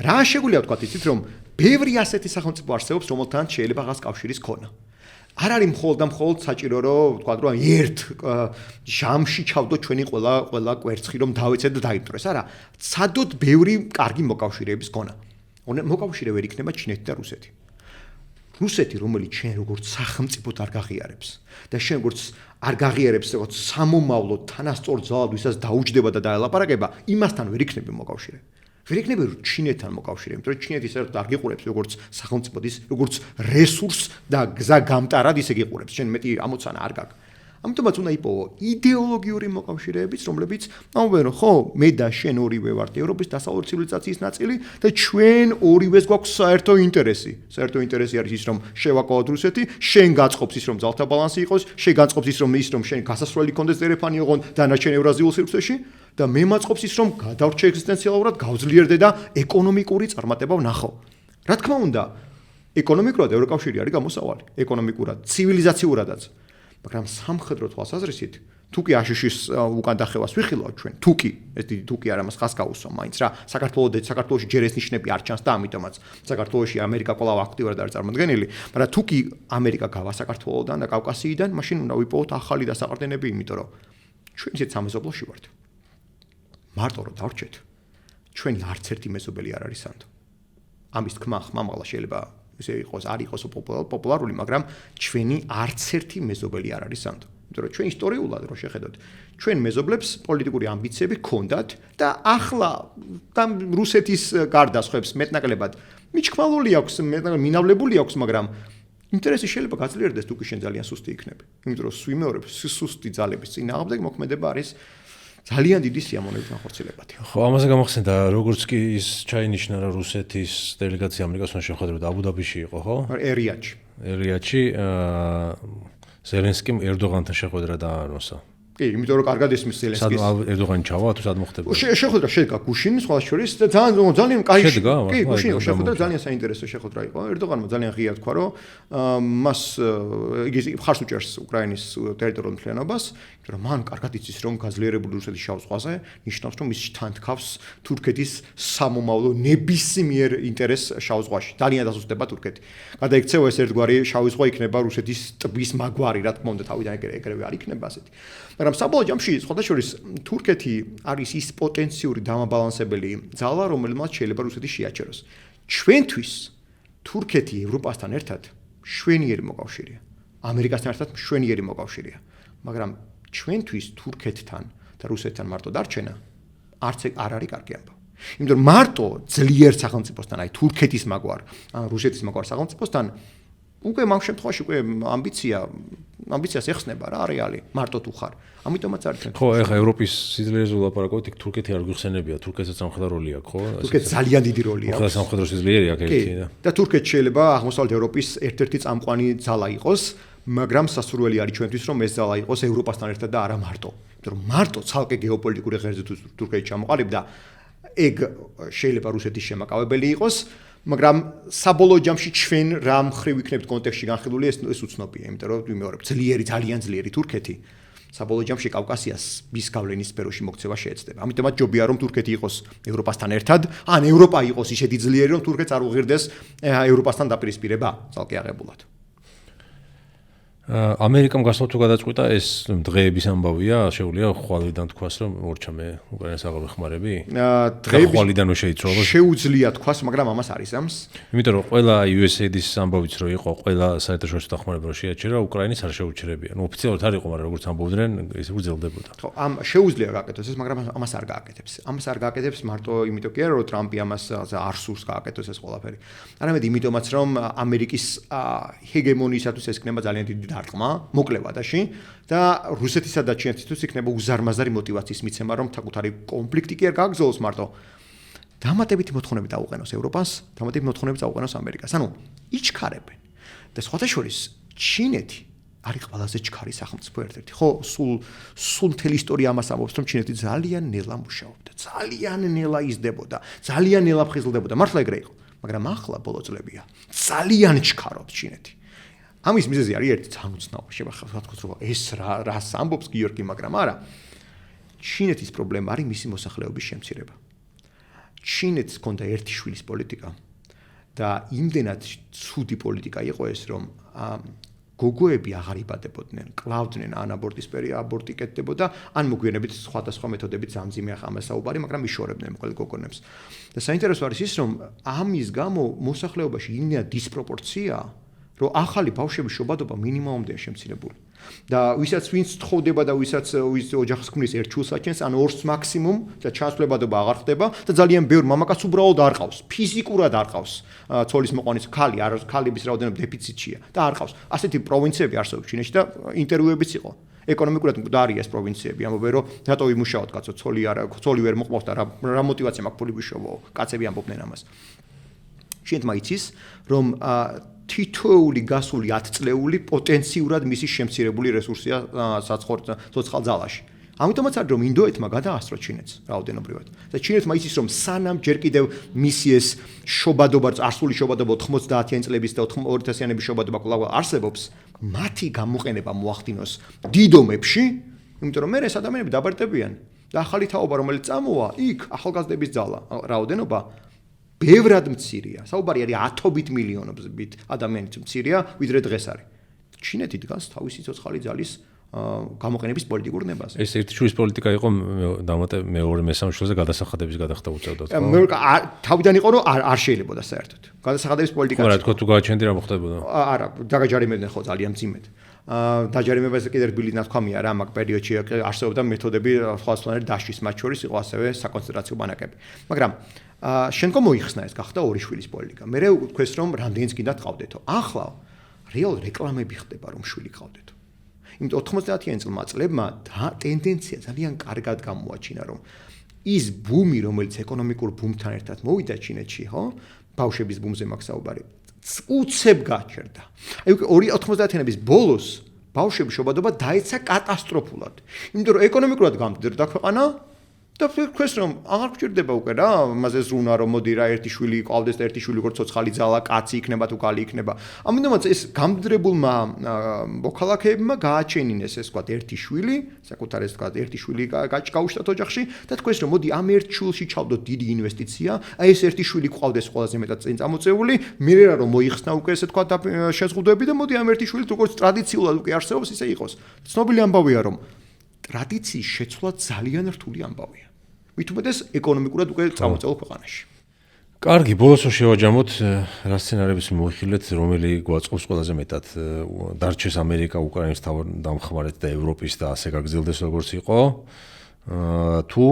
რა შეგვიძლია ვთქვათ იცით რომ ბევრი ასეთი სახელმწიფო არსებობს, რომელთან შეიძლება რაღაც კავშირის ქონა. არ არის მხოლოდ საჭირო რომ ვთქვათ რომ ერთ ჟამში ჩავდო ჩვენი ყველა კვერცხი რომ დავეცეთ და დაიმტრეს, არა, ცადოთ ბევრი კარგი მოკავშირეების ქონა. მოკავშირე ვერ იქნება ჩინეთი და რუსეთი. რუსეთი, რომელიც ჩვენ როგორც სახელმწიფოდ არ გაღიარებს და შენ როგორც არ გაღიარებს როგორც სამომავლო თანასწორ ძალად ვისაც დაუჯდება და დაელაპარაკება, იმასთან ვერ იქნება მოკავშირე. ვერ იქნება ჩინეთთან მოკავშირე, იმიტომ რომ ჩინეთი საერთოდ არ გიყურებს როგორც სახელმწიფოდ ის, როგორც რესურს და გზა გამტარად ისე გიყურებს. შენ მეტი ამოცანა არ გაქვს. ამიტომაც უნდა იპოვო იდეოლოგიური მოკავშირეებიც, რომლებიც ამბობენ რომ ხო, მე და შენ ორივე ვართ ევროპის დასავლური ცივილიზაციის ნაწილი და ჩვენ ორივეს გვაქვს საერთო ინტერესი. საერთო ინტერესი არის ის, რომ შევაკავოთ რუსეთი, შენ გაწყობს ის, რომ ძალთა ბალანსი იყოს, შენ გაწყობს ის, რომ შენ გასასვლელი კონდეს დერეფანი ოღონ დანარჩენ ევრაზიულ სივრცეში და მე მაწყობს ის, რომ გადავრჩე ეგზისტენციალურად, გავძლიერდე და ეკონომიკური წარმატება ვნახო. რა თქმა უნდა, ეკონომიკურად ევროკავშირი არის გამოსავალი, ეკონომიკურად, ცივილიზაციურადაც. მაგრამ სამხედრო თვალსაზრისით, თუკი აშშ-ის უკან დახევას ვიხილავთ ჩვენ, თუკი, ეს დიდი თუკი არ ამას ხას გაუსვა მაინც რა, საქართველოში ჯერ ეს ნიშნები არ ჩანს და ამიტომაც საქართველოში ამერიკა კვლავ აქტიურად არის წარმოდგენილი, მაგრამ თუკი ამერიკა გავა საქართველოდან და კავკასიიდან, მაშინ უნდა ვიპოვოთ ახალი დასაყრდენები, იმიტომ რომ ჩვენ ისეთ სამეზობლოში ვართ. მარტო რომ დავრჩეთ, ჩვენი არც ერთი მეზობელი არ არის სანდო. ამის თქმა ხმამაღლა შეიძლება ისე იყოს, არ იყოს პოპულარული, მაგრამ ჩვენი არც ერთი მეზობელი არ არის სანდო. იმიტომ რომ ჩვენ ისტორიულად რო შეხედოთ, ჩვენ მეზობლებს პოლიტიკური ამბიციები ჰქონდათ და ახლა და რუსეთის გარდა სხვებს მეტნაკლებად მიჩქმალული აქვს, მინავლებული აქვს, მაგრამ ინტერესი შეიძლება გაძლიერდეს თუ კი შენ ძალიან სუსტი იქნები. იმიტომ რომ სვიმეორებს სუსტი ძალების წინააღმდეგ მოქმედება არის ძალიან დიდი სიამოვნებით განხორციელებადი.
ხო, ამაზე გამახსენდა, როგორც კი ის ჩაინიშნა რა რუსეთის დელეგაცია ამერიკასთან შეხვედრა აბუ-დაბიში იყო, ხო? ერიაჩი, ზელენსკიმ ერდოღანთან შეხვედრა დაანონსა.
კი, იმიტომ რომ კარგად ესმის ზელენსკის.
სად ერდოღანი ჩავა, თუ სად მოხდება?
შეხვედრა შედგა გუშინ, სხვა შორის და ძალიან კაი. კი, გუშინ შეხვედრა ძალიან საინტერესო შეხვედრა იყო. ერდოღანმა ძალიან ღია თქვა, რომ მას იგი მხარს უჭერს უკრაინის ტერიტორიულ მთლიანობას, იმიტომ რომ მან კარგად იცის, რომ გაძლიერებული რუსეთის შავ ზღვაზე ნიშნავს, რომ ის თან თქავს თურქეთის სამომავლო ნებისმიერ ინტერესს შავ ზღვაში. ძალიან დასუსტდება თურქეთი. გადაიქცევა ეს ერთგვარი შავი ზღვა იქნება რუსეთის ტბის მაგვარი, რა თქმა უნდა, თავიდან ეგრევე არ იქნება ასეთი. მაგრამ საბოლოო ჯამში, სხვათა შორის, თურქეთი არის ის პოტენციური დამაბალანსებელი ძალა, რომელმაც შეიძლება რუსეთი შეაჩეროს. ჩვენთვის თურქეთი ევროპასთან ერთად მშვენიერი მოკავშირეა. ამერიკასთან ერთად მშვენიერი მოკავშირეა. მაგრამ ჩვენთვის თურქეთთან და რუსეთთან მარტო დარჩენა არც არ არის კარგი ამბავი. იმიტომ რომ მარტო ძლიერ სახელმწიფოსთან, აი თურქეთის მაგვარ, ან რუსეთის მაგვარ სახელმწიფოსთან უკვე მაგ შემთხვევაში უკვე ამბიციას ეხსნება რა არეალი, მარტო თუ ხარ. ამიტომაც არის ჩვენ.
ხო, ეხა ევროპის სიძლიერეზე ვლაპარაკობთ, იქ თურქეთი არ გვიხსენებია, თურქეთსაც სამხედრო როლი აქვს, ხო?
თურქეთს ძალიან დიდი როლი აქვს.
ხო, სამხედრო სიძლიერე აქვს ერთი და.
და თურქეთი შეიძლება აღმოსავლეთ ევროპის ერთ-ერთი წამყვანი ძალა იყოს, მაგრამ სასურველი არის ჩვენთვის რომ ეს ძალა იყოს ევროპასთან ერთად და არა მარტო. იმიტომ რომ მარტო ცალკე გეოპოლიტიკური ღერძით თურქეთი ჩამოყალიბდა, ეგ შეიძლება რუსეთის შემაკავებელი იყოს, მაგრამ საბოლოო ჯამში ჩვენ რა მხრივ იქნებთ კონტექსტში განხილული ეს უცნობია, იმიტომ რომ ვიმეორებ, ძალიან ძლიერი თურქეთი საბოლოო ჯამში კავკასიას მის გავლენის სფეროში მოქცევა შეეცდება. ამიტომაც ჯობია რომ თურქეთი იყოს ევროპასთან ერთად, ან ევროპა იყოს ისეთი ძლიერი რომ თურქეთს არ უღირდეს ევროპასთან დაპირისპირება, ცალკე აღებულად.
ამერიკამ გასულ თუ გადაწყვიტა ეს დღეების ამბავია, შეუძლია ხვალიდან თქვას, რომ მორჩა მე უკრაინას აღარ ვეხმარები? დღეების ხვალიდანვე შეიცვალოს.
შეუძლია თქვას, მაგრამ ამას არის ამს.
იმიტომ რომ ყველა USAID-ის ამბავიც რო იყო, ყველა საერთაშორისო დახმარება რო შეაჩერა, უკრაინის არ შეუჩერებია. ნუ ოფიციალურად არ იყო, მაგრამ როგორც ამბობდნენ, ის უძელდებოდა.
ხო, ამ შეუძლია გააკეთოს ეს, მაგრამ ამას არ გააკეთებს. ამას არ გააკეთებს მარტო იმიტომ კი არა, რომ ტრამპი ამას არ სურს გააკეთოს ეს ყველაფერი. არამედ იმიტომაც, რომ ამერიკის ჰეგემონიისათვის ეს იქნება ძალიან დიდი დარტყმა, მოკლე ვადაში და რუსეთისა და ჩინეთისთვის იქნება უზარმაზარი мотиваციის მიცემა, რომ საკუთარი კონფლიქტი კი არ გააგრძელოს მარტო. დამატებითი მოთხოვნები დაუყენოს ევროპას, დამატებითი მოთხოვნები დაუყენოს ამერიკას. ანუ იჩქარებენ. და სხვათა შორის ჩინეთი არის ყველაზე ჩქარი სახელმწიფო ერთ-ერთი. ხო, სულ მთელი ისტორია ამას ამბობს, რომ ჩინეთი ძალიან ნელა მუშაობდა, ძალიან ნელა იზრდებოდა, ძალიან ნელა ფხიზლდებოდა. მართლა ეგრე იყო, მაგრამ ახლა ბოლო წლებია ძალიან ჩქარობს ჩინეთი. ამის მიზეზი არის ერთი ძალიან უცნაური. შევახსოვთ რომ ეს რას ამბობს გიორგი, მაგრამ არა. ჩინეთის პრობლემა არის მისი მოსახლეობის შემცირება. ჩინეთს ჰქონდა ერთი შვილის პოლიტიკა და იმდენად ცუდი პოლიტიკა იყო ეს, რომ გოგოები აღარ იბადებოდნენ, კლავდნენ ან აბორტი კეთდებოდა, ან მოგვიანებით სხვადასხვა მეთოდებით ზამძიმე ამას საუბარი, მაგრამ იშორებდნენ მოკლედ გოგონებს. და საინტერესო არის ის, რომ ამის გამო მოსახლეობაში იმდენად დისპროპორცია, რომ ახალი ბავშვების შობადობა მინიმუმამდეა შემცირებული. და ვისაც თხოვდება და ვისაც ოჯახს ქმნის ერთ შვილს აჩენს, ან ორს მაქსიმუმ და ჩანსვლებადობა აღარ ხდება და ძალიან ბევრ მამაკაც უბრალოდ არ ყავს, ფიზიკურად არ ყავს. ცოლის მოყვანის ქალების რაოდენობა დეფიციტია და არ ყავს. ასეთი პროვინციები არსებობს ჩინეთში და ინტერვიუებიც იყო. ეკონომიკურად მკვდარია ეს პროვინციები, ამბობენ რომ რატო იმუშაოთ კაცო, ცოლი ვერ მოყავს და რა мотиваცია მაქვს ფული ვიშოვო, კაცები ამბობდნენ ამას. ჩინეთმა იცის, რომ თითოეული გასული 10 წლეული პოტენციურად მისი შემცირებული რესურსია ცოცხალ ძალაში. ამიტომაც არის რომ ინდოეთმა გადაასწრო ჩინეთს რაოდენობრივად. და ჩინეთმა იცის რომ სანამ ჯერ კიდევ მისი ეს შობადობა, არსული შობადობა 90-იანი წლების და 2000-იანების შობადობა კვლავ არსებობს, მათი გამოყენება მოახდინოს დიდ ომებში, იმიტომ რომ მე ეს ადამიანები დაბარდებიან და ახალი თაობა რომელიც წამოვა, იქ ახალგაზრდების ძალა, რაოდენობა ბევრად მცირეა. საუბარი არის ათობით მილიონობით ადამიანით მცირეა, ვიდრე დღეს არის. ჩინეთი დგას თავისი ცოცხალი ძალის გამოყენების პოლიტიკურ ნებაზე.
ეს ერთი შვილის პოლიტიკა იყო მეორე მესამე შვილზე გადასახადების გადახდა უწევდათ.
თავიდან იყო რომ არ შეიძლებოდა საერთოდ. გადასახადების პოლიტიკა.
რა თქმა უნდა, თუ გააჩენდი რა მოხდებოდა?
არა, დაგაჯარიმებდნენ ხო ძალიან მძიმედ. დაჯარიმებაზე კიდევ რბილი ნათქვამია რა, მაგ პერიოდში არსებობდა მეთოდები სხვადასხვანაირი დაშვის, მათ შორის იყო ასევე საკონცენტრაციო ბანაკები. მაგრამ შენკო მოიხსნა ეს გახდა ორი შვილის პოლიტიკა. მე ვთქვეს რომ რამდენიც კიდათ ყავდეთო. ახლა რეალ რეკლამები ხდება რომ შვილი ყავდეთო. იმიტომ 90-იანი წლებმა ტენდენცია ძალიან კარგად გამოაჩინა რომ ის ბუმი რომელიც ეკონომიკურ ბუმთან ერთად მოვიდა ჩინეთში, ხო? ბავშვების ბუმზე მაქვს საუბარი. უცებ გაჩერდა. აი 90-იანების ბოლოს ბავშვების შობადობა დაეცა კატასტროფულად. იმიტომ რომ ეკონომიკურად გამდიდრდა ქვეყანა და ვთქვეს რომ აღარ გვჭირდება უკვე რა, ამაზე ზრუნა რომ მოდი რა ერთი შვილი ყავდეს და ერთი შვილი როგორ ცოცხალი ძალა, კაცი იქნება თუ კალი იქნება. ამიტომაც ეს გამდიდრებულმა მოქალაქეებმა გააჩენინეს ეს ვთქვათ ერთი შვილი, საკუთარ ეს ვთქვათ ერთი შვილი გაუჩნდათ ოჯახში და თქვეს რომ მოდი ამ ერთ შვილში ჩავდოთ დიდი ინვესტიცია, აი ეს ერთი შვილი ყავდეს ყველაზე მეტად წინ წამოწეული, მე რა რომ მოიხსნა უკვე ესე ვთქვათ შეზღუდვები და მოდი ამ ერთი შვილი როგორც ტრადიციულად უკვე არსებობს ისე იყოს. ცნობილი ამბავია რომ ტრადიციის შეცვლა ძალიან რთული ამბავია. მით უმეტეს ეკონომიკურად უკვე წამოწეულ ქვეყანაში.
კარგი, ბოლოს შევაჯამოთ რა სცენარებიც მოიხილეთ, რომელი გვაწყობს ყველაზე მეტად დარჩეს ამერიკა, უკრაინის თავდამხმარეთ და ევროპის და ასე გაგრძელდეს როგორც იყო. თუ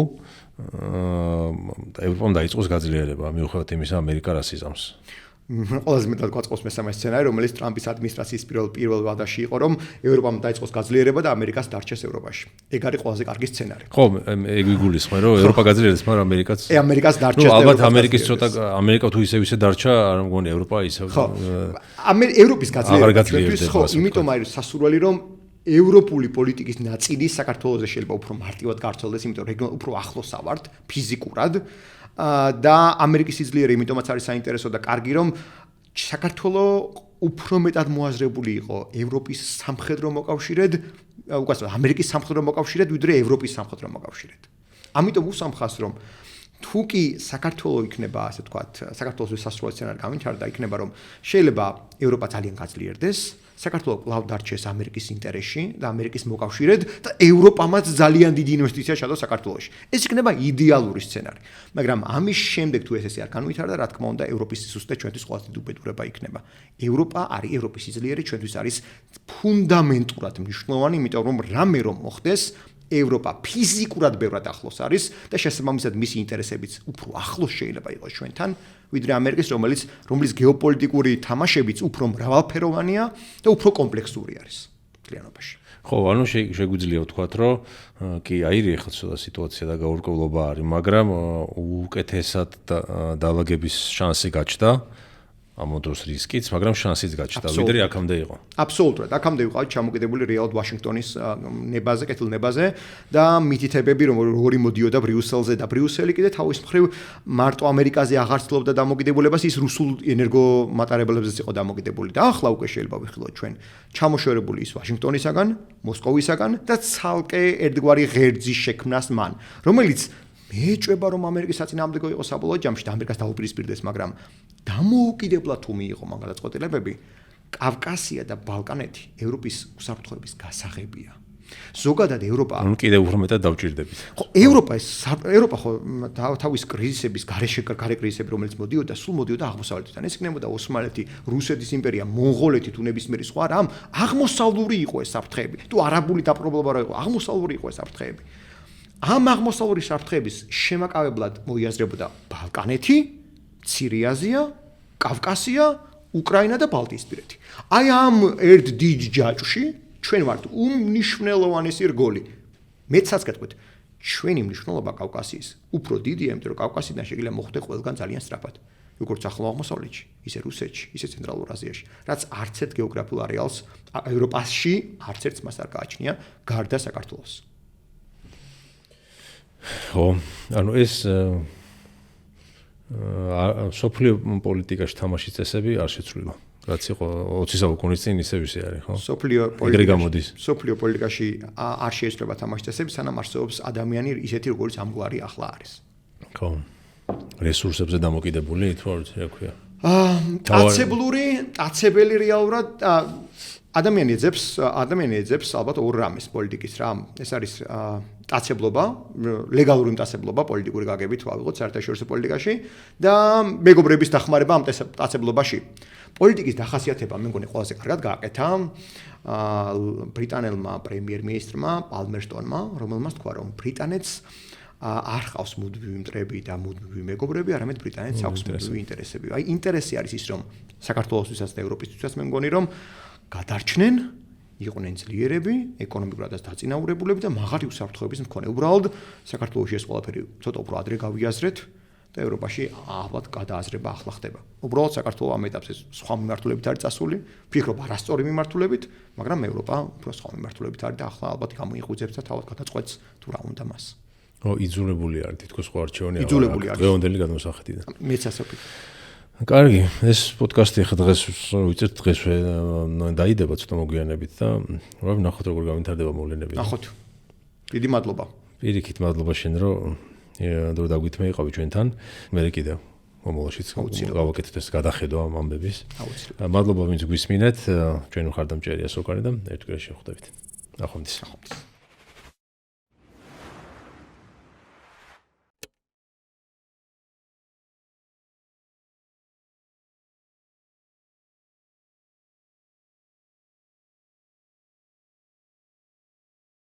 ევროპამ დაიწყოს გაძლიერება, მიუხედავად იმისა, ამერიკა რას იზამს?
ყველაზე მეტად გვაწყობს მესამე სცენარი, რომელიც ტრამპის ადმინისტრაციის პირველ ვადაში იყო, რომ ევროპამ დაიწყოს გაძლიერება და ამერიკას დარჩეს ევროპაში. ეგ არის ყველაზე კარგი სცენარი.
ხო, ეგ ვიგულისხმე, რომ ევროპა გაძლიერდეს, მაგრამ ამერიკაც
ამერიკას დარჩეს.
ალბათ ამერიკის ცოტა ამერიკა თუ ისე დარჩა, არ მგონი ევროპა ისე.
ხო. ევროპის გაძლიერება, ხო, იმიტომ არის სასურველი, რომ ევროპული პოლიტიკის ნაწილი საქართველოზე შეიძლება უფრო მარტივად გავრცელდეს, იმიტომ რომ უფრო ახლოს ავართ ფიზიკურად. და ამერიკის სიძლიერე იმიტომაც არის საინტერესო და კარგი რომ საქართველოს უფრო მეტად მოაზრებული იყო ევროპის სამხედრო მოკავშირედ, უკაცრავად ამერიკის სამხედრო მოკავშირედ, ვიდრე ევროპის სამხედრო მოკავშირედ. ამიტომ უსამხას რომ თუ კი საქართველოს იქნება, ასე ვთქვათ, საქართველოს სასურველი სცენარი გამიჩნდა, იქნება რომ შეიძლება ევროპა ძალიან გაძლიერდეს საქართველოს კვლავ დარჩეს ამერიკის ინტერესში და ამერიკის მოკავშირედ და ევროპამაც ძალიან დიდი ინვესტიცია ჩადო საქართველოში. ეს იქნება იდეალური სცენარი. მაგრამ ამის შემდეგ თუ ეს არ განვითარდა, რა თქმა უნდა, ევროპის სისუსტე ჩვენთვის ყველაზე დიდი უბედურება იქნება. ევროპა არის ევროპის სიძლიერე ჩვენთვის არის ფუნდამენტურად მნიშვნელოვანი, იმიტომ რომ რამე რომ მოხდეს ევროპა ფიზიკურად ბევრად ახლოს არის და შესაბამისად მისი ინტერესებიც უფრო ახლოს შეიძლება იყოს ჩვენთან, ვიდრე ამერიკის, რომლის გეოპოლიტიკური თამაშებიც უფრო მრავალფეროვანია და უფრო კომპლექსური არის მთლიანობაში.
ხო, ანუ შეგვიძლია ვთქვათ, რომ კი აირია ხალხო სიტუაცია და გაურკვევლობა არის, მაგრამ უკეთესად დაალაგების შანსი გაჩნდა. ამ დროს რისკიც, მაგრამ შანსიც გაჩნდა, ვიდრე აქამდე იყო.
აბსოლუტურად, აქამდე ვიყავით ჩამოკიდებული რეალად ვაშინგტონის ნებაზე, კეთილ ნებაზე და მითითებები, რომ როგორი მოდიოდა ბრიუსელზე და ბრიუსელი კიდე თავის მხრივ მარტო ამერიკაზე აღარ ცდილობდა დამოკიდებულებას, ის რუსულ ენერგომატარებლებზეც იყო დამოკიდებული. და ახლა უკვე შეიძლება ვიხილოთ ჩვენ ჩამოშორებული ის ვაშინგტონისაგან, მოსკოვისაგან და ცალკე ერთგვარი ღერძის შექმნას მან, რომელიც მეეჭვება რომ ამერიკის საწინააღმდეგო იყო საბოლოო ჯამში და ამერიკას დაუპირისპირდეს, მაგრამ დამოუკიდებლად თუ მიიღო მაგ გადაწყვეტილებები, კავკასია და ბალკანეთი ევროპის უსაფრთხოების გასაღებია. ზოგადად ევროპა
ანუ კიდევ უფრო მეტად დავჭირდებით.
ხო, ევროპა ხო თავის კრიზისების გარე კრიზისები რომელიც მოდიოდა, სულ მოდიოდა აღმოსავლეთიდან. ეს იქნებოდა ოსმალეთი, რუსეთის იმპერია, მონღოლეთი თუ ნებისმიერი სხვა რამ, აღმოსავლური იყო ეს საფრთხეები. თუ არაბული დაპყრობილება რა იყო, აღმოსავლური იყო ეს საფრთხეები. ამ აღმოსავლური საფრთხეების შემაკავებლად მოიაზრებოდა ბალკანეთი, მცირე აზია, კავკასია, უკრაინა და ბალტიისპირეთი. აი ამ ერთ დიდ ჯაჭვში ჩვენ ვართ უმნიშვნელოვანესი რგოლი. მეცაც გეტყვით, ჩვენი მნიშვნელობა კავკასიის უფრო დიდია, იმიტომ რომ კავკასიდან შეიძლება მოხვდე ყველგან ძალიან სწრაფად. როგორც ახლო აღმოსავლეთში, ისე რუსეთში, ისე ცენტრალურ აზიაში, რაც არც ერთ გეოგრაფიულ არეალს ევროპაში არც ერთს მას არ გააჩნია, გარდა საქართველოს.
ხო, ანუ ეს სოფლიო პოლიტიკაში თამაშის წესები არ შეცვლილა. რაც იყო 20 საუკუნის წინ ისე ისე არის, ხო? სოფლიო პოლიტიკაში არ შეიძლება თამაშის წესები, სანამ არსებობს ადამიანი ისეთი, როგორც ამგვარი ახლა არის. ხო. რესურსებზე დამოკიდებული, თუ არ ქვია.
ტაცებელი რეალურად ადამიანი ეძებს ალბათ ორ რამეს პოლიტიკის რა. ეს არის ტაცებლობა, ლეგალური მტაცებლობა პოლიტიკური გაგებით ვავიღოთ საერთაშორისო პოლიტიკაში და მეგობრების დახმარება ამ ტაცებლობაში. პოლიტიკის დახასიათება მე მგონი ყველაზე კარგად გააკეთა ბრიტანელმა პრემიერ-მინისტრმა პალმერსტონმა, რომელმაც თქვა, რომ ბრიტანეთს არ ხავს მუდმივი მტრები და მუდმივი მეგობრები, არამედ ბრიტანეთს აქვს მუდმივი ინტერესები. აი ინტერესი არის ის, რომ საქართველოსთვისაც და ევროპისთვისაც მე მგონი, რომ გადარჩნენ, იყვნენ ძლიერები, ეკონომიკურადაც დაწინაურებულები და მაღალი უსაფრთხოების მქონე. უბრალოდ საქართველოში ეს ყველაფერი ცოტა უფრო ადრე გავიაზრეთ და ევროპაში ალბათ გადააზრება ახლა ხდება. უბრალოდ საქართველოს ამ ეტაპზე სხვა მიმართულებით არის წასული, ვფიქრობ არასწორი მიმართულებით, მაგრამ ევროპა უფრო სხვა მიმართულებით არის და ახლა ალბათ გამოიღვიძებს და თავად გადაწყვეტს თუ რა უნდა მას.
იძულებული არის თითქოს სხვა არჩევანი
არის.
დღევანდელი გადმოსახედიდან.
მეც ასე ვფიქრობ.
კარგი, ეს პოდკასტი ახლა დღეს ვიცით დღეს დაიდება ცოტა მოგვიანებით და ვნახოთ როგორ გამვითარდება მოვლენები.
ნახოთ. დიდი მადლობა.
პირიქით მადლობა შენ რომ დაგვითმე იყავი ჩვენთან. მე კიდევ მომავალშიც გავაკეთეთ ეს გადახედვა ამ ამბების. მადლობა ვინც გვისმინეთ, ჩვენ მხარდამჭერია სოკარი და ერთ კვირაში შევხვდებით. ნახვამდის.